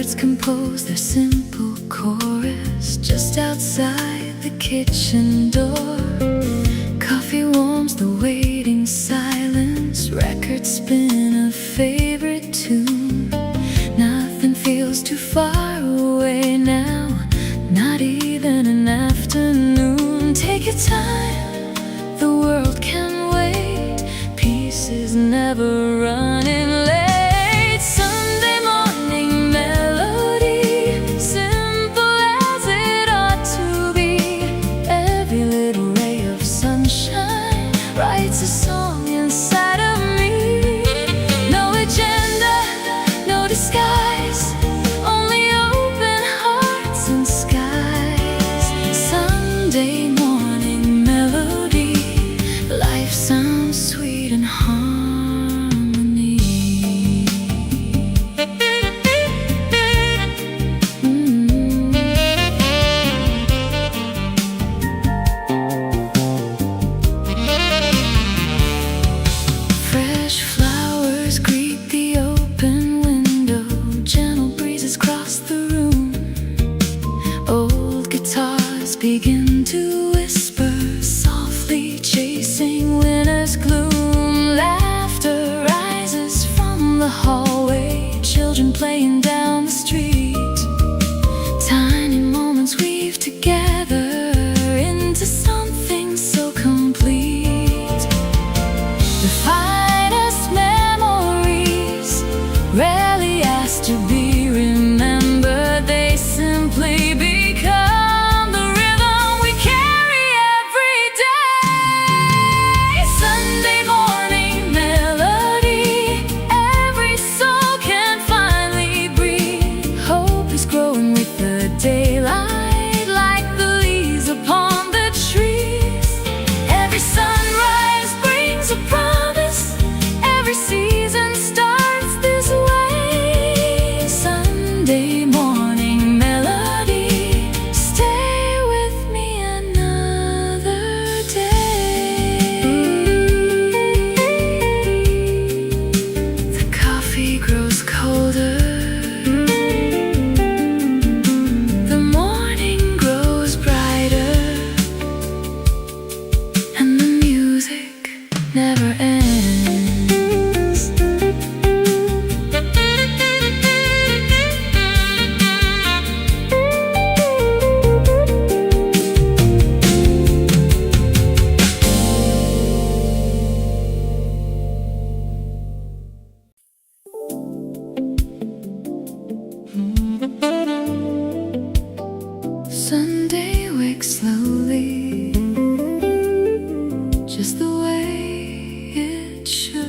Birds compose their simple chorus just outside the kitchen door. Coffee warms the waiting silence. Records spin a favorite tune. Nothing feels too far away now, not even an afternoon. Take your time, the world can wait. Peace is never running late. Sunday morning melody, simple as it ought to be. Every little ray of sunshine writes a song inside of me. No agenda, no disguise, only open hearts and skies. Sunday morning melody, life sounds sweet and harmony. Fresh flowers greet the open window. Gentle breezes cross the room. Old guitars begin to whisper softly, chasing winter's gloom. Laughter rises from the hallway, children playing down the street. Tiny moments weave together into something so complete. The finest memories, rarely asked to be remembered, they simply become the rhythm we carry every day. Sunday morning melody, every soul can finally breathe. Hope is growing with the daylight, like the leaves upon the trees. Every sunrise brings a promise, every season starts this way. Sunday morning melody, stay with me another day. The coffee grows colder, the morning grows brighter, and the music never ends. Sunday wakes slowly, just the way it should.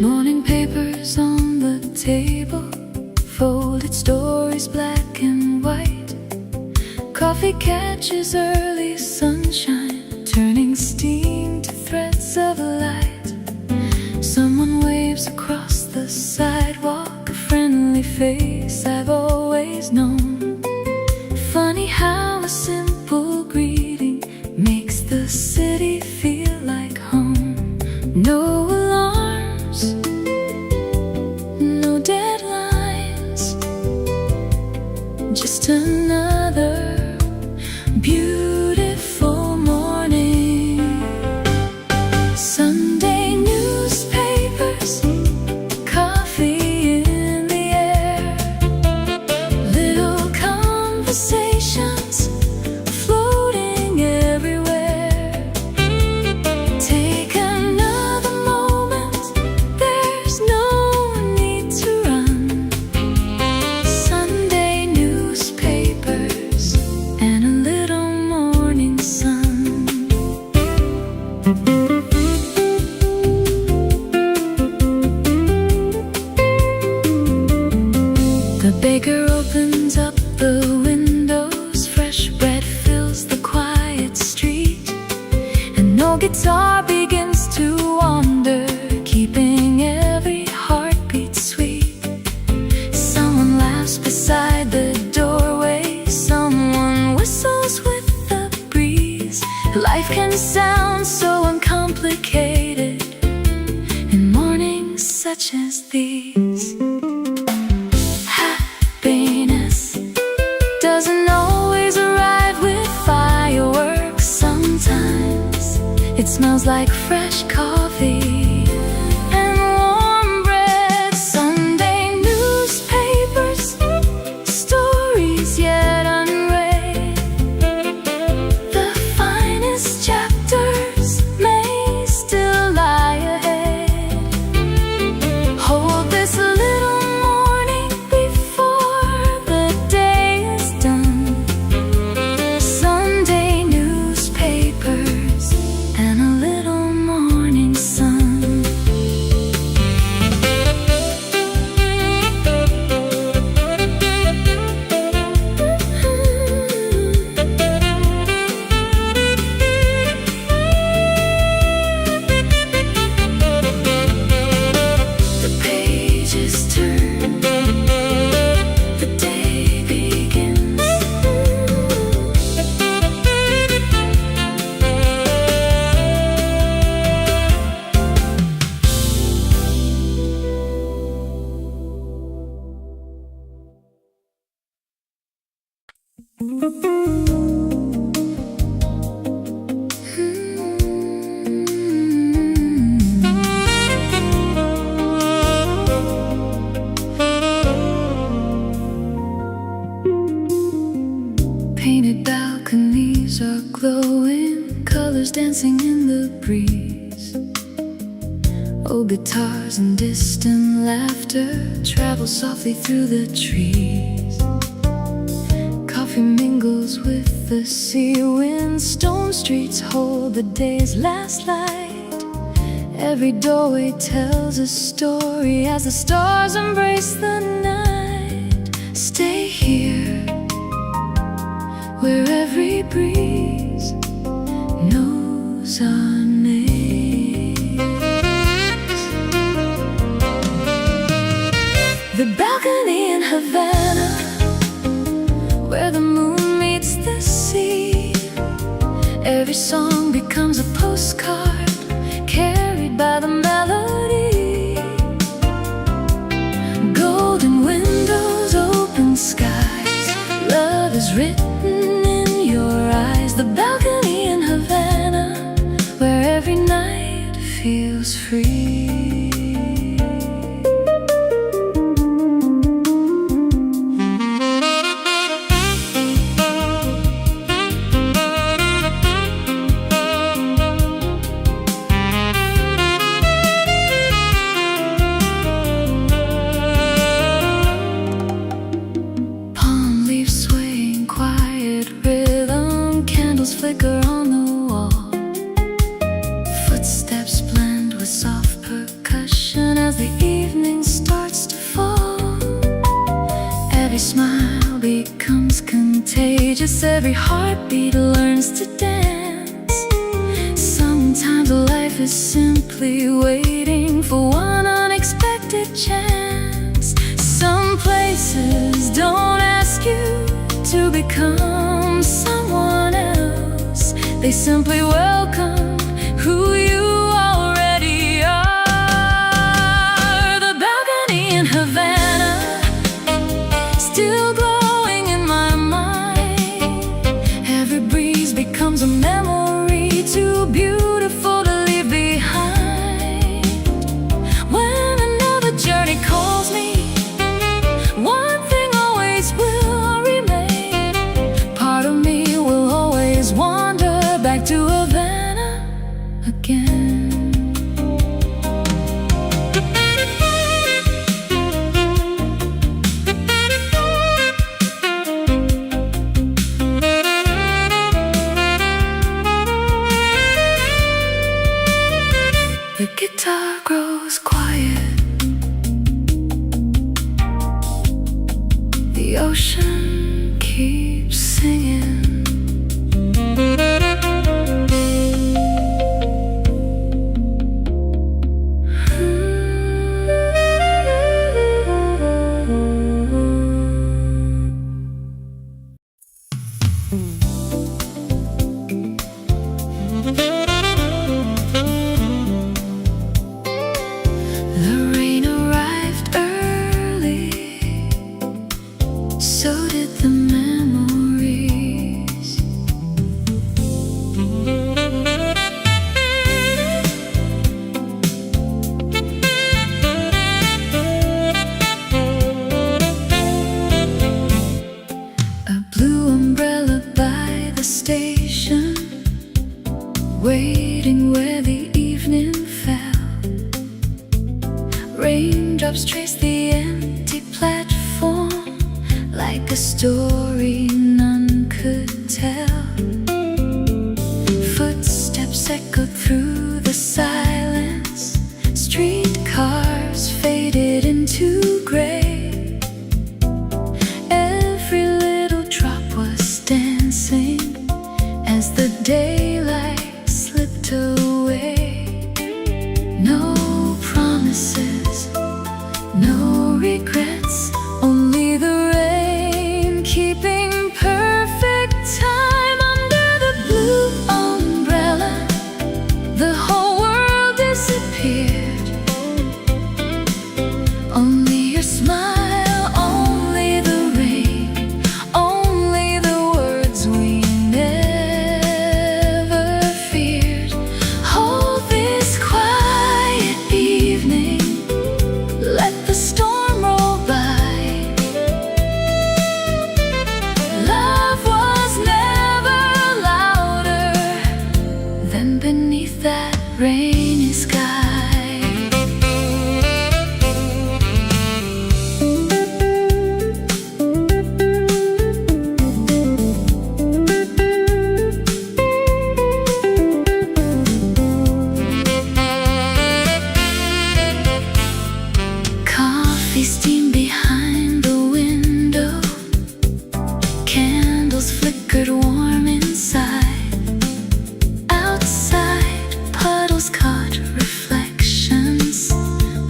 Morning papers on the table, folded stories black and white. Coffee catches early sunshine, turning steam to threads of light. Someone waves across the sidewalk, a friendly face I've always known. Funny how a simple greeting makes the city feel like home. No alarms, no deadlines, just another beautiful morning. Sunday newspapers, coffee in the air, little conversations floating everywhere. Take another moment, there's no need to run. Sunday newspapers and a little morning sun. The baker opens up the windows, fresh bread fills the quiet street, and no guitar begins to wander, keeping every heartbeat sweet. Someone laughs beside and sounds so uncomplicated in mornings such as these. Happiness doesn't always arrive with fireworks. Sometimes it smells like fresh coffee and warm bread. Sunday newspapers, stories yet unread. The finest chapters may still lie ahead. Hold this little morning before the day is done. Sunday newspapers and a little morning sun. The pages turn, the day begins. Painted balconies are glowing, colors dancing in the breeze. Old guitars and distant laughter travel softly through the trees. Coffee mingles with the sea wind. Stone streets hold the day's last light. Every doorway tells a story as the stars embrace the night. Stay here where every breeze knows our names. The balcony in Havana, where the moon meets the sea. Every song becomes a postcard carried by the melody. Golden windows, open skies, love is written in your eyes. The balcony in Havana, where every night feels free. Palm leaves swaying, quiet rhythm, candles flicker on the wall. Footsteps blend with soft percussion as the evening starts to fall. Every smile becomes contagious, every heartbeat learns to dance. Sometimes life is simply waiting for one unexpected chance. Some places don't ask you to become someone else. They simply welcome who you already are. The balcony in Havana, still glowing in my mind. Every breeze becomes a memory too beautiful to leave behind. When another journey calls me, one thing always will remain. Part of me will always wander back to Havana again. The guitar grows quiet, the ocean keeps singing. trace the empty platform like a story none could tell. Footsteps echoed through the silence, streetcars faded into gray. Every little drop was dancing as the daylight slipped away. No promises, no regrets, only the rain keeping perfect time under the blue umbrella. The whole world disappeared. Only your smile, only the rain, only the words we never feared. Hold this quiet evening, let the storm roll by. Love was never louder than beneath that rainy sky. Coffee steam behind the window, candles flickered warm inside. Outside, puddles caught reflections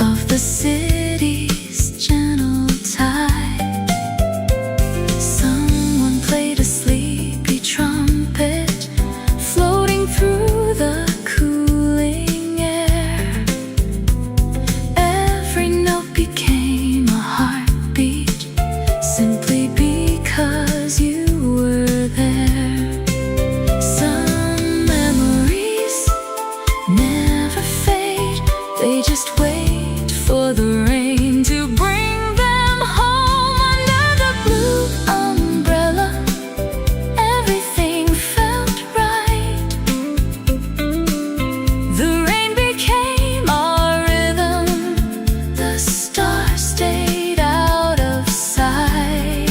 of the city's gentle tide. Someone played a sleepy trumpet, floating through the cooling air. Every note became a heartbeat, simply because you were there. Some memories never fade, they just wait for the rain to bring them home. Under the blue umbrella, everything felt right. The rain became our rhythm, the stars stayed out of sight.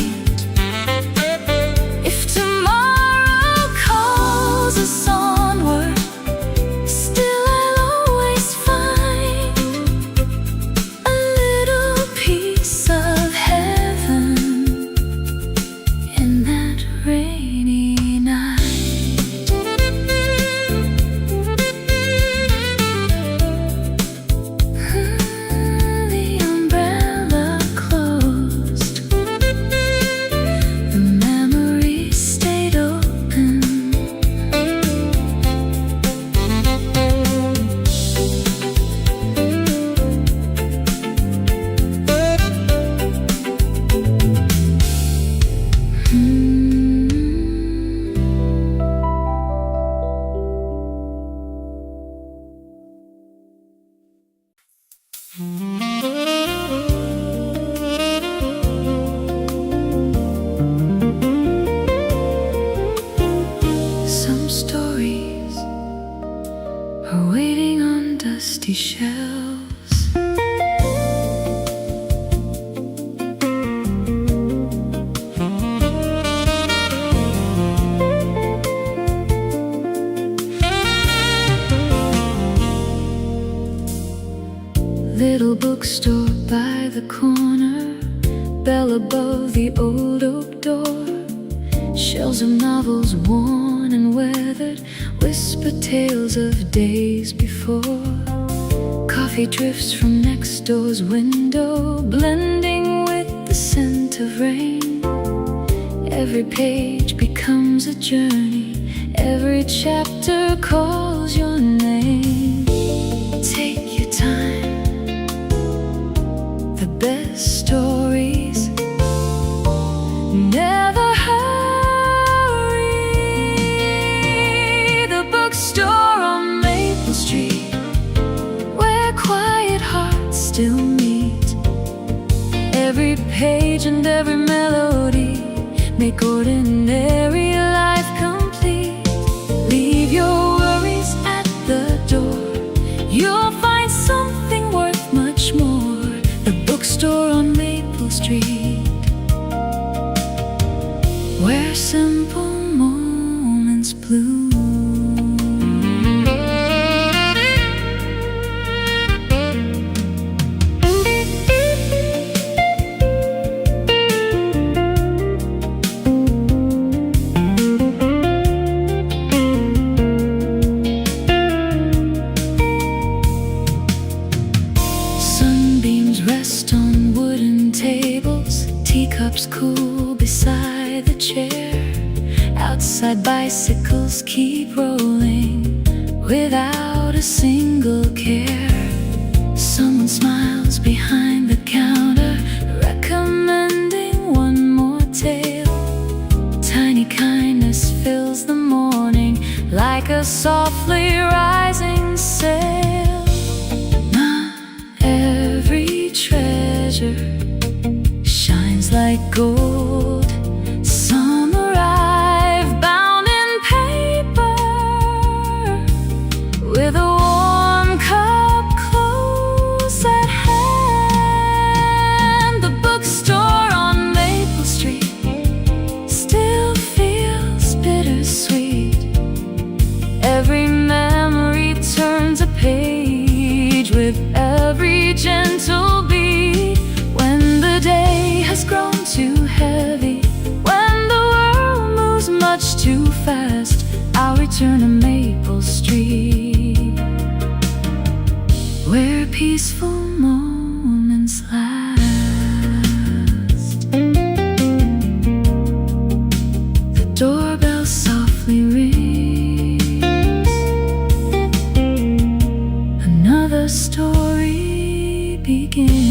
If tomorrow calls us onward, still I'll always find a little piece of heaven in that rainy night. The umbrella closed, the memory stayed open. Some stories are waiting on dusty shelves. Little bookstore by the corner, bell above the old oak door. Shelves of novels worn and weathered whisper tales of days before. Coffee drifts from next door's window, blending with the scent of rain. Every page becomes a journey, every chapter calls your name. Take your time, the best stories never hurry. The bookstore on Maple Street, where quiet hearts still meet. Every page and every melody make ordinary life complete. Leave your worries at the door, you'll find something worth much more. The bookstore street, where simple moments bloom. Sunbeams rest on wooden tables, teacups cool beside the chair. Outside bicycles keep rolling without a single care. Someone smiles behind the counter, recommending one more tale. Tiny kindness fills the morning like a softly rising sail. Not every treasure shines like gold. Some arrive bound in paper, with a warm cup close at hand. The bookstore on Maple Street still feels bittersweet. Every memory turns a page with every gentle beat. When the day has grown too heavy, when the world moves much too fast, I'll return to Maple Street, where peaceful moments last. The doorbell softly rings. Another story begins.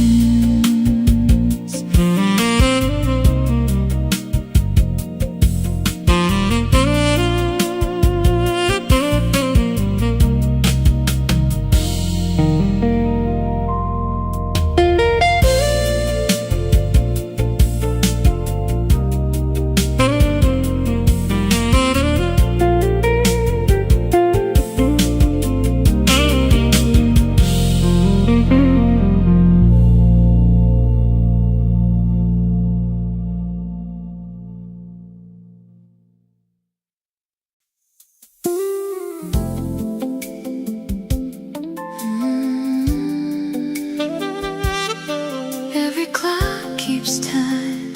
Every clock keeps time,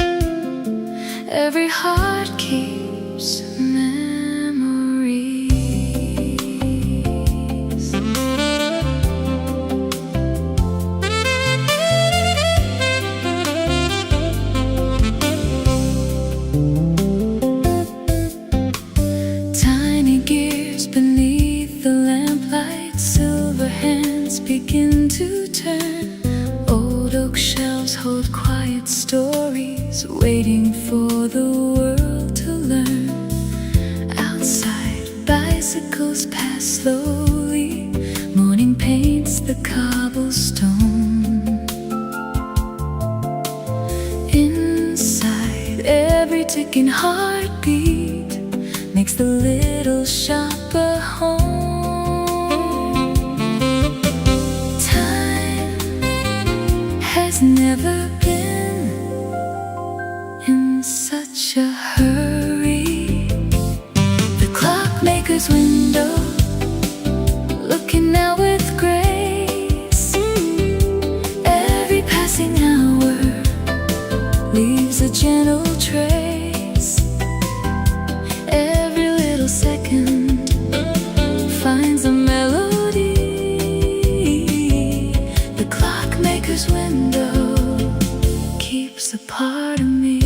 every heart keeps memories. Tiny gears beneath the lamplight, silver hands begin to turn. Old oak shelves hold quiet stories, waiting for the world to learn. Outside, bicycles pass slowly, morning paints the cobblestone. Inside, every ticking heartbeat makes the little shop a home. Never been in such a hurry. The clockmaker's window, looking out with grace. Every passing hour leaves a gentle trace. Every little second finds a melody. The clockmaker's window keeps a part of me.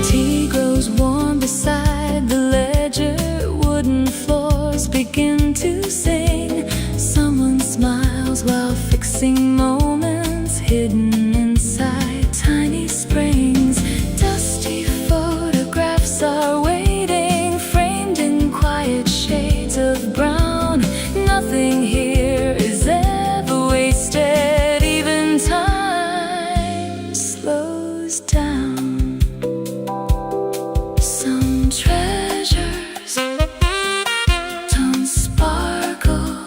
Tea grows warm beside the ledger, wooden floors begin to sing. Someone smiles while fixing moments hidden inside tiny springs. Dusty photographs are waiting, framed in quiet shades of brown. Nothing here is ever wasted, even time slows down. Some treasures don't sparkle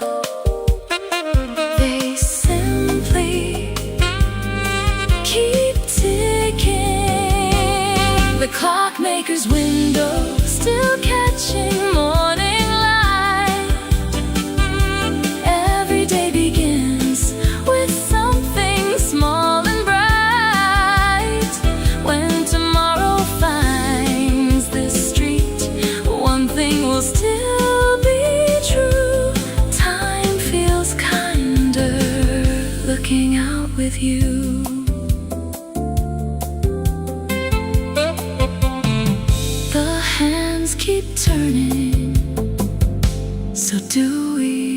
with you. The hands keep turning, so do we.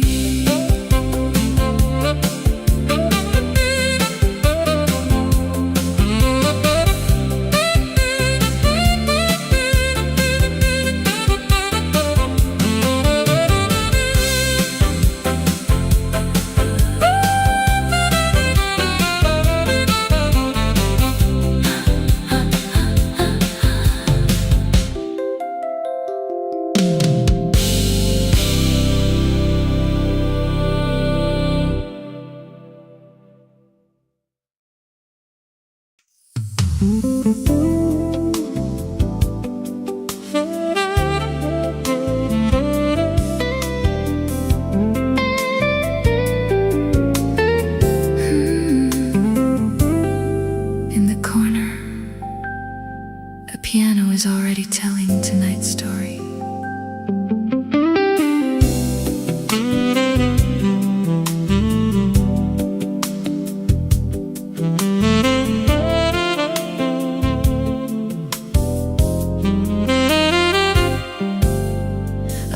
In the corner, a piano is already telling tonight's story.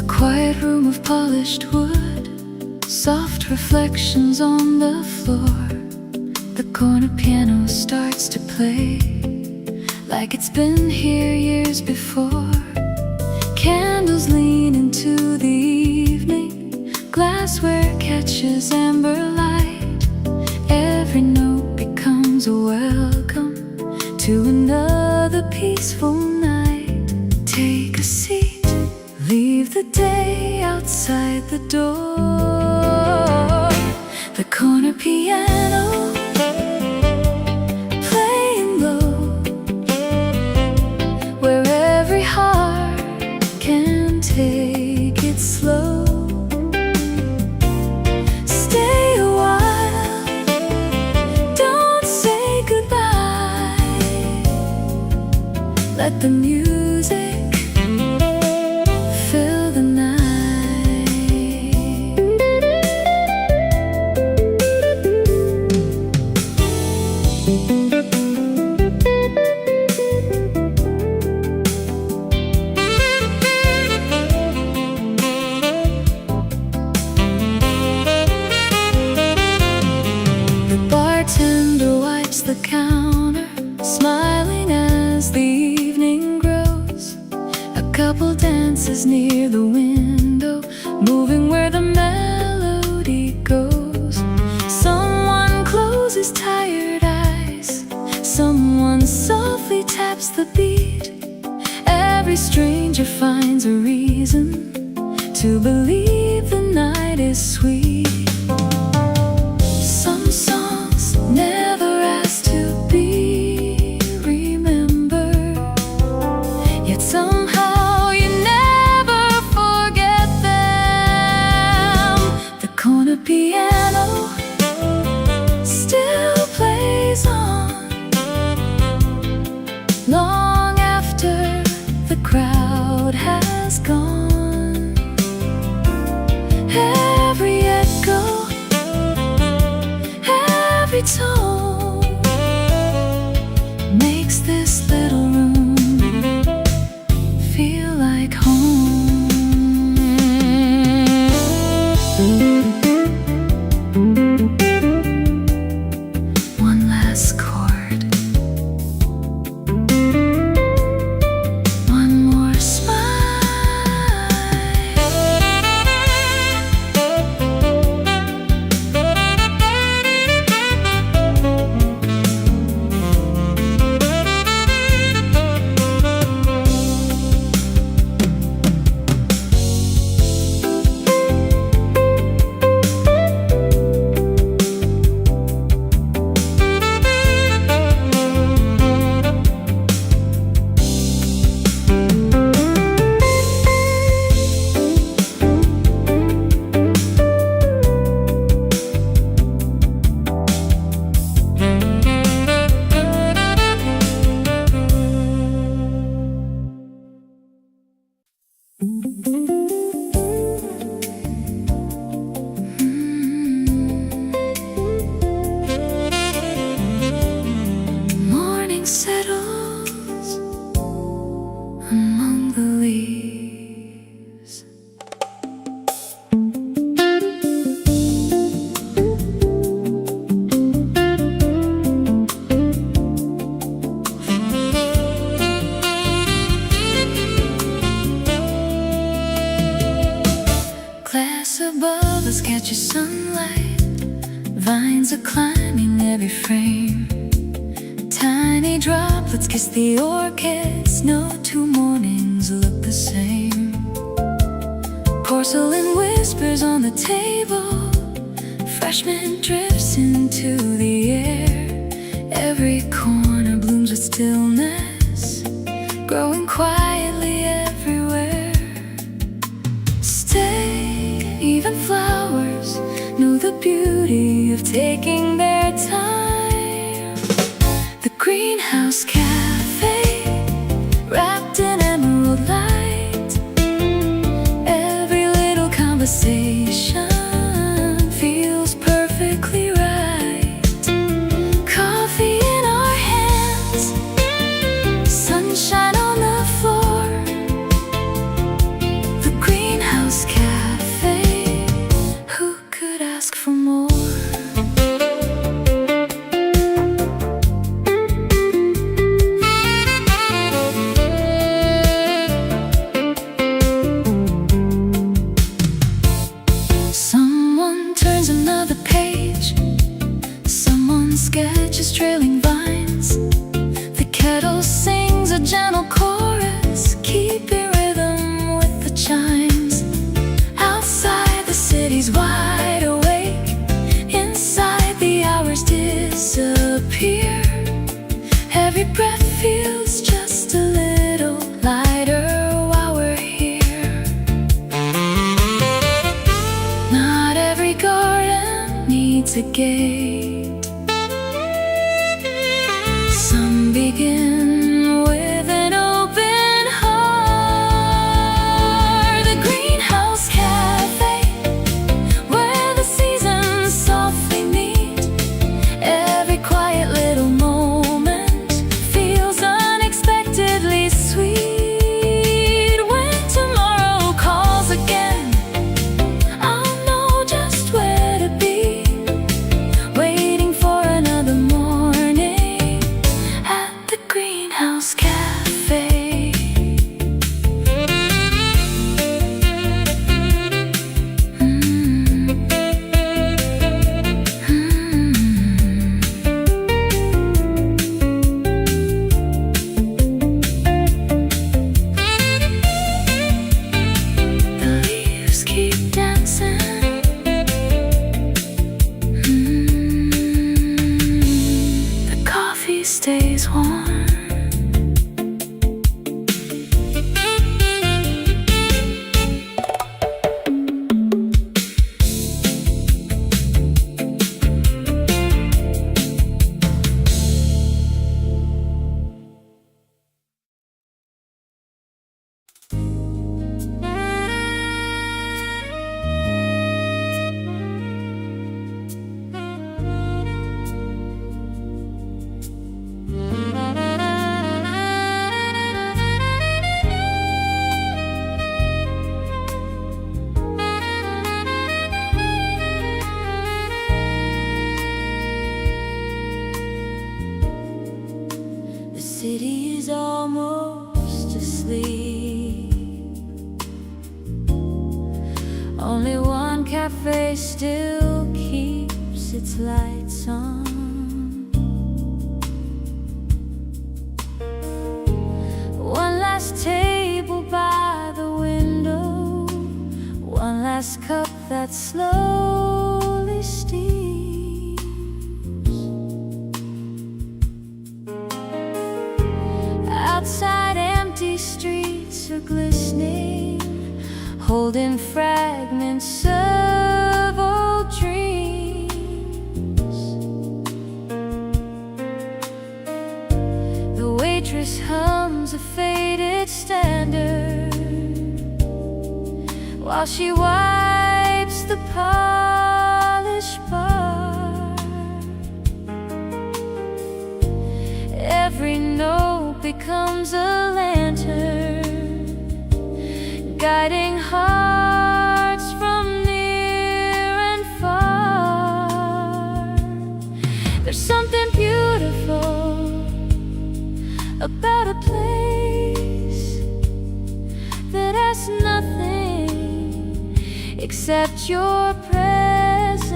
Quiet room of polished wood, soft reflections on the floor. The corner piano starts to play like it's been here years before. Candles lean into the evening, glassware catches amber light. Every note becomes a welcome to another peaceful night. Take a seat, leave the day outside the door. The corner piano playing low, where every heart can take it slow. Stay a while, don't say goodbye. Let the music fill the night. The bartender wipes the counter, smiling as the evening grows. A couple dances near the window, moving where the melody goes. Someone closes tired eyes, someone softly taps the beat. Every stranger finds a reason to believe the night is sweet. Some songs never ask to be remembered, yet somehow you never forget them. The corner piano still plays on long after the crowd has gone. above us catches sunlight. Vines are climbing every frame. Tiny droplets kiss the orchids. No two mornings look the same. Porcelain whispers on the table. Fresh mint drifts into the air. Every corner blooms with stillness, growing quietly everywhere. Stay, even flowers know the beauty of taking their time. The greenhouse cafe, wrapped in emerald light. Every little conversation feels perfectly right. Coffee in our hands, sunshine on the floor. The greenhouse cafe, who could ask for more? Someone turns another page. Someone sketches trailing vines. The kettle sings a gentle chorus, keeping rhythm with the chimes. Outside the city's wide awake. Inside the hours disappear. Every breath feels just a little lighter while we're here. Not every garden needs a gate. Some begin with an open heart. The greenhouse cafe, where the seasons softly meet. Every quiet little moment feels unexpectedly sweet. When tomorrow calls again, I'll know just where to be, waiting for another morning at the greenhouse cafe. The leaves keep dancing. The coffee stays warm. The city is almost asleep. Only one cafe still keeps its lights on. One last table by the window, one last cup that slowly steams. Outside, empty streets are glistening, holding fragments of old dreams. The waitress hums a faded standard while she wipes the polished bar. Every note becomes a lantern, guiding hearts from near and far. There's something beautiful about a place that asks nothing accept your presence.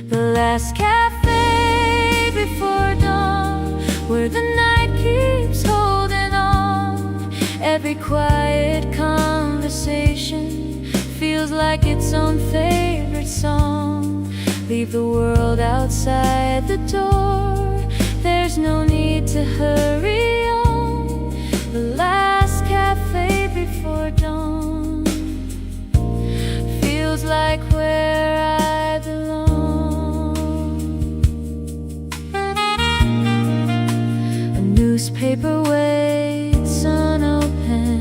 The last cafe before dawn, where the night keeps holding on. Every quiet conversation feels like its own favorite song. Leave the world outside the door, there's no need to hurry on. The last cafe before dawn feels like where I belong. A newspaper waits unopened,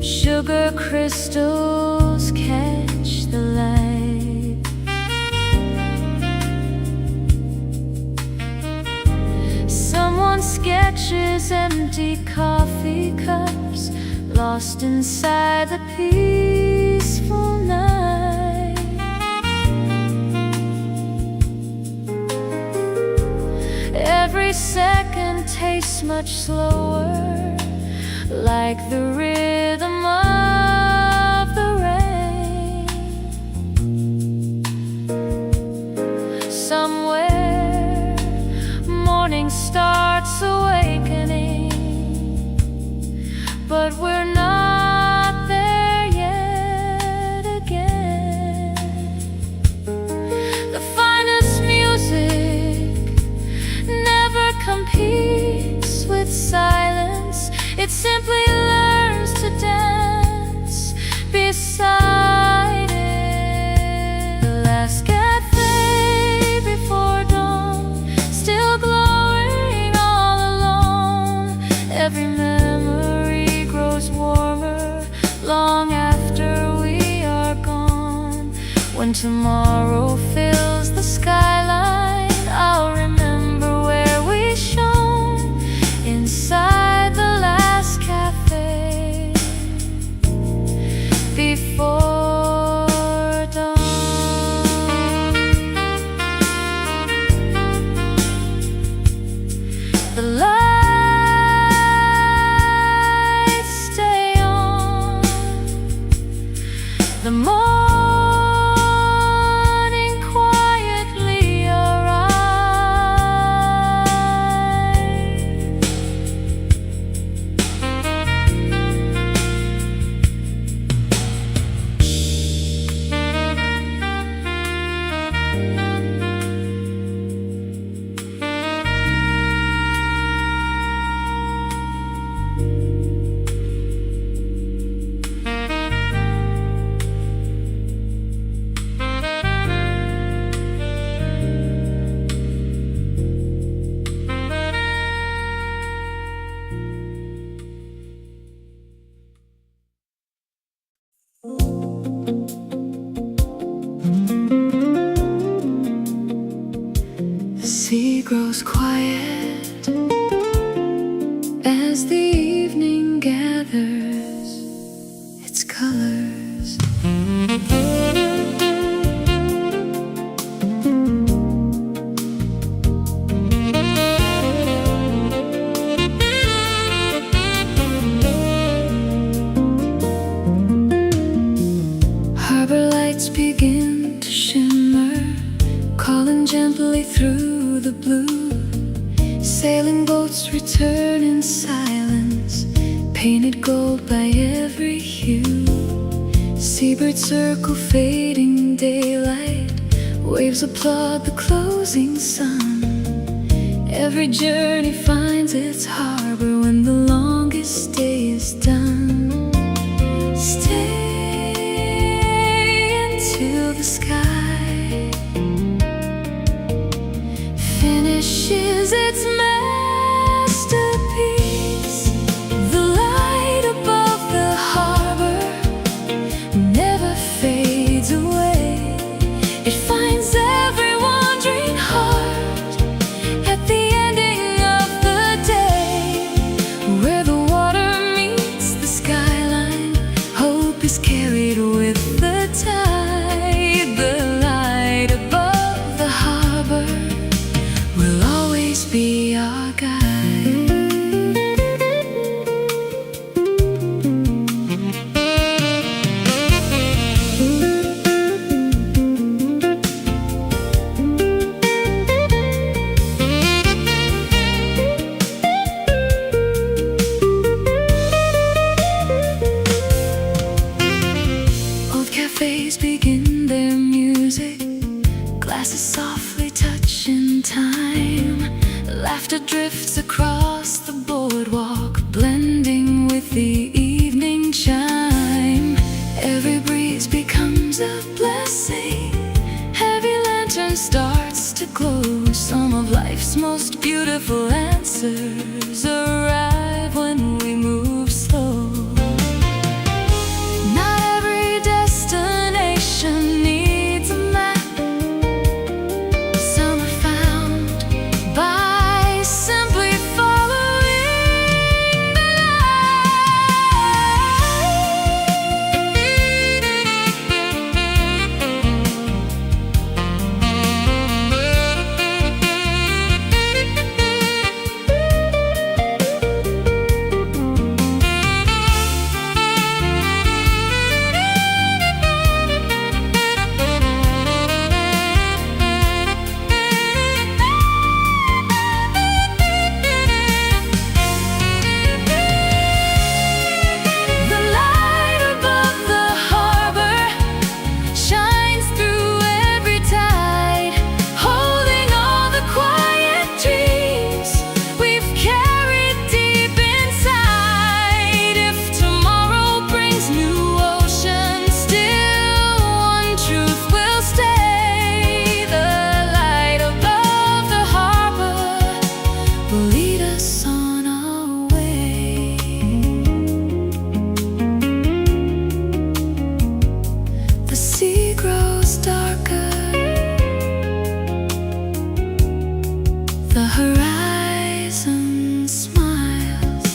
sugar crystals catch the light. Someone sketches empty coffee cups, lost inside the peaceful night. Every second tastes much slower, like the rhythm of the rain. Somewhere morning starts awakening, but we're not there yet again. The finest music never competes with silence. It simply learns to dance beside it. The last cafe before dawn, still glowing all alone. Every memory grows warmer long after we are gone. When tomorrow fills the skyline, I'll remember where we shone, inside the last cafe before dawn. The lights stay on, the morning quietly arrives. The sea grows quiet as the evening gathers its colors. Harbor lights begin to shimmer, calling gently through the blue. Sailing boats return in silence, painted gold by every hue. Seabirds circle fading daylight, waves applaud the closing sun. Every journey finds its harbor when the longest day is done. Stay into the sky finishes its masterpiece. The light above the harbor never fades away. It finds every wandering heart at the ending of the day, where the of life's most beautiful answers arrive when we move slow. Not every destination needs a map. Some are found by simply following the horizon smiles.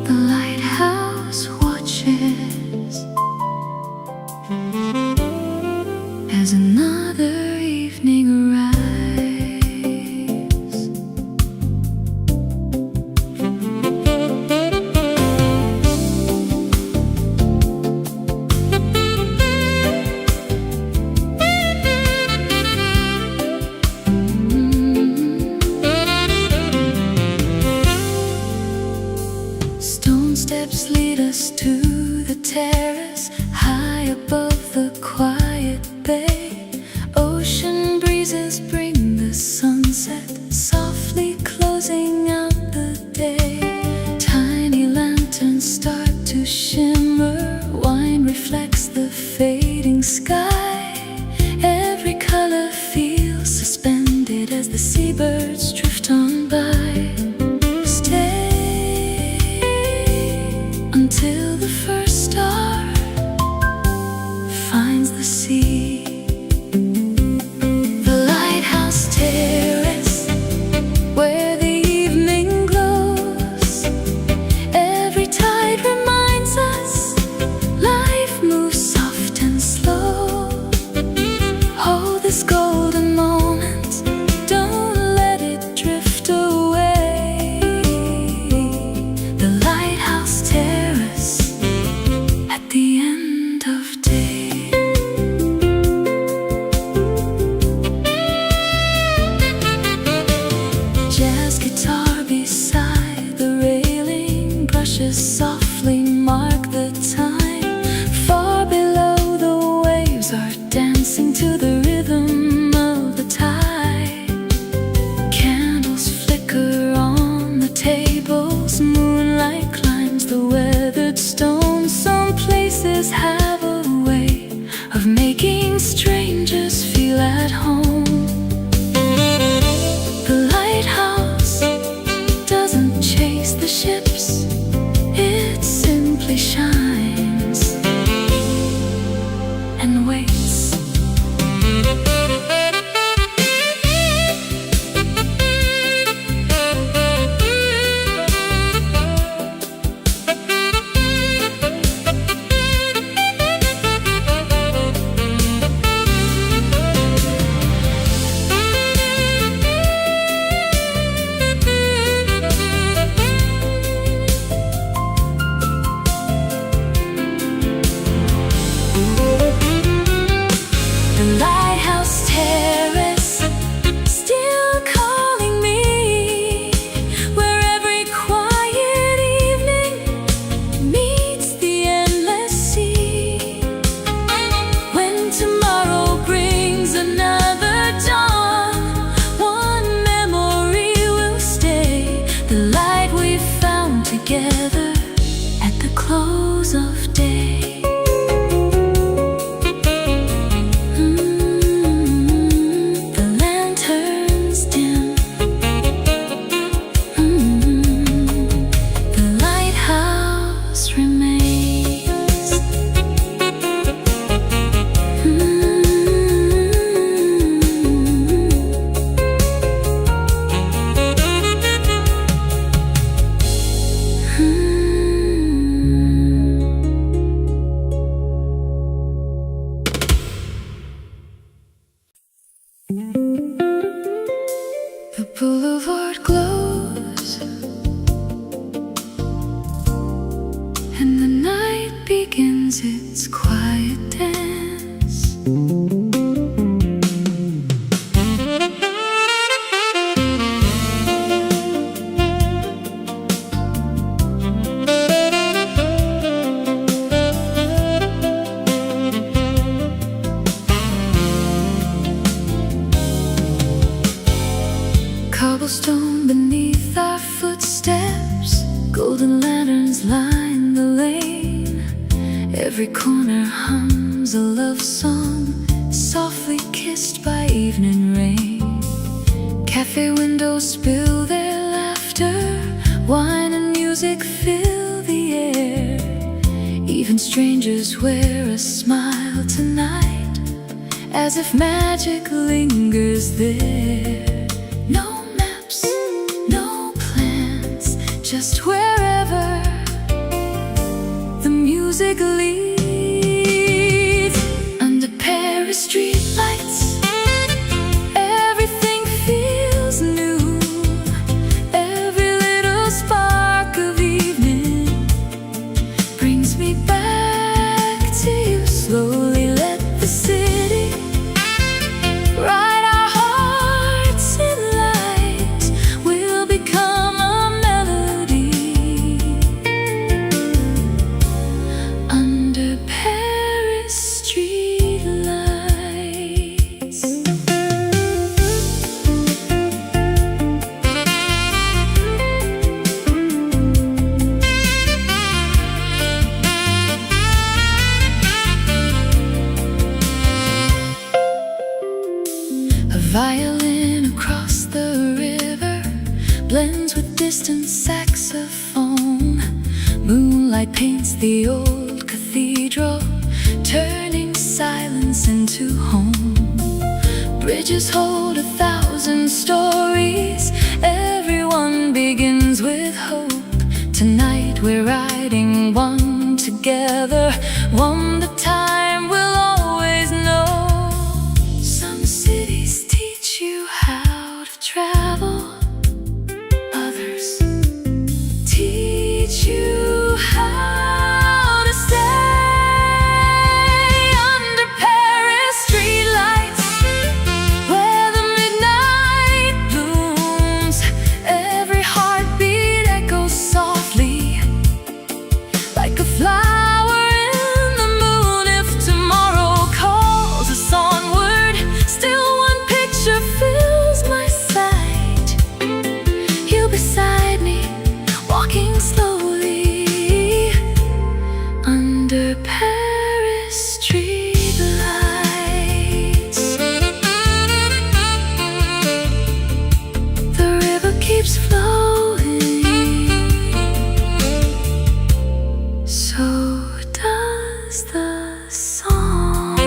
The lighthouse watches as another evening arrives. Stone steps lead us to the terrace high above the quiet bay. Ocean breezes bring the sunset softly closing out the day. Tiny lanterns start to shimmer. Wine reflects the fading sky. Every color feels suspended as the seabirds drift on by. Stay until the first star finds the sea. The lighthouse terrace where the evening glows. Every tide reminds us life moves soft and slow. Hold this golden moment, don't let it drift away. The lighthouse terrace at the end of day. Jazz guitar beside the railing, brushes softly mark the time. Far below the waves are dancing to the rhythm of the tide. Candles flicker on the tables, moonlight climbs the weathered stones. Some places have a way of making strangers feel at home. The lighthouse doesn't chase the ships, it close of day. The lanterns dim. The lighthouse remains. The boulevard glows, and the night begins its quiet dance. Cobblestone beneath our footsteps, golden lanterns line the lane. Every corner hums a love song, softly kissed by evening rain. Cafe windows spill their laughter, wine and music fill the air. Even strangers wear a smile tonight, as if magic lingers there. No maps, no plans, just wherever the music leads. Under Paris street lights, everything feels new. Every little spark of evening brings me back to you. Slowly let the city ride our hearts in light. We'll become a melody under Paris street lights. A violin across the river blends with distant saxophone. Moonlight paints the old cathedral, turning silence into home. Bridges hold 1,000 stories, everyone begins with hope. Tonight we're riding one together, one the time will always know. Some cities teach you how to travel, others teach you how to stay. Under Paris street lights, where the midnight blooms, every heartbeat echoes softly like a flower in the moon. If tomorrow calls us onward, still one picture fills my sight. You beside me, walking slowly under Paris street lights. The river keeps flowing, so does the song.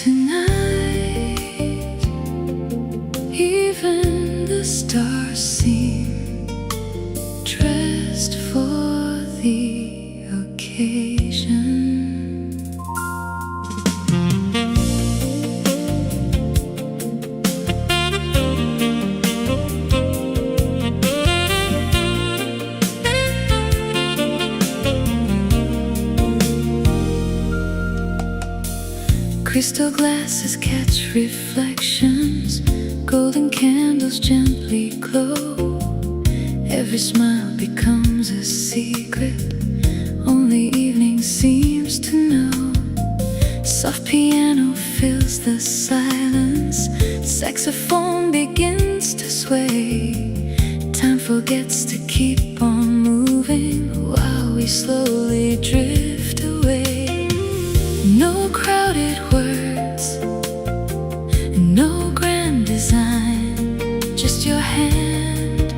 Tonight, even the stars seem dressed for the occasion. Crystal glasses catch reflections, golden candles gently glow. Every smile becomes a secret, only evening seems to know. Soft piano fills the silence, saxophone begins to sway. Time forgets to keep on moving while we slowly drift away. No crowded words, no grand design, just your hand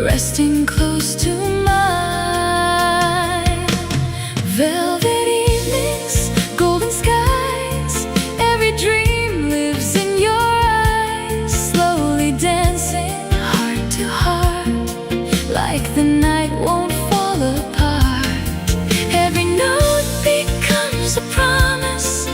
resting close to mine. Velvet evenings, golden skies, every dream lives in your eyes. Slowly dancing heart to heart, like the night won't fall apart. Every note becomes a promise,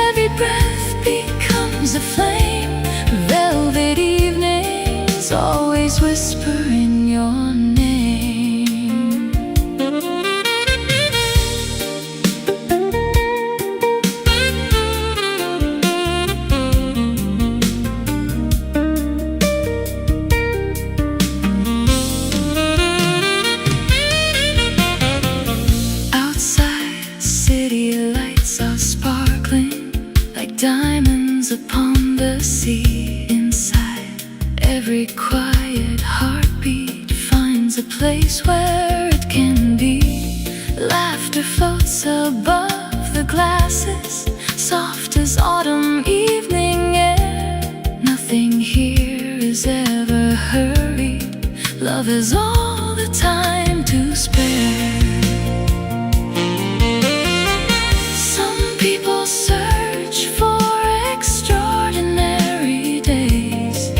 every breath becomes a flame. Velvet evenings always whisper in your name. Outside, city lights are sparkling like diamonds upon the sea. Inside, every quiet heartbeat finds a place where it can be. Laughter floats above the glasses, soft as autumn evening air. Nothing here is ever hurried, love is all the time to spare. Some people search for extraordinary days.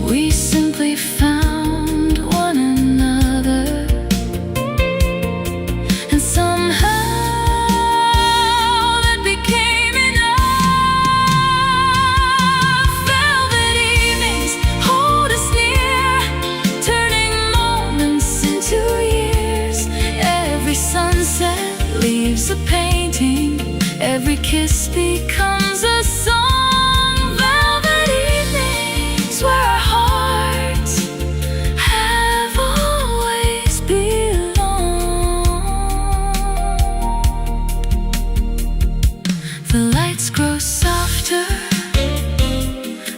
We simply found one another, and somehow that became enough. Velvet evenings hold us near, turning moments into years. Every sunset leaves a painting, every kiss becomes a song. Velvet evenings where our hearts have always belonged. The lights grow softer,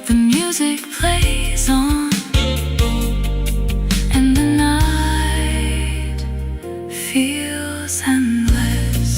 the music plays on, and the night feels endless.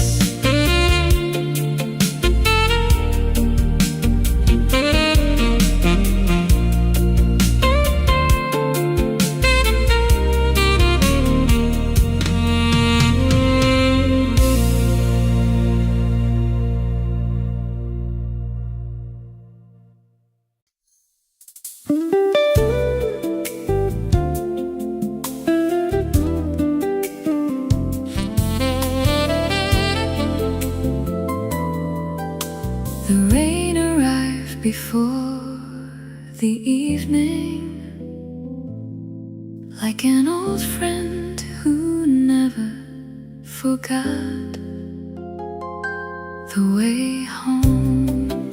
The rain arrived before the evening, like an old friend who never forgot the way home.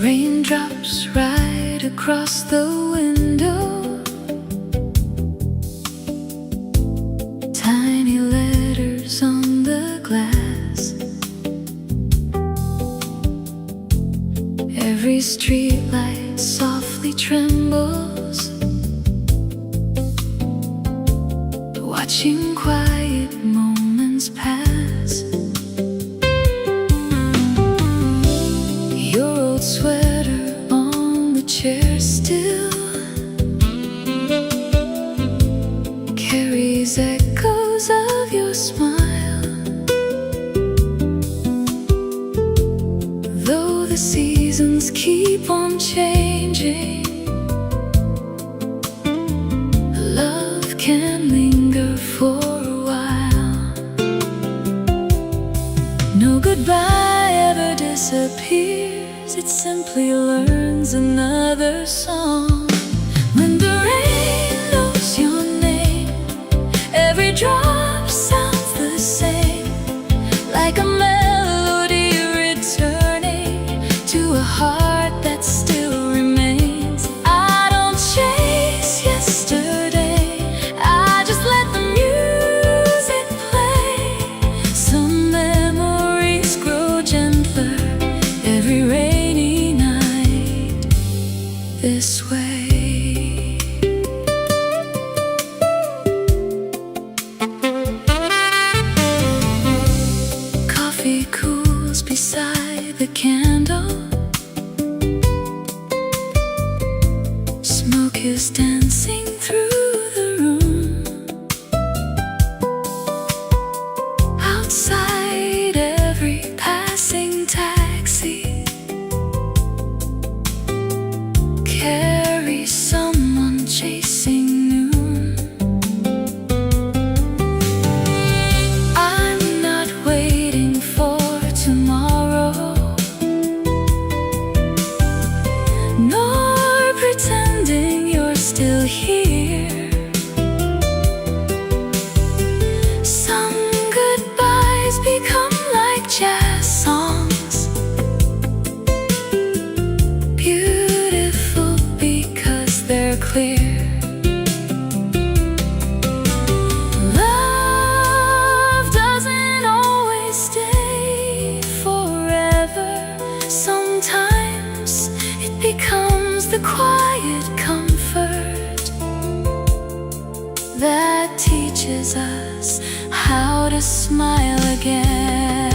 Raindrops right across the window, tiny letters on the glass. Every street light softly trembles, watching quiet moments pass. Your old sweater on the chair still carries echoes of your smile. Though the seasons keep on changing, love can linger for a while. No goodbye ever disappears, it simply learns another song. When the rain knows your name, this way. Coffee cools beside the candle. Smoke is dancing through the room. Outside every passing taxi carries someone chasing noon. I'm not waiting for tomorrow, nor pretending you're still here. Some goodbyes become like jazz songs, beautiful because they're clear. Love doesn't always stay forever. Sometimes it becomes the quiet comfort that teaches us how to smile again.